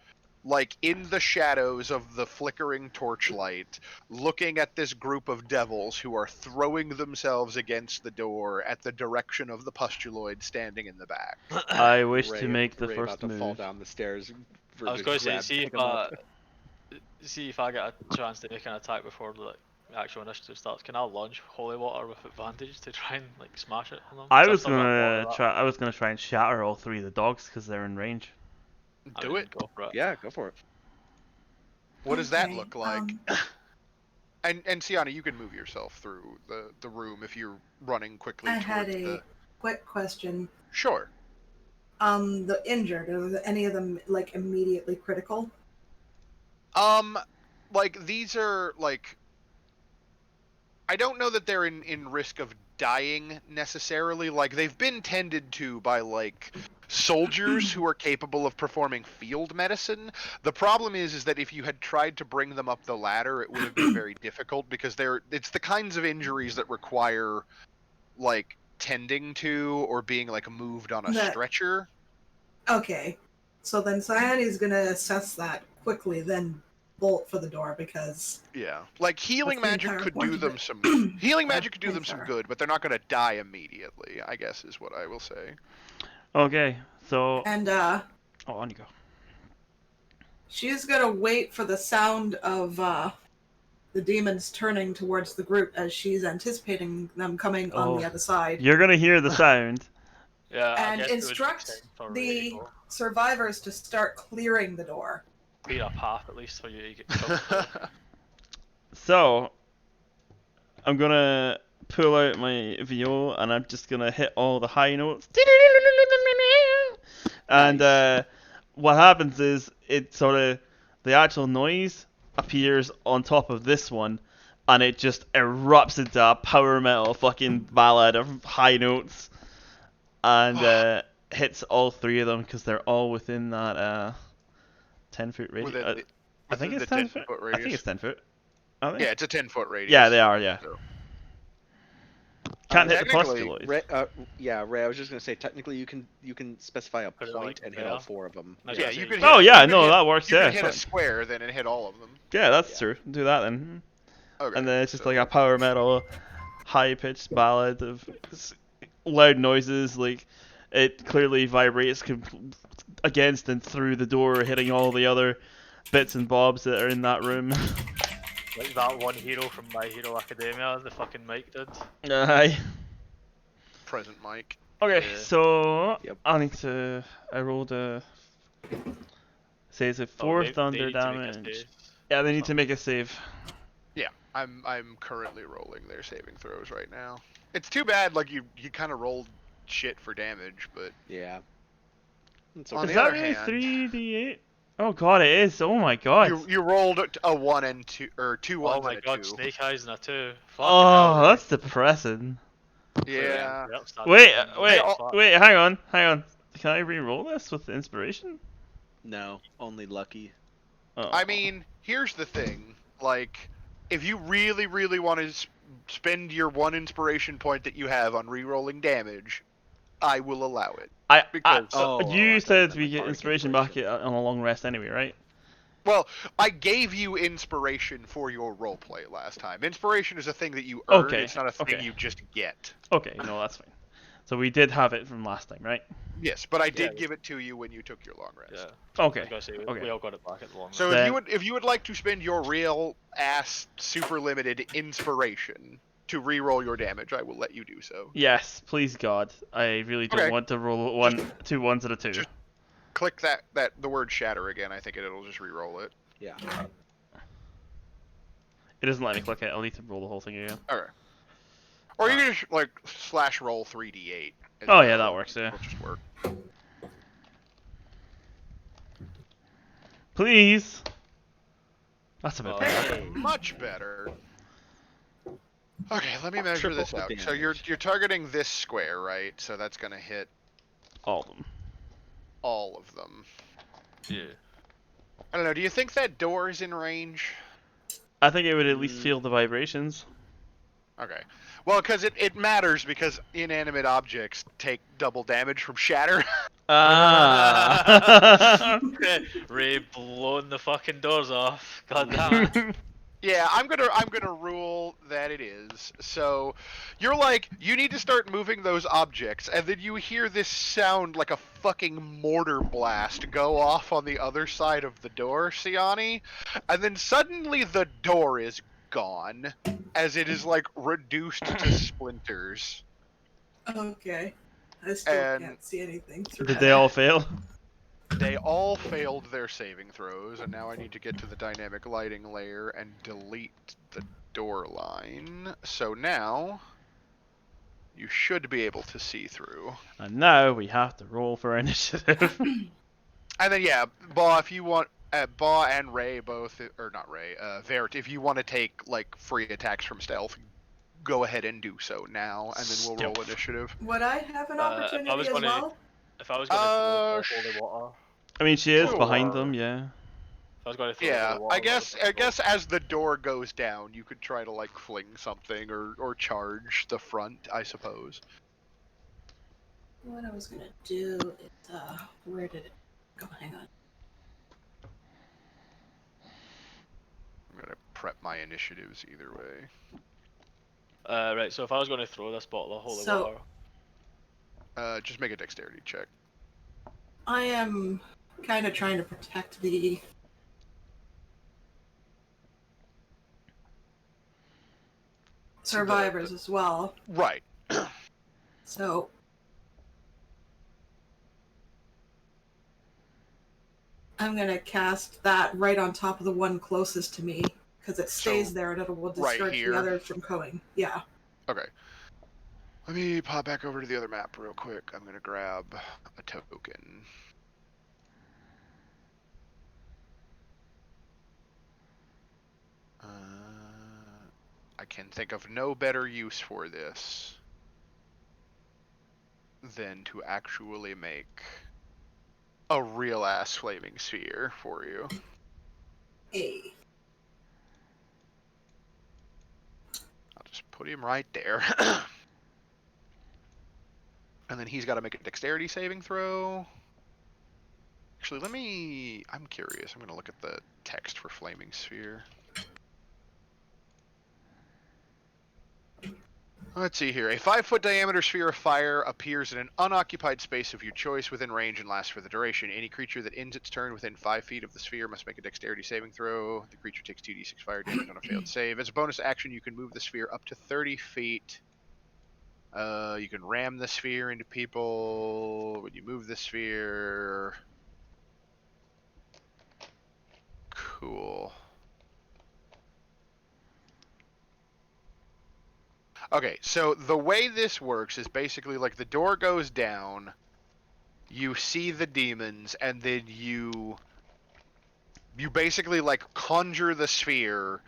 like in the shadows of the flickering torchlight, looking at this group of devils who are throwing themselves against the door at the direction of the pustuloid standing in the back. I wish to make the first move. To fall down the stairs. I was going to say, see if I get a chance to make an attack before the actual initiative starts. Can I launch holy water with advantage to try and like smash it? I was gonna try and shatter all three of the dogs because they're in range. Do it. Go for it. Yeah, go for it. What does that look like? And Siana, you can move yourself through the room if you're running quickly. I had a quick question. Sure. The injured, are any of them like immediately critical? Like these are like, I don't know that they're in risk of dying necessarily. Like they've been tended to by like soldiers who are capable of performing field medicine. The problem is that if you had tried to bring them up the ladder, it would have been very difficult because it's the kinds of injuries that require like tending to or being like moved on a stretcher. Okay, so then Siani's gonna assess that quickly, then bolt for the door because like healing magic could do them some good, but they're not gonna die immediately, I guess is what I will say. Okay, so and on you go. She's gonna wait for the sound of the demons turning towards the group as she's anticipating them coming on the other side. You're gonna hear the sound. And instruct the survivors to start clearing the door. Clear a path at least for you to get So I'm gonna pull out my VO and I'm just gonna hit all the high notes. And what happens is the actual noise appears on top of this one, and it just erupts into a power metal fucking ballad of high notes, and hits all three of them because they're all within that 10-foot radius. Within the, I think within it's the 10 10 foot. foot I radius. think it's 10 foot. Are they? Yeah, it's a 10-foot radius. Yeah, they are. Yeah. So. Can't hit the Technically, pustuloid. Ray, I was just gonna say, technically you can specify a Put it point like and hit all there. 4 of them. I was Yeah, gonna you say, could. Oh Hit, yeah, you could no, hit, that works. You Yeah, could hit a fine. square, then and hit all of them. Yeah, that's Yeah. true. Do that then. Okay. And then it's just so- like a power metal, high-pitched ballad of loud noises. Like it clearly vibrates against and through the door, hitting all the other bits and bobs that are in that room. like that one hero from My Hero Academia, the fucking Mike did. Aye. Present Mike. Okay, Yeah. so Yep. I rolled a. Says a Oh, 4 they thunder need to make a damage. save. Yeah, they need to make a save. Yeah, I'm currently rolling their saving throws right now. It's too bad, like you kind of rolled shit for damage, but Yeah. It's On okay. Is the that other really hand- 3d8? Oh god, it is. Oh my god. you rolled a 1 and 2 or 2 Oh ones my and a god, 2. Snake Eyes in a 2. Fucking Oh, hell, that's depressing. Yeah. Wait, Fuck. wait, hang on. Can I re-roll this with inspiration? No, only lucky. Oh. I mean, here's the thing. Like, if you really, really want to spend your 1 inspiration point that you have on re-rolling damage, I will allow it. because you I thought said meant, we like, get bardic inspiration back inspiration. on a long rest anyway, right? Well, I gave you inspiration for your roleplay last time. Inspiration is a thing that you earn. Okay, It's not a thing okay. you just get. Okay, no, that's fine. So we did have it from last time, right? Yes, but I did Yeah. give it to you when you took your long rest. Yeah. I Okay. was gonna say, Okay. we all got it back at the long So run. if you would like to spend your real ass super limited inspiration to re-roll your damage, I will let you do so. Yes, please God. I really don't Okay. want to roll two ones and a 2. just- Click the word shatter again. I think it'll just re-roll it. Yeah. It doesn't let me click it. I'll need to roll the whole thing again. Okay. Or you can just like slash roll 3d8. Oh yeah, that works. Yeah. It'll just work. Please. That's a bit Oh, better. hey. Much better. Okay, let me measure Triple this the out. So you're damage. targeting this square, right? So that's gonna hit All of them. all of them. Yeah. I don't know. Do you think that door is in range? I think it would at least feel the vibrations. Okay. Well, because it matters because inanimate objects take double damage from shatter. Ah. Ray blowing the fucking doors off. God damn it. Yeah, I'm gonna rule that it is. So, you're like, you need to start moving those objects, and then you hear this sound like a fucking mortar blast go off on the other side of the door, Siani, and then suddenly the door is gone, as it is like reduced to splinters. Okay. I still And- can't see anything through Did that. they all fail? They all failed their saving throws, and now I need to get to the dynamic lighting layer and delete the door line. So now, you should be able to see through. And now we have to roll for initiative. And then, yeah, Ba, if you want, Ba and Ray both, or not Ray, Vert, if you want to take, like, free attacks from stealth, go ahead and do so now, and then we'll roll Stealth. initiative. Would I have an I opportunity was as gonna- well? If I was gonna throw the holy sh- water, I mean, she is Sure. behind them, yeah. if I was gonna throw the Yeah, holy water, I guess as the door goes down, you could try to, like, fling something or charge the front, I suppose. What I was gonna do is, where did it go? Hang on. I'm gonna prep my initiatives either way. Right, so if I was gonna throw this bottle of holy So- water, Just make a dexterity check. I am kind of trying to protect the survivors as well. Right. So I'm gonna cast that right on top of the one closest to me because it stays So, there and it will right discourage here? the others from going. Yeah. Okay. Let me pop back over to the other map real quick. I'm gonna grab a token. I can think of no better use for this than to actually make a real ass flaming sphere for you. A. I'll just put him right there. And then he's got to make a dexterity saving throw. Actually, I'm curious. I'm going to look at the text for flaming sphere. Let's see here. A 5-foot diameter sphere of fire appears in an unoccupied space of your choice within range and lasts for the duration. Any creature that ends its turn within 5 feet of the sphere must make a dexterity saving throw. The creature takes 2d6 fire damage on a failed save. As a bonus action, you can move the sphere up to 30 feet. You can ram the sphere into people. When you move the sphere... Cool. Okay, so the way this works is basically like the door goes down, you see the demons, and then you basically like conjure the sphere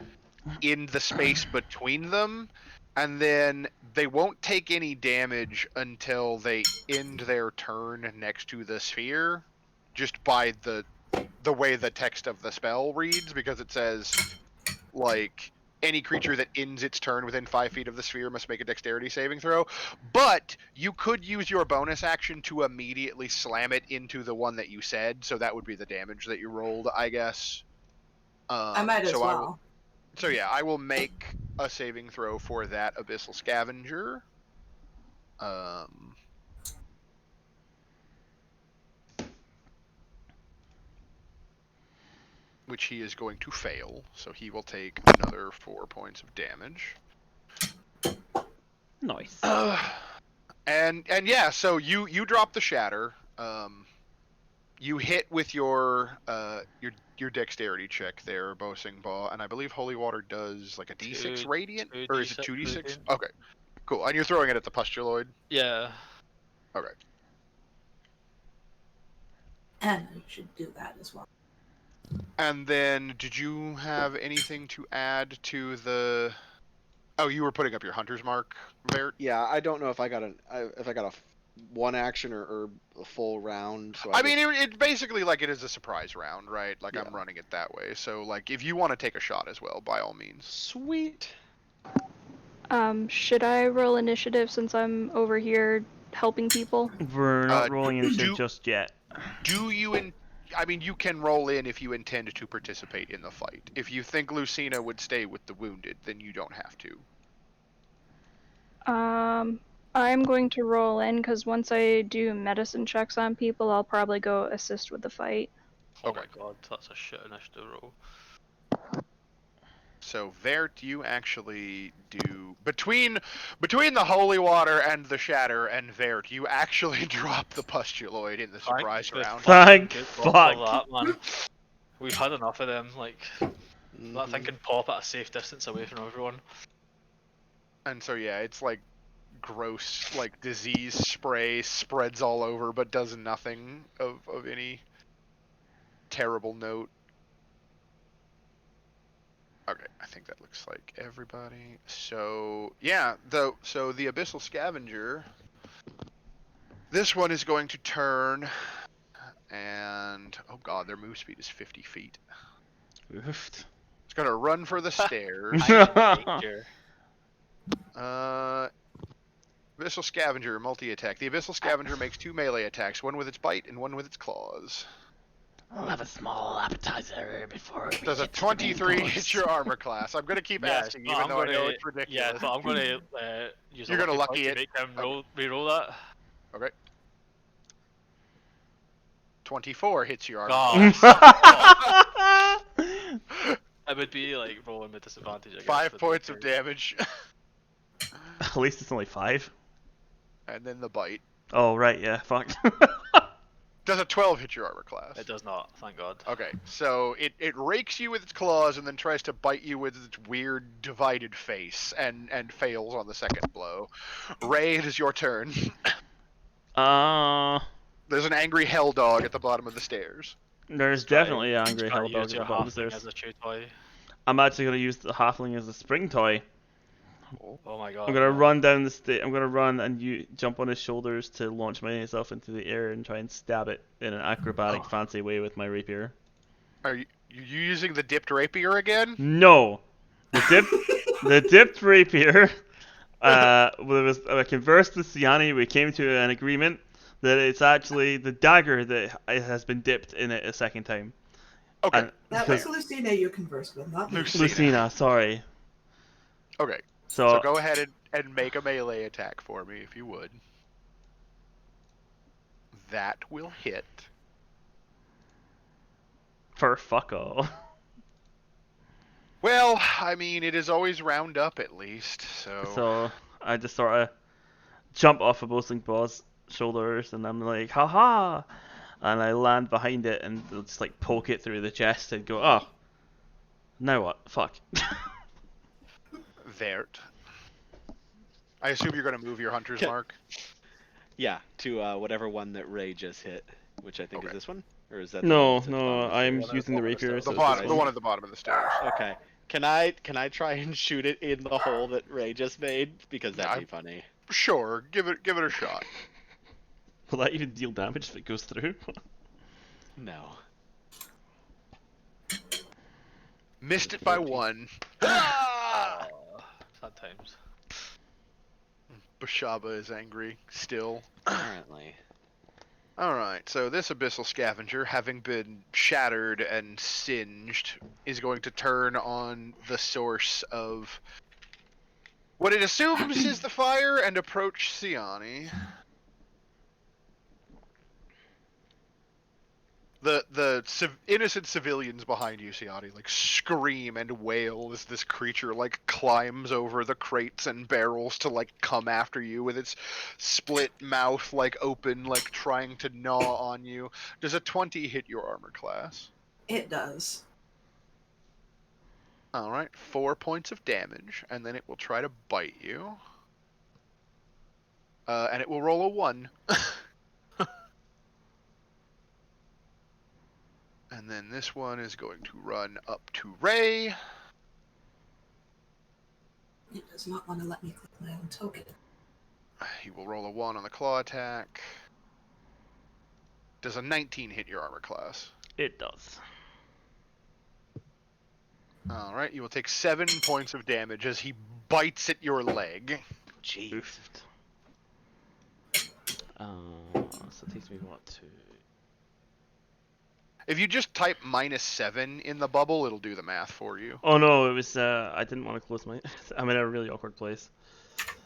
in the space between them, and then they won't take any damage until they end their turn next to the sphere, just by the way the text of the spell reads, because it says like any creature that ends its turn within 5 feet of the sphere must make a dexterity saving throw. But you could use your bonus action to immediately slam it into the one that you said, so that would be the damage that you rolled, I guess. I might as well. I will make a saving throw for that Abyssal Scavenger. Which he is going to fail, so he will take another 4 points of damage. Nice. And yeah, so you drop the shatter. You hit with your dexterity check there, Bosing Baw, and I believe Holy Water does like a D6 radiant, or is it 2d6? Okay, cool. And you're throwing it at the pustuloid? Yeah. Okay. And I should do that as well. And then, did you have anything to add to the... Oh, you were putting up your hunter's mark, Vert? Yeah, I don't know if I got a one action or a full round. So I mean, it's basically like it is a surprise round, right? Like, yeah. I'm running it that way. So, like, if you want to take a shot as well, by all means. Sweet. Should I roll initiative since I'm over here helping people? We're not rolling initiative just yet. I mean, you can roll in if you intend to participate in the fight. If you think Lucina would stay with the wounded, then you don't have to. I'm going to roll in because once I do medicine checks on people, I'll probably go assist with the fight. Oh my god, that's a shit initiative roll. So Vert, you actually do between the holy water and the shatter and Vert, you actually drop the pustuloid in the surprise round. Thank fuck. That, man. We've had enough of them. Like that thing can pop at a safe distance away from everyone. And so yeah, it's like gross, like disease spray spreads all over, but does nothing of any terrible note. Okay, I think that looks like everybody. So yeah, so the Abyssal Scavenger. This one is going to turn, and oh god, their move speed is 50 feet. Oofed. It's gonna run for the stairs. Abyssal Scavenger, multi-attack. The Abyssal Scavenger makes 2 melee attacks, one with its bite and one with its claws. I'll have a small appetizer before. Does a 23 hit your armor class? I'm gonna keep asking, even though I know it's ridiculous. Yeah, so I'm gonna use You're gonna lucky it. To make him reroll that. Okay. 24 hits your armor class. I would be like rolling with disadvantage. I guess, 5 points of damage. At least it's only 5. And then the bite. Oh right, yeah. Fuck. Does a 12 hit your armor class? It does not, thank God. Okay, so it rakes you with its claws and then tries to bite you with its weird divided face and fails on the second blow. Ray, it is your turn. There's an angry hell dog at the bottom of the stairs. There's definitely an angry hell dog at the bottom of the stairs. As a chew toy. I'm actually going to use the halfling as a spring toy. Oh my god. I'm gonna no. run down the I'm gonna run and you jump on his shoulders to launch myself into the air and try and stab it in an acrobatic, fancy way with my rapier. Are you using the dipped rapier again? No, the dipped rapier. I conversed with Siani. We came to an agreement that it's actually the dagger that has been dipped in it a second time. Okay. And That because was Lucina you conversed with, not me. Lucina, sorry. Okay. So So go ahead and make a melee attack for me if you would. That will hit. for fuck all. Well, I mean, it is always round up at least, so. So I just sort of jump off of Boasting Ball's shoulders and I'm like, haha! And I land behind it and just like poke it through the chest and go, oh, now what? Fuck. Vert. I assume you're going to move your hunter's mark. Yeah, to whatever one that Ray just hit, which I think is Okay. this one, or is that No, the one that's at the I'm bottom of the using the stairs? rapier. The So bottom, it's the one at the bottom of the stairs. Okay. Can I try and shoot it in the hole that Ray just made? Because that'd be funny. Sure, give it a shot. Will that even deal damage if it goes through? No. Missed it by 1. Ah! Sad times. Bashaba is angry still. Apparently. Alright, so this abyssal scavenger, having been shattered and singed, is going to turn on the source of what it assumes is the fire and approach Siani. The innocent civilians behind you, Siani, like scream and wail as this creature like climbs over the crates and barrels to like come after you with its split mouth like open, like trying to gnaw on you. Does a 20 hit your armor class? It does. Alright, 4 points of damage, and then it will try to bite you. And it will roll a 1. And then this one is going to run up to Ray. It does not want to let me click my own token. He will roll a 1 on the claw attack. Does a 19 hit your armor class? It does. Alright, you will take 7 points of damage as he bites at your leg. Jeez. So it takes me what to... If you just type -7 in the bubble, it'll do the math for you. Oh no, it was, I didn't want to close my... I'm in a really awkward place.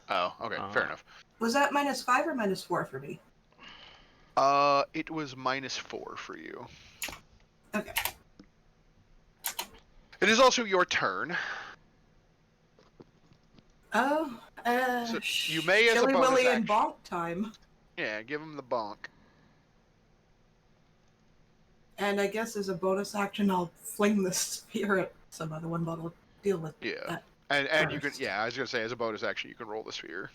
Oh, okay, fair enough. Was that -5 or -4 for me? It was -4 for you. Okay. It is also your turn. Oh, So you may, as a Chilly bonus Willy action... and bonk time. Yeah, give him the bonk. And I guess as a bonus action, I'll fling the spear at some other one, but I'll deal with Yeah. that. And you can, first. yeah, I was going to say, as a bonus action, you can roll the sphere.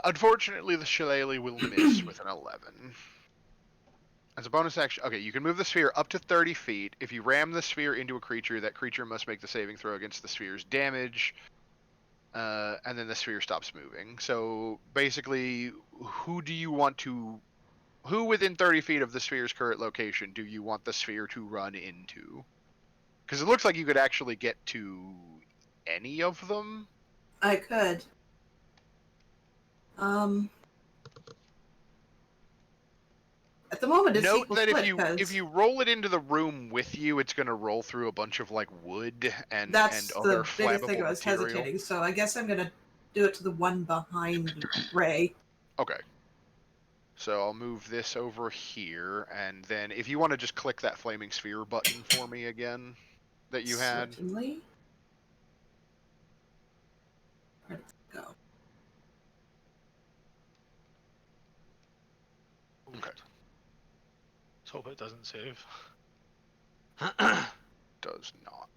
Unfortunately, the shillelagh will miss with an 11. As a bonus action, okay, you can move the sphere up to 30 feet. If you ram the sphere into a creature, that creature must make the saving throw against the sphere's damage, and then the sphere stops moving. So basically, who within 30 feet of the sphere's current location do you want the sphere to run into? Because it looks like you could actually get to any of them. I could. At the moment, it's Note equal that split, if you roll it into the room with you, it's going to roll through a bunch of like wood and that's other the biggest thing flammable I was material. hesitating. So I guess I'm gonna do it to the one behind Ray. Okay. So I'll move this over here, and then if you want to just click that flaming sphere button for me again that you had. Certainly. Where'd it go? Okay. Let's hope it doesn't save. Does not.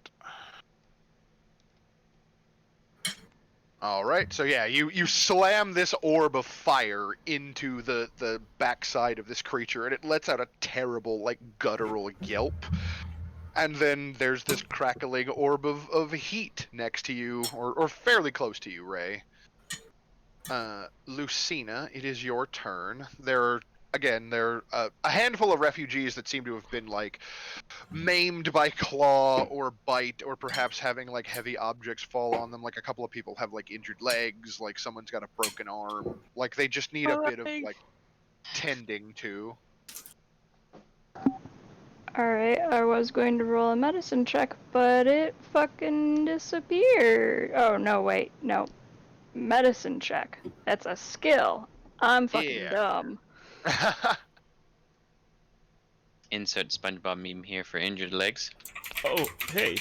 All right, so yeah, you slam this orb of fire into the backside of this creature, and it lets out a terrible, like, guttural yelp. And then there's this crackling orb of heat next to you, or fairly close to you, Ray. Lucina, it is your turn. There are a handful of refugees that seem to have been, like, maimed by claw or bite, or perhaps having, like, heavy objects fall on them. Like, a couple of people have, like, injured legs, like someone's got a broken arm. Like, they just need a bit of, like, tending to. Alright, I was going to roll a medicine check, but it fucking disappeared. Oh, no, wait, no. Medicine check. That's a skill. I'm fucking Yeah. dumb. Insert SpongeBob meme here for injured legs. Oh, hey,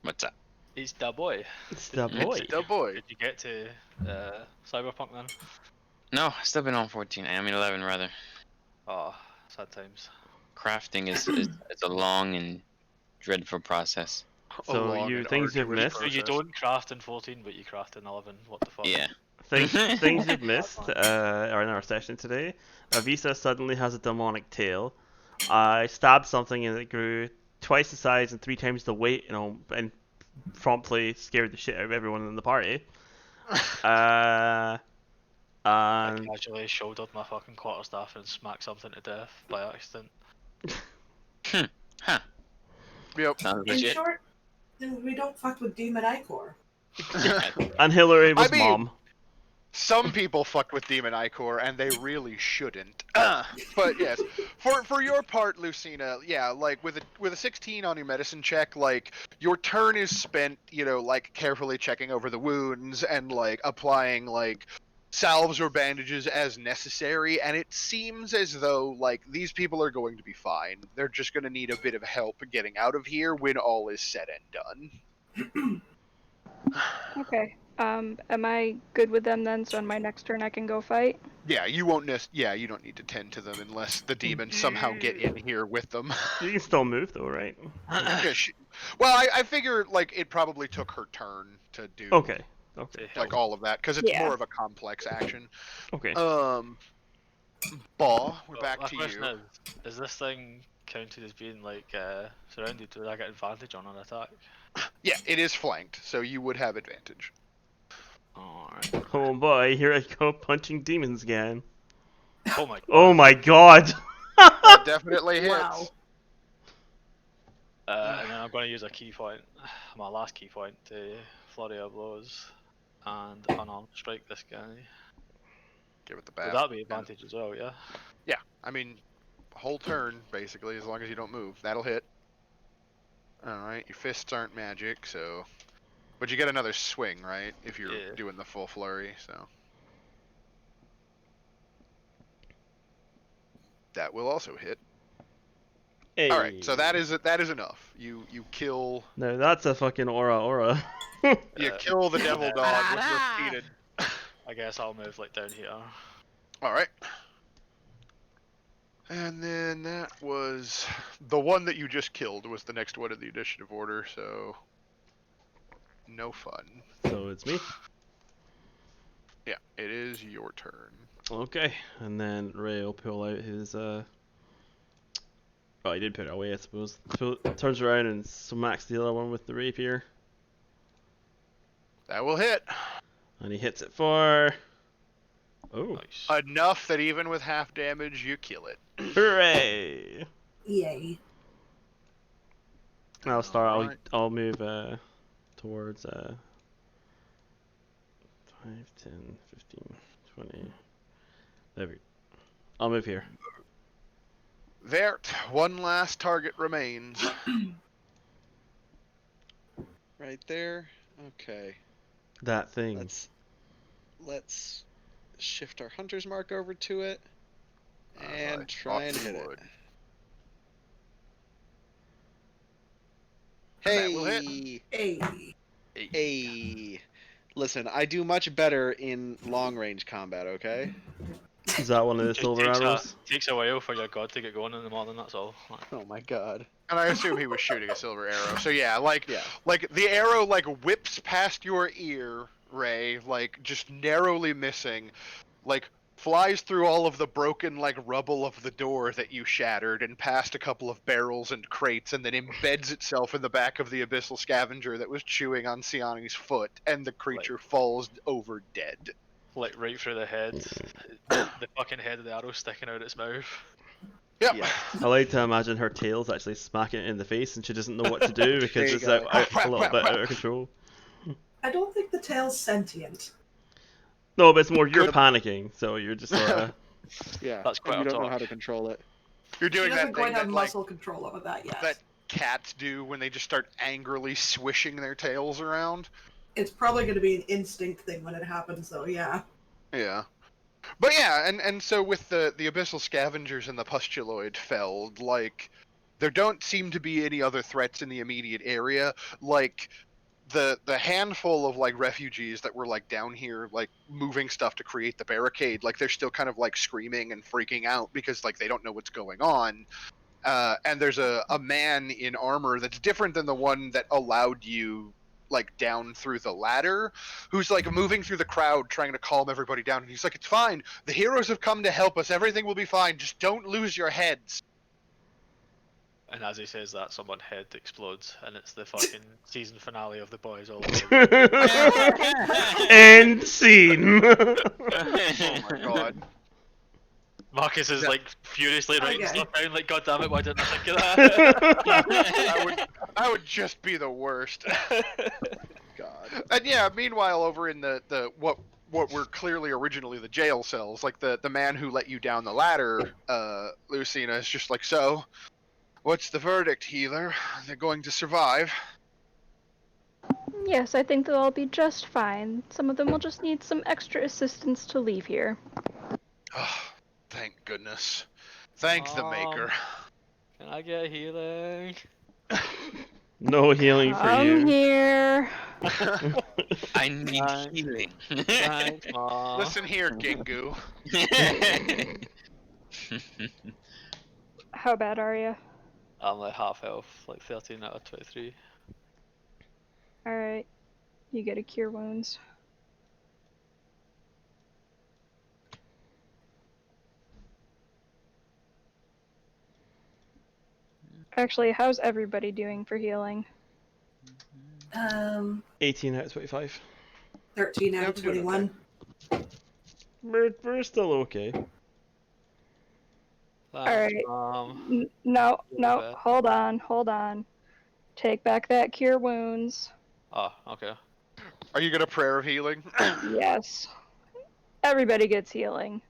What's up? He's the boy. it's the boy. Oh boy. Did you get to Cyberpunk then? No, I've still been on 14. I mean 11 rather. Oh, sad times. Crafting is a long and dreadful process. So long you and things you've arduous missed? So you process. don't craft in 14, but you craft in 11. What the fuck? Yeah. Things you've missed are in our session today. Avisa suddenly has a demonic tail. I stabbed something and it grew twice the size and 3 times the weight, and promptly scared the shit out of everyone in the party. I And casually shouldered my fucking quarterstaff and smacked something to death by accident. Huh. Yep. Sounds In legit. short, we don't fuck with Demon Icor. and Hillary was I mean- mom. Some people fuck with Demon Icor, and they really shouldn't. But yes, for your part, Lucina, yeah, like with a 16 on your medicine check, like your turn is spent, like carefully checking over the wounds and like applying like salves or bandages as necessary, and it seems as though like these people are going to be fine. They're just going to need a bit of help getting out of here when all is said and done. Okay. Am I good with them then? So on my next turn I can go fight? Yeah, you won't you don't need to tend to them unless the demons somehow get in here with them. You can still move though, right? Yeah, well, I figure like it probably took her turn to do Okay. like all of that because it's Yeah. more of a complex action. Okay. Baw, we're back my to question you. is this thing counted as being like surrounded? Would I get advantage on an attack? Yeah, it is flanked, so you would have advantage. Alright. Oh boy, here I go punching demons again. Oh my god. Oh my god. That definitely hits. Wow. And then I'm going to use a key point, my last key point, to flurry of blows and unarmed strike this guy. Give it the Would bat. that be advantage as well? Yeah. Yeah, I mean, whole turn basically, as long as you don't move, that'll hit. All right, your fists aren't magic, so. But you get another swing, right? If you're Yeah. doing the full flurry, so. That will also hit. Hey. All right, so that is enough. You kill No, that's a fucking aura. you kill the devil dog with repeated. I guess I'll move like down here. All right. And then that was the one that you just killed was the next one in the initiative order, so no fun. So it's me. Yeah, it is your turn. Okay, and then Ray will pull out his Oh, he did put it away, I suppose. Turns around and smacks the other one with the rapier. That will hit. And he hits it for... Oh, Nice. Enough that even with half damage, you kill it. hooray! Yay. I'll start, Alright. I'll move towards 5, 10, 15, 20... There we go. I'll move here. Vert, one last target remains. Right there. Okay. That thing. Let's shift our hunter's mark over to it and I try and thought you hit it. would. Hey. That will hit. Hey. Hey. Listen, I do much better in long range combat, okay? Is that one of the Just silver arrows? takes a while for your god to get going in the morning, that's all. Oh my god. And I assume he was shooting a silver arrow. So yeah, like Yeah. like the arrow like whips past your ear, Ray, like just narrowly missing, like flies through all of the broken like rubble of the door that you shattered and past a couple of barrels and crates, and then embeds itself in the back of the abyssal scavenger that was chewing on Siani's foot, and the creature falls over dead. Like right through the head, the fucking head of the arrow sticking out its mouth. Yep. Yeah. I like to imagine her tail's actually smacking it in the face and she doesn't know what to do because it's go. a little bit out of control. I don't think the tail's sentient. No, but it's more you're Good. panicking, so you're just sort of... Yeah. That's quite and you a don't know talk. how to control it. You're She doing doesn't that quite thing have that like muscle control over that yet. that cats do when they just start angrily swishing their tails around. It's probably going to be an instinct thing when it happens, though. Yeah. Yeah. But yeah, and so with the abyssal scavengers and the pustuloid felled, like there don't seem to be any other threats in the immediate area. Like the handful of like refugees that were like down here like moving stuff to create the barricade, like they're still kind of like screaming and freaking out because like they don't know what's going on. And there's a man in armor that's different than the one that allowed you like down through the ladder, who's like moving through the crowd trying to calm everybody down, and he's like, it's fine, the heroes have come to help us, everything will be fine, just don't lose your heads. And as he says that, someone's head explodes, and it's the fucking season finale of The Boys all over again. End scene! Oh my god. Marcus is Yeah. like furiously writing Okay. stuff down, like, God damn it, why didn't I think of that? I would just be the worst. God. And yeah, meanwhile over in the what were clearly originally the jail cells, like the man who let you down the ladder, Lucina, is just like, so what's the verdict, healer? They're going to survive? Yes, I think they'll all be just fine. Some of them will just need some extra assistance to leave here. Oh, thank goodness. Thank the maker. Can I get healing? No healing for I'm you. here. I need Thanks. healing. Thanks, Mom. Listen here, Gingu. How bad are you? I'm like half health, like 13 out of 23. Alright. You get a cure wounds. Actually, how's everybody doing for healing? 18 out of 25. 13 out Yeah, of I'm doing 21. We're still okay. Alright. Mom. No, Okay. hold on. Take back that cure wounds. Oh, okay. Are you gonna prayer of healing? Yes. Everybody gets healing.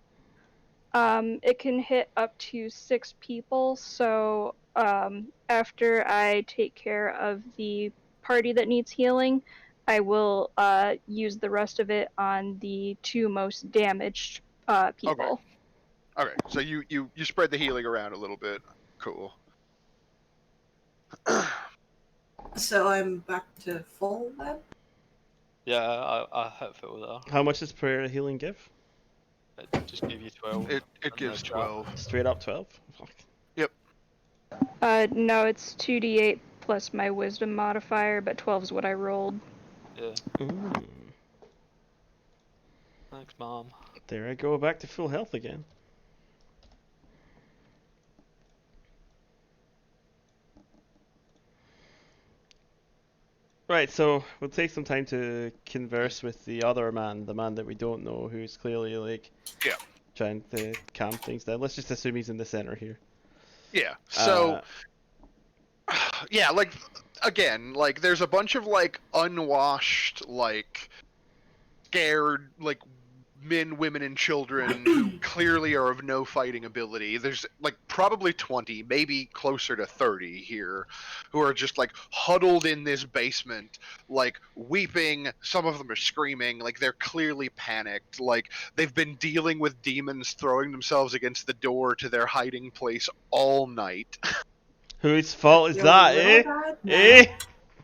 It can hit up to 6 people, so after I take care of the party that needs healing, I will use the rest of it on the 2 most damaged people. Okay, so you spread the healing around a little bit. Cool. So I'm back to full then? Yeah, I hit full there. How much does prayer healing give? It just gave you 12. It and gives the 12. Straight up 12? Fuck. No, it's 2d8 plus my wisdom modifier, but 12 is what I rolled. Yeah. Mm. Thanks, Mom. There I go, back to full health again. Right, so we'll take some time to converse with the other man, the man that we don't know, who's clearly like trying to calm things down. Let's just assume he's in the center here. Yeah. So yeah, like again, like there's a bunch of like unwashed, like scared, like men, women, and children who clearly are of no fighting ability. There's like probably 20, maybe closer to 30 here, who are just like huddled in this basement, like weeping. Some of them are screaming, like they're clearly panicked, like they've been dealing with demons throwing themselves against the door to their hiding place all night. Whose fault is You're that, a eh? little bad now. Eh?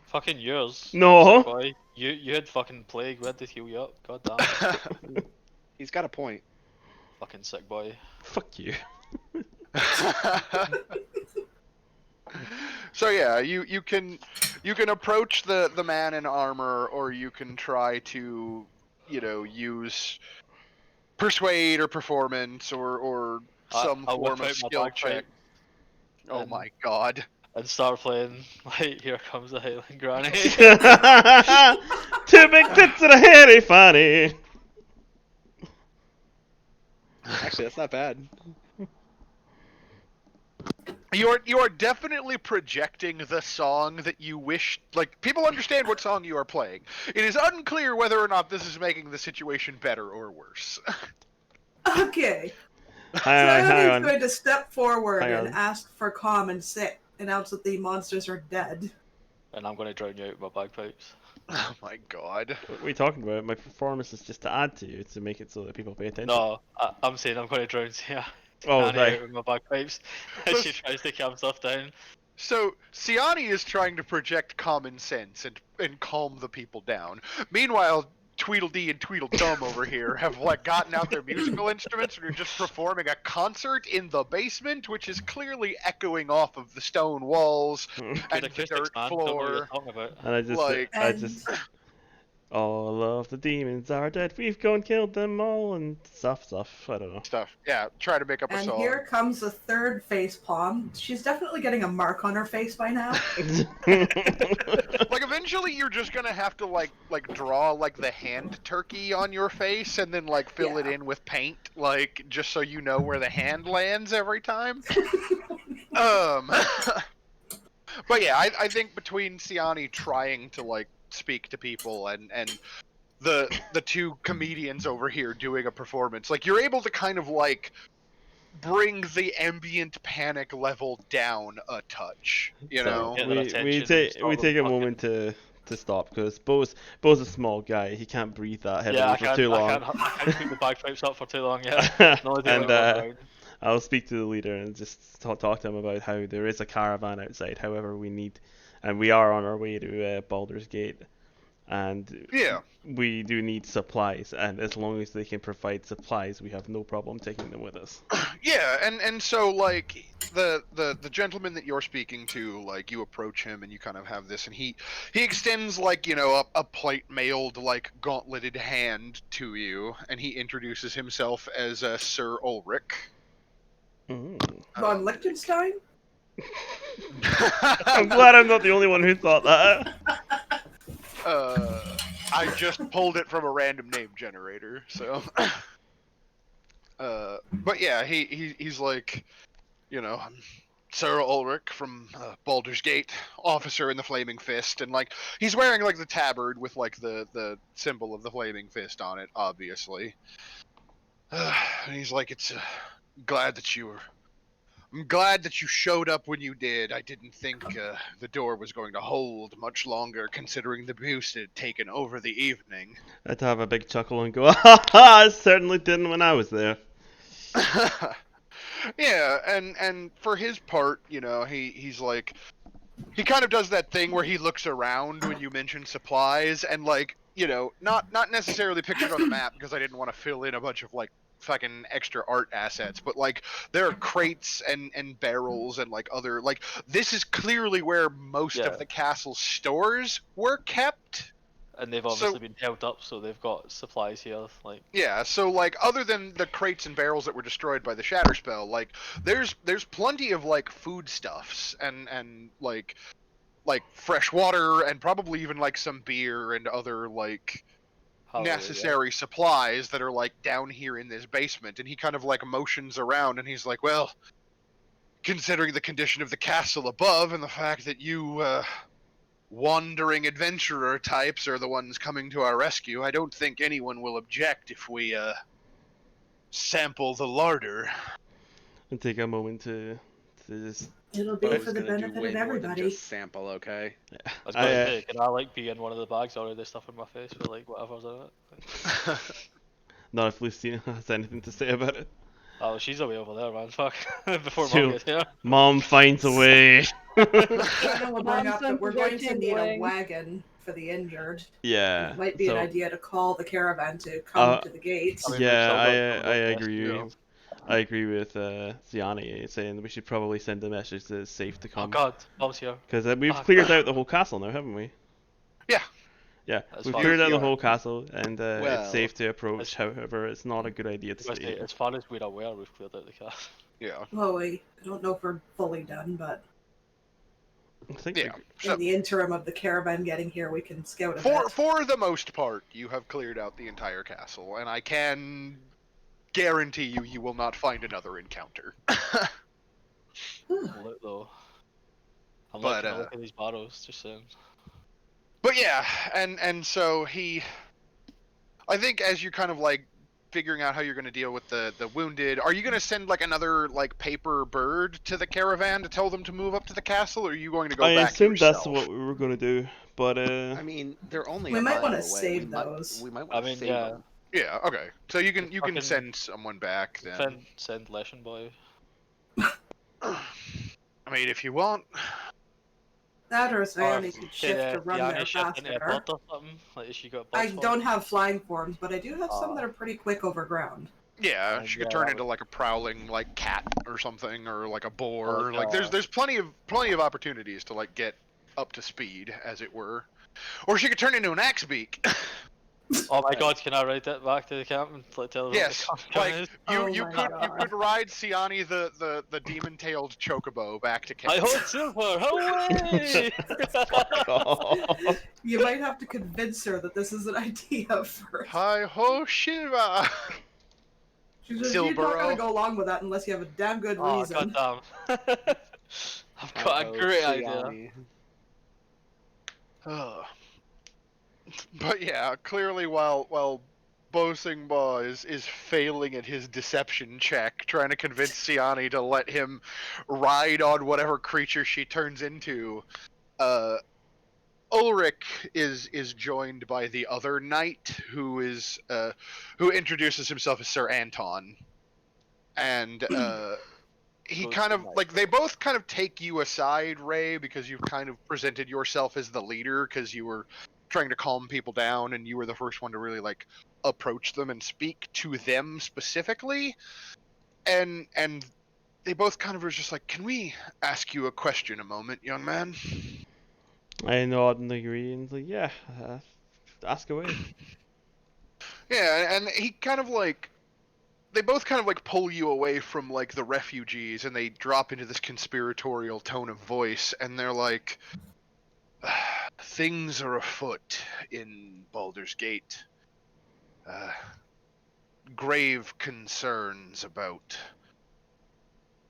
Fucking yours. No. Sick boy. You had fucking plague. We had to heal you up. God damn. He's got a point. Fucking sick boy. Fuck you. So yeah, you can You can approach the man in armor, or you can try to, use persuade or performance or some I'll form whip of out my skill check. bagpipe Oh and my god. and start playing like Here Comes the Highland Granny. 2 big tits and a hairy fanny. Actually, that's not bad. You are definitely projecting the song that you wish. Like, people understand what song you are playing. It is unclear whether or not this is making the situation better or worse. Okay. Hang Sione is on. going to step forward Hang and on. ask for calm and announce that the monsters are dead. And I'm gonna drown you out with my bagpipes. Oh my god. What are you talking about? My performance is just to add to you, to make it so that people pay attention. No, I'm saying I'm gonna drown Siani Oh, out right. with my bagpipes as she tries to calm stuff down. So, Siani is trying to project common sense and calm the people down. Meanwhile, Tweedledee and Tweedledum over here have gotten out their musical instruments and are just performing a concert in the basement, which is clearly echoing off of the stone walls Good and the acoustics, dirt man. Don't know what you're floor. talking about. And all of the demons are dead. We've gone killed them all and stuff. I don't know. Stuff. Yeah, try to make up a And song. here comes the third face palm. She's definitely getting a mark on her face by now. Eventually you're just gonna have to draw the hand turkey on your face and then fill it in with paint, just so you know where the hand lands every time. But yeah, I think between Siani trying to speak to people and the two comedians over here doing a performance, you're able to kind of bring the ambient panic level down a touch, you know? Get their we attention and start take a them moment to stop because Bo's a small guy. He can't breathe that heavily Yeah, for too long. I can't keep the bagpipes up for too long. Yeah, no idea And what I'm around. I'll speak to the leader and just talk to him about how there is a caravan outside. However, we are on our way to Baldur's Gate, and Yeah. we do need supplies. And as long as they can provide supplies, we have no problem taking them with us. Yeah, and so the gentleman that you're speaking to, you approach him and you kind of have this, and he extends a plate mailed gauntleted hand to you, and he introduces himself as Sir Ulrich. Von Liechtenstein? I'm glad I'm not the only one who thought that. I just pulled it from a random name generator, so. But yeah, he's I'm Sir Ulrich from Baldur's Gate, officer in the Flaming Fist, and he's wearing the tabard with the symbol of the Flaming Fist on it, obviously. And he's it's glad that I'm glad that you showed up when you did. I didn't think the door was going to hold much longer, considering the abuse it had taken over the evening. I'd have a big chuckle and go, ha ha! I certainly didn't when I was there. Yeah, and for his part, he's he kind of does that thing where he looks around when you mention supplies, and not necessarily pictured on the map because I didn't want to fill in a bunch of fucking extra art assets, but there are crates and barrels and other this is clearly where most of the castle's stores were kept. And they've obviously been held up, so they've got supplies here. Yeah, so other than the crates and barrels that were destroyed by the shatter spell, there's plenty of foodstuffs and fresh water and probably even some beer and other necessary supplies that are down here in this basement. And he kind of motions around and he's well, considering the condition of the castle above and the fact that you wandering adventurer types are the ones coming to our rescue, I don't think anyone will object if we sample the larder. And take a moment to just. It'll be for the benefit of More than everybody. just sample, okay? I was going to say, can I be in one of the bags or this stuff in my face for whatever's in it? Not if Lucina has anything to say about it. Oh, she's away over there, man. Fuck. Before She'll- Mom gets here. Mom finds a way. I will bring up that we're Mom's going to need a tingling. wagon for the injured. Yeah. It might be an so- idea to call the caravan to come to the gates. I mean, Yeah, we've still got I some of the agree. best I agree with Ziani saying we should probably send a message that it's safe to Oh come. god, Bob's here. Because we've Fuck. cleared out the whole castle now, haven't we? Yeah. Yeah, That's we've fine. cleared out the You whole are. castle, and it's Well, safe to approach. However, it's not a good idea to stay. As far as we're aware, we've cleared out the castle. Yeah. Well, I don't know if we're fully done, but I think Yeah. in So, the interim of the caravan getting here, we can scout a bit. for the most part, you have cleared out the entire castle, and I can guarantee you will not find another encounter. Look though. I'm But, liking to look at these barrows, just saying. But yeah, and so I think as you're kind of like figuring out how you're going to deal with the wounded, are you going to send like another like paper bird to the caravan to tell them to move up to the castle, or are you going to go I back assumed yourself? that's what we were going to do, but I mean, they're only We a might mile wanna away. save those. We might I want to mean, save yeah. them. Yeah, okay. So you can Fucking send someone back then. Send Leshen boy. I mean, if you want. That or Or Ziani could shift to run there shift into a faster. bird or something. Like, has she got I birds for don't it? have flying forms, but I do have some that are pretty quick over ground. Yeah, And she could yeah, turn that into like a prowling like cat or something, or like a boar. Or like, There's plenty of opportunities to like get up to speed, as it were. Or she could turn into an axe beak. Oh my god, can I ride that back to the camp and like, tell them Yes, what the like is? you my could ride Siani the demon-tailed chocobo back to camp. I hold silver, away! oh, You might have to convince her that this is an idea first. Hi ho Shiva. She says, you're not Silbero. going to go along with that unless you have a damn good Oh reason. goddamn. I've got a great idea. Ugh. But yeah, clearly while Bosingba is failing at his deception check, trying to convince Siani to let him ride on whatever creature she turns into, Ulrich is joined by the other knight who introduces himself as Sir Anton, and he kind of like they both kind of take you aside, Ray, because you've kind of presented yourself as the leader because you were trying to calm people down and you were the first one to really like approach them and speak to them specifically, and they both kind of were just like, can we ask you a question a moment, young man? I nod and agree, and like, yeah, ask away. Yeah, and he kind of like they both kind of like pull you away from like the refugees and they drop into this conspiratorial tone of voice and they're like, things are afoot in Baldur's Gate. Grave concerns about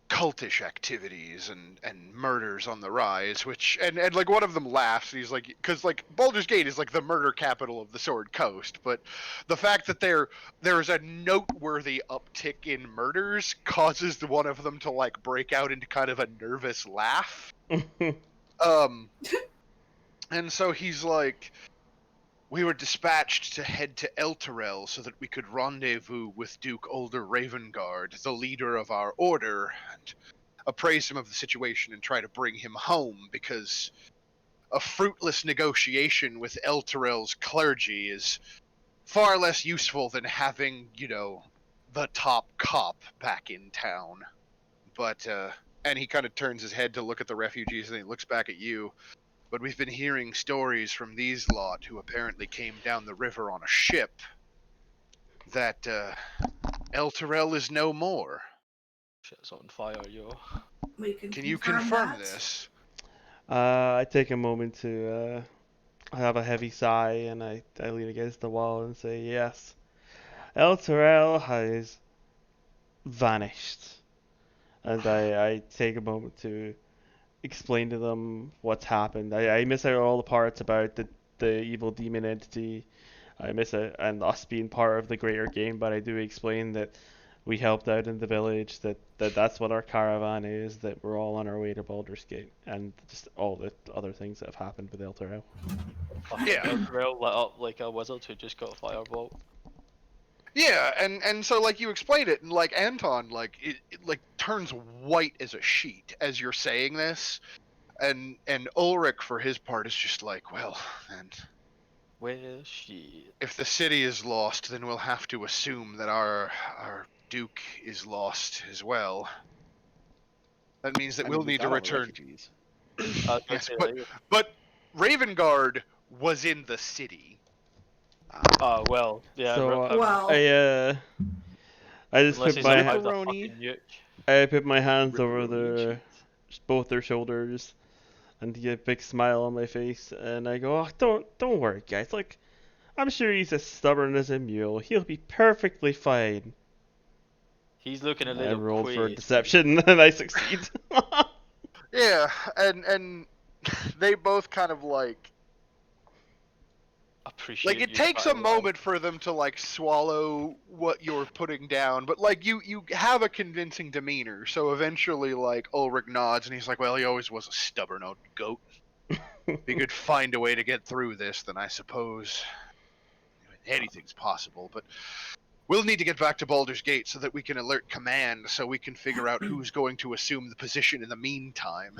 cultish activities and murders on the rise, which and like one of them laughs and he's like, because like Baldur's Gate is like the murder capital of the Sword Coast, but the fact that there's a noteworthy uptick in murders causes one of them to like break out into kind of a nervous laugh. And so he's like, we were dispatched to head to Elturel so that we could rendezvous with Duke Ulder Ravengard, the leader of our order, and appraise him of the situation and try to bring him home, because a fruitless negotiation with Elturel's clergy is far less useful than having, the top cop back in town. But, and he kind of turns his head to look at the refugees and he looks back at you. But we've been hearing stories from these lot who apparently came down the river on a ship that Elturel is no more. Shit's on fire, yo. Can you confirm this? I take a moment to have a heavy sigh and I lean against the wall and say, yes, Elturel has vanished. And I take a moment to explain to them what's happened. I miss out all the parts about the evil demon entity. I miss it and us being part of the greater game, but I do explain that we helped out in the village, that's what our caravan is, that we're all on our way to Baldur's Gate, and just all the other things that have happened with Elturel. Yeah. Elturel lit up like a wizard who just got a firebolt. Yeah, and so like you explain it, and like Anton, like it like turns white as a sheet as you're saying this, and Ulrich for his part is just like, well, and Where is she? if the city is lost, then we'll have to assume that our Duke is lost as well. That means that I we'll mean, we need to got all the return. refugees. Yes, but Ravengard was in the city. Well, yeah. So Well, I just unless put he's my about the Pepperoni. fucking nuke. I put my hands over Ripperoni and their cheese. both their shoulders and get a big smile on my face, and I go, oh, don't worry, guys. Like, I'm sure he's as stubborn as a mule. He'll be perfectly fine. He's looking a I little rolled for queasy. deception, and I succeed. Yeah, and they both kind of like Appreciate it you takes a trying to lie. moment for them to like swallow what you're putting down, but like you have a convincing demeanor, so eventually like Ulrich nods and he's like, well, he always was a stubborn old goat. If he could find a way to get through this, then I suppose anything's possible, but we'll need to get back to Baldur's Gate so that we can alert command so we can figure out who's going to assume the position in the meantime.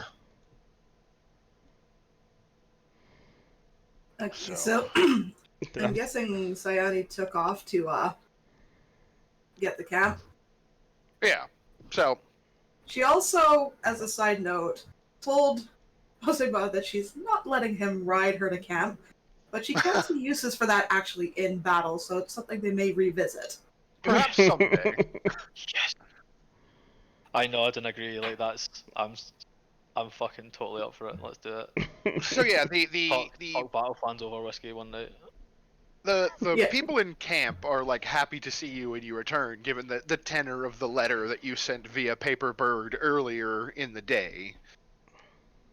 okay, so I'm guessing Sayani took off to get the camp. Yeah, so She also, as a side note, told Joseba that she's not letting him ride her to camp, but she can see uses for that actually in battle, so it's something they may revisit. perhaps someday. Yes. I nod and agree. Like I'm fucking totally up for it. Let's do it. So yeah, Talk battle plans over whiskey one night. the Yeah. people in camp are like happy to see you when you return, given the tenor of the letter that you sent via paper bird earlier in the day.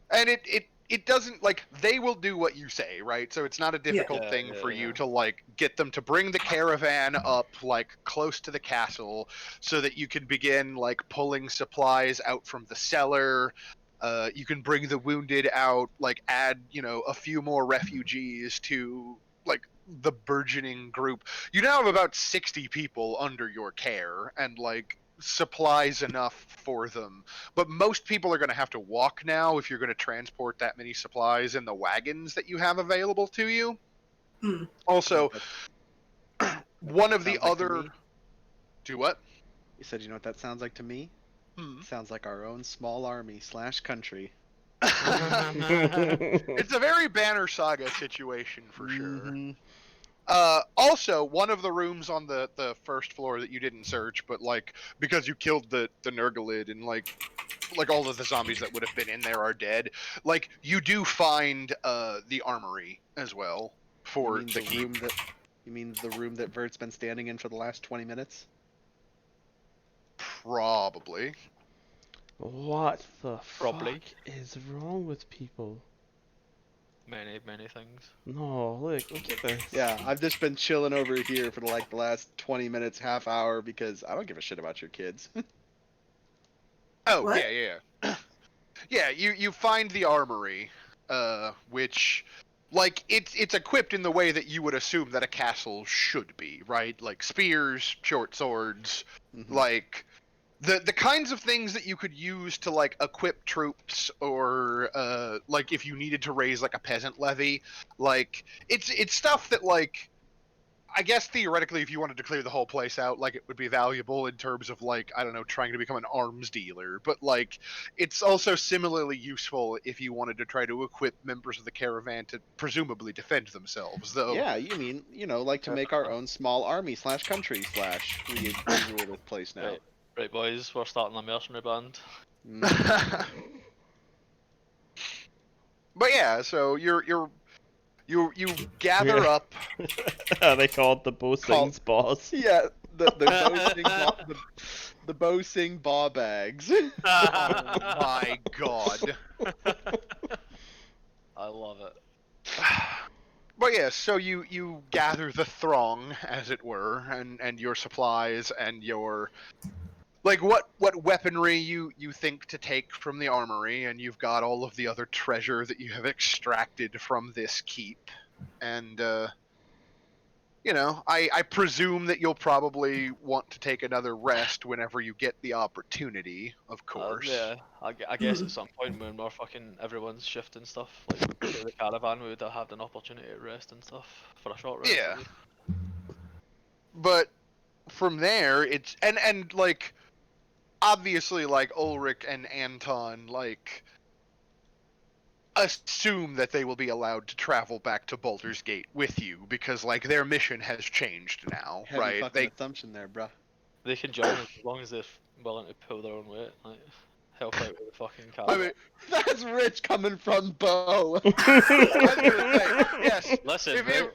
And it doesn't, like, they will do what you say, right? So it's not a difficult thing for you to like get them to bring the caravan up like close to the castle so that you can begin like pulling supplies out from the cellar. You can bring the wounded out, like add, a few more refugees to like the burgeoning group. You now have about 60 people under your care and like supplies enough for them. But most people are going to have to walk now if you're going to transport that many supplies in the wagons that you have available to you. Hmm. Also, one of the Sounds like to other. me? Do what? You said, you know what that sounds like to me? Hmm. Sounds like our own small army / country. It's a very Banner Saga situation for sure. Mhm. Also, one of the rooms on the first floor that you didn't search, but like because you killed the Nurglid and like all of the zombies that would have been in there are dead. Like you do find the armory as well for You mean the keep. You mean the room that Vert's been standing in for the last 20 minutes? Probably. What the Probably. fuck is wrong with people? Many things. No, look at this. Yeah, I've just been chilling over here for the last 20 minutes, half hour, because I don't give a shit about your kids. Oh What? yeah. Yeah, you find the armory, which, like, it's equipped in the way that you would assume that a castle should be, right? Like spears, short swords, Mhm. like the kinds of things that you could use to like equip troops or like if you needed to raise like a peasant levy. Like it's stuff that, like, I guess theoretically if you wanted to clear the whole place out, like, it would be valuable in terms of, like, I don't know, trying to become an arms dealer, but like it's also similarly useful if you wanted to try to equip members of the caravan to presumably defend themselves, though. Yeah, you mean, like to make our own small army / country / we rule this place now. Right, boys, we're starting a mercenary band. Mhm. But yeah, so you gather up. They call it the Bosing's boss. Yeah, the Bo-Sing Baw bags. Oh my god. I love it. But yeah, so you gather the throng, as it were, and your supplies and your, like, what weaponry you think to take from the armory, and you've got all of the other treasure that you have extracted from this keep. And I presume that you'll probably want to take another rest whenever you get the opportunity, of course. Yeah, I guess at some point when we're fucking everyone's shift and stuff, like the caravan, we would have had an opportunity to rest and stuff for a short rest. Yeah. But from there, it's and like obviously like Ulrich and Anton like assume that they will be allowed to travel back to Baldur's Gate with you because like their mission has changed now, Heavy right? fucking assumption there, bruh. They can join us as long as they're willing to pull their own weight, like help out with the fucking car. I mean, That's rich coming from Bo. yes. Listen, If, mate,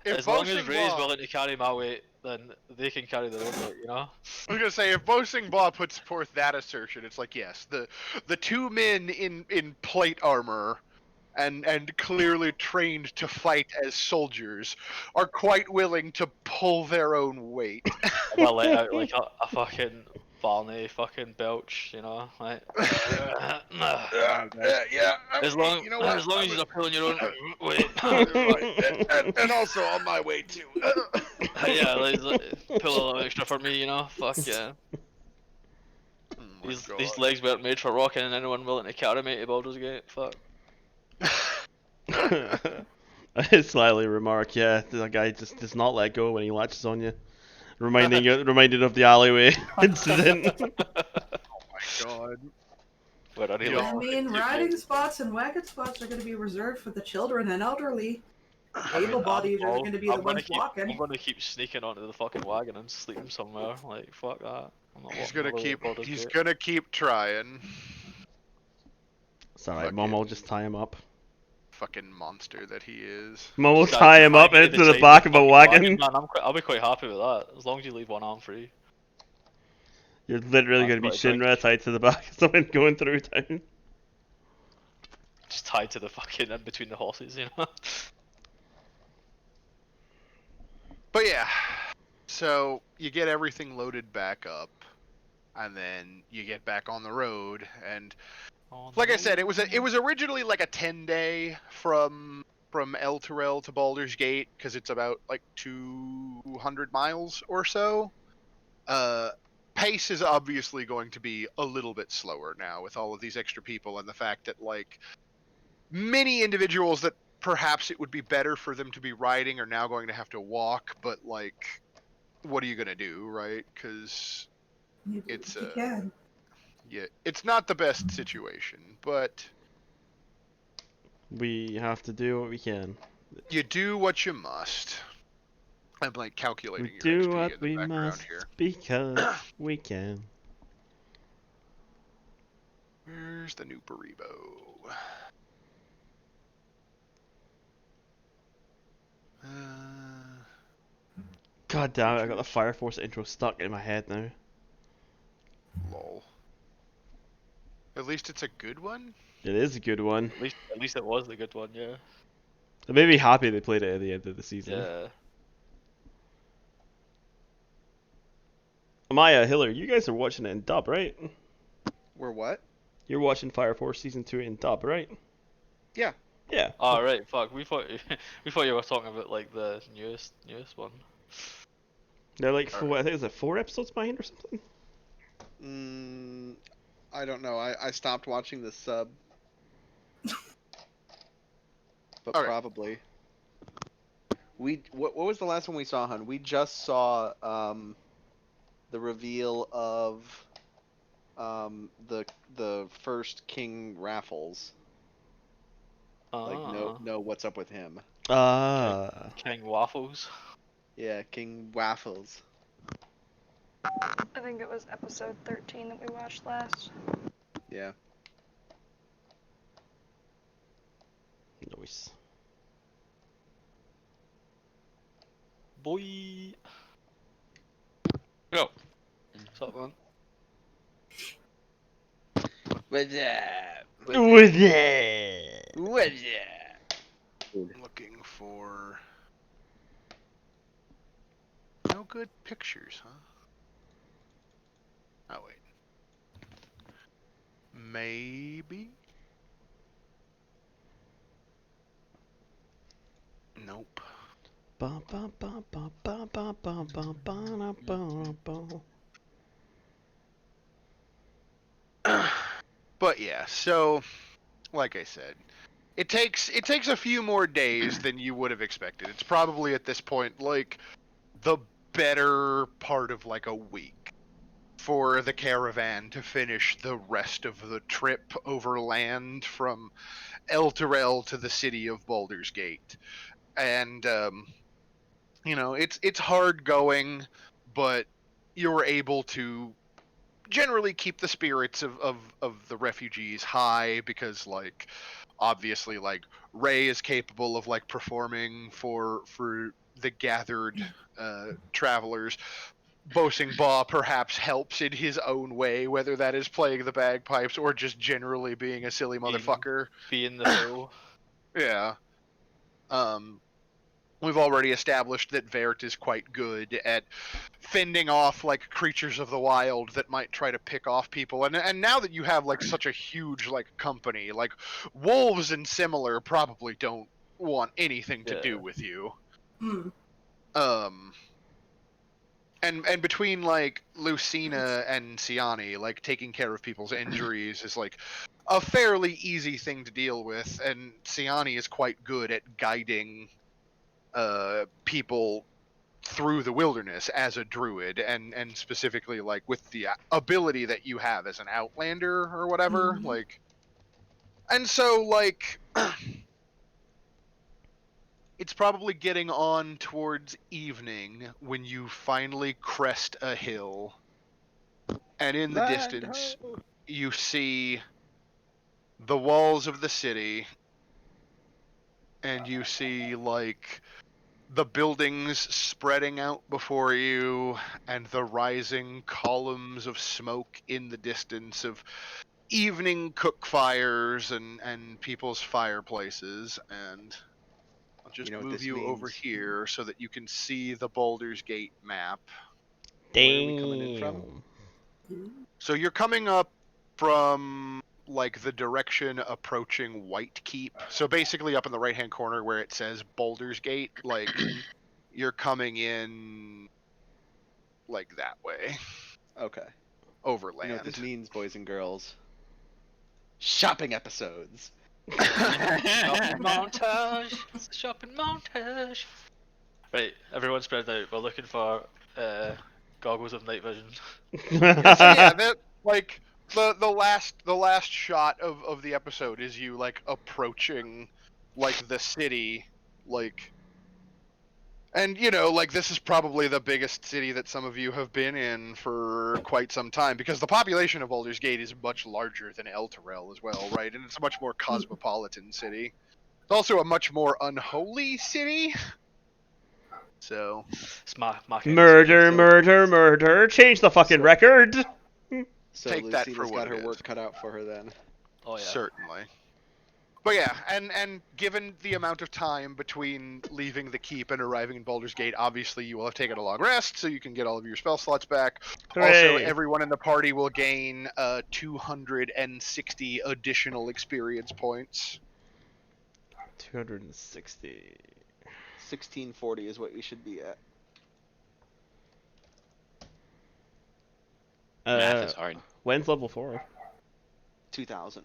if as long as Boasting Ray's Blah- willing to carry my weight, then they can carry their own weight, you know? I was gonna say if Boasting Blah puts forth that assertion, it's like yes, the two men in plate armor and clearly trained to fight as soldiers are quite willing to pull their own weight. If I let out like a fucking Barney fucking belch, you know, like. Yeah. As long, you know what? as long as you're pulling your own weight. and also on my way too. Yeah, like, pull a little extra for me, you know. Fuck yeah. Oh my These God. legs weren't made for walking, and anyone willing to carry me to Baldur's Gate. Fuck. I slightly remark, yeah, the guy just does not let go when he latches on you. Reminded of the alleyway incident. Oh my God. But I really Yeah. I mean, riding spots and wagon spots are going to be reserved for the children and elderly. Able-bodied are going to be the ones walking. I'm gonna keep sneaking onto the fucking wagon and sleeping somewhere. Like fuck that. I'm not He's walking all gonna the way to keep. Baldur's He's Gate. gonna keep trying. It's alright, Mom will just tie him up. Fucking monster that he is. Mom will Just tie him up me into to the side back of a fucking wagon. Man, I'll be quite happy with that. As long as you leave one arm free. You're literally That's going to be what I think. Shinra tied to the back of someone going through town. Just tied to the fucking in between the horses, you know. But yeah, so you get everything loaded back up, and then you get back on the road. And like I said, it was originally like a 10-day from El Terrell to Baldur's Gate because it's about like 200 miles or so. Pace is obviously going to be a little bit slower now with all of these extra people and the fact that like many individuals that perhaps it would be better for them to be riding are now going to have to walk, but like what are you going to do, right? Because it's yeah, it's not the best situation, but We have to do what we can. you do what you must. I'm like calculating We your do XP what in the we background must here. because we can. Where's the new Baribo? God damn it, I got the Fire Force intro stuck in my head now. Lol. At least it's a good one? It is a good one. At least it was the good one, yeah. It made me happy they played it at the end of the season. Yeah. Amaya, Hiller, you guys are watching it in dub, right? We're what? You're watching Fire Force Season 2 in dub, right? Yeah. Yeah. Oh right, fuck. We thought you were talking about like the newest one. They're like, I think it's like 4 episodes behind or something? I don't know. I stopped watching the sub. But Okay. probably. What was the last one we saw, hun? We just saw the reveal of the first King Raffles. Like no what's up with him. King Waffles. Yeah, King Waffles. I think it was episode 13 that we watched last. Yeah. Nice. Boy. Go. What's up, man? What's up? With it. What's up? Looking for no good pictures, huh? Oh wait. Maybe? Nope. Ba, ba, ba, ba, ba, ba, ba, ba, ba, ba, ba. But yeah, so like I said, it takes a few more days than you would have expected. It's probably at this point like the better part of like a week for the caravan to finish the rest of the trip overland from Elturel to the city of Baldur's Gate. And it's hard going, but you're able to generally keep the spirits of the refugees high because like obviously like Ray is capable of like performing for the gathered travelers. Boasting Ba perhaps helps in his own way, whether that is playing the bagpipes or just generally being a silly motherfucker. Being the fool. Yeah. We've already established that Vert is quite good at fending off like creatures of the wild that might try to pick off people. And now that you have like such a huge like company, like wolves and similar probably don't want anything to do with you. And between like Lucina and Siani, like taking care of people's injuries is like a fairly easy thing to deal with, and Siani is quite good at guiding people through the wilderness as a druid, and specifically like with the ability that you have as an outlander or whatever. Like, and so like it's probably getting on towards evening when you finally crest a hill, and in the distance you see the walls of the city, and you see like the buildings spreading out before you, and the rising columns of smoke in the distance of evening cook fires and people's fireplaces. And I'll just move you over here so that you can see the Baldur's Gate map. Where are we coming in from? So you're coming up from like the direction approaching White Keep. So basically up in the right hand corner where it says Baldur's Gate, like you're coming in like that way. Okay. Overland. You know what this means, boys and girls? Shopping episodes. Shopping montage. It's a shopping montage. Right, everyone spread out. We're looking for goggles of night vision. So yeah, that like the last shot of the episode is you like approaching like the city, like, and like this is probably the biggest city that some of you have been in for quite some time, because the population of Baldur's Gate is much larger than Elturel as well, right? And it's a much more cosmopolitan city. It's also a much more unholy city. So murder, change the fucking record. So take that for Lucina's what got her it work is. cut out for her then. Oh yeah. Certainly. But yeah, and given the amount of time between leaving the keep and arriving in Baldur's Gate, obviously you will have taken a long rest, so you can get all of your spell slots back. Hooray. Also, everyone in the party will gain 260 additional experience points. 260. 1640 is what we should be at. Math is hard. When's level 4? 2000.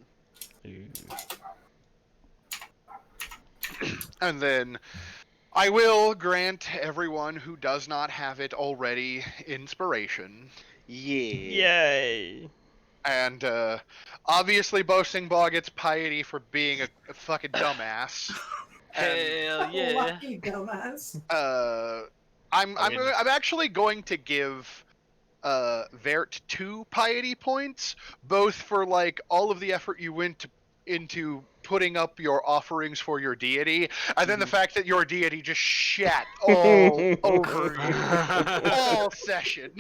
And then I will grant everyone who does not have it already inspiration. Yeah. Yay. And obviously Boasting Ba gets piety for being a fucking dumbass. Hell yeah. Lucky dumbass. I'm actually going to give Vert 2 piety points, both for like all of the effort you went into putting up your offerings for your deity, and then the fact that your deity just shat all over you all session.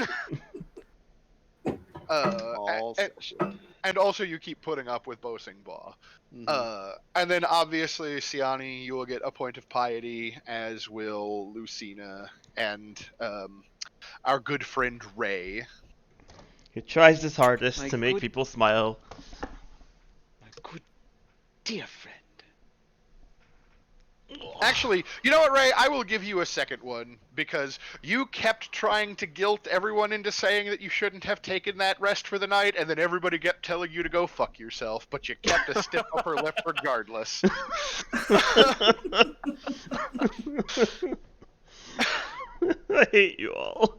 Session. And also you keep putting up with Boasting Ba. And then obviously Siani, you will get a point of piety, as will Lucina and our good friend Ray. He tries his hardest My to make good- people smile. My good dear friend. Actually, you know what, Ray? I will give you a second one, because you kept trying to guilt everyone into saying that you shouldn't have taken that rest for the night, and then everybody kept telling you to go fuck yourself, but you kept a stiff upper lip regardless. I hate you all.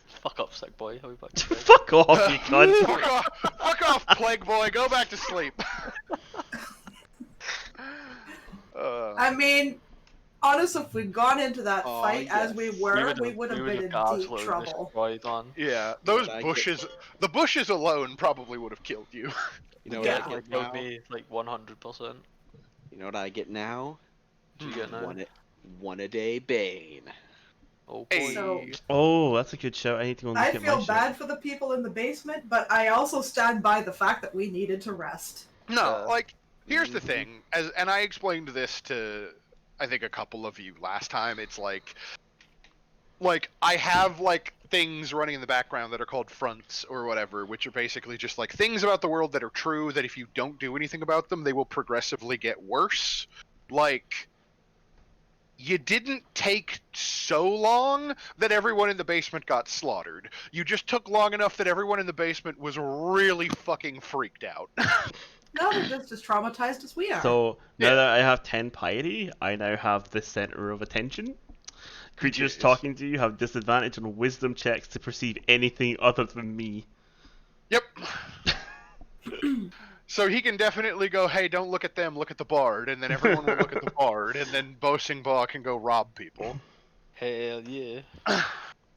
Fuck up, sick boy. I'll be back to bed. Fuck off, you cunt. Fuck off, plague boy. Go back to sleep. I mean, honestly, if we'd gone into that fight as we yes. were, we would have been in deep trouble. Destroyed, man. Yeah, those I bushes, the bushes alone probably would have killed you. You know Yeah. what I Like get killed now? me like 100%. You know what I get now? What do you get now? One a day Bane. Oh boy. Hey. So Oh, that's a good shout. I need to go and look I at my feel shit. bad for the people in the basement, but I also stand by the fact that we needed to rest. No, Yeah. like here's the thing, and I explained this to I think a couple of you last time. It's like I have like things running in the background that are called fronts or whatever, which are basically just like things about the world that are true that if you don't do anything about them, they will progressively get worse. Like you didn't take so long that everyone in the basement got slaughtered. You just took long enough that everyone in the basement was really fucking freaked out. No, they're just as traumatized as we are. So now Yeah. that I have 10 piety, I now have the center of attention. Creatures Jeez. talking to you have disadvantage on wisdom checks to perceive anything other than me. Yep. So he can definitely go, hey, don't look at them, look at the bard, and then everyone will look at the bard, and then Bosingbaugh can go rob people. Hell yeah.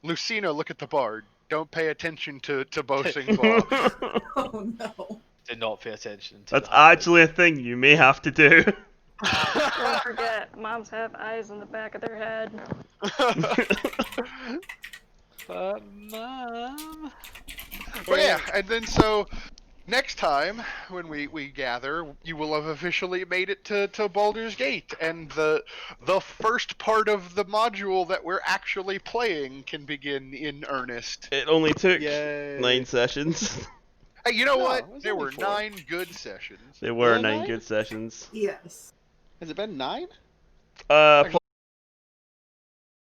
Lucina, look at the bard. Don't pay attention to Bosingbaugh. Oh no. Did not pay attention to That's that. actually a thing you may have to do. Don't forget, moms have eyes in the back of their head. Mom. But yeah, and then so next time when we gather, you will have officially made it to Baldur's Gate, and the first part of the module that we're actually playing can begin in earnest. It only took Yay. 9 sessions. Hey, you know No, it what? was There only were 4. 9 good sessions. There were Was it 9 9? good sessions. Yes. Has it been 9? Actually,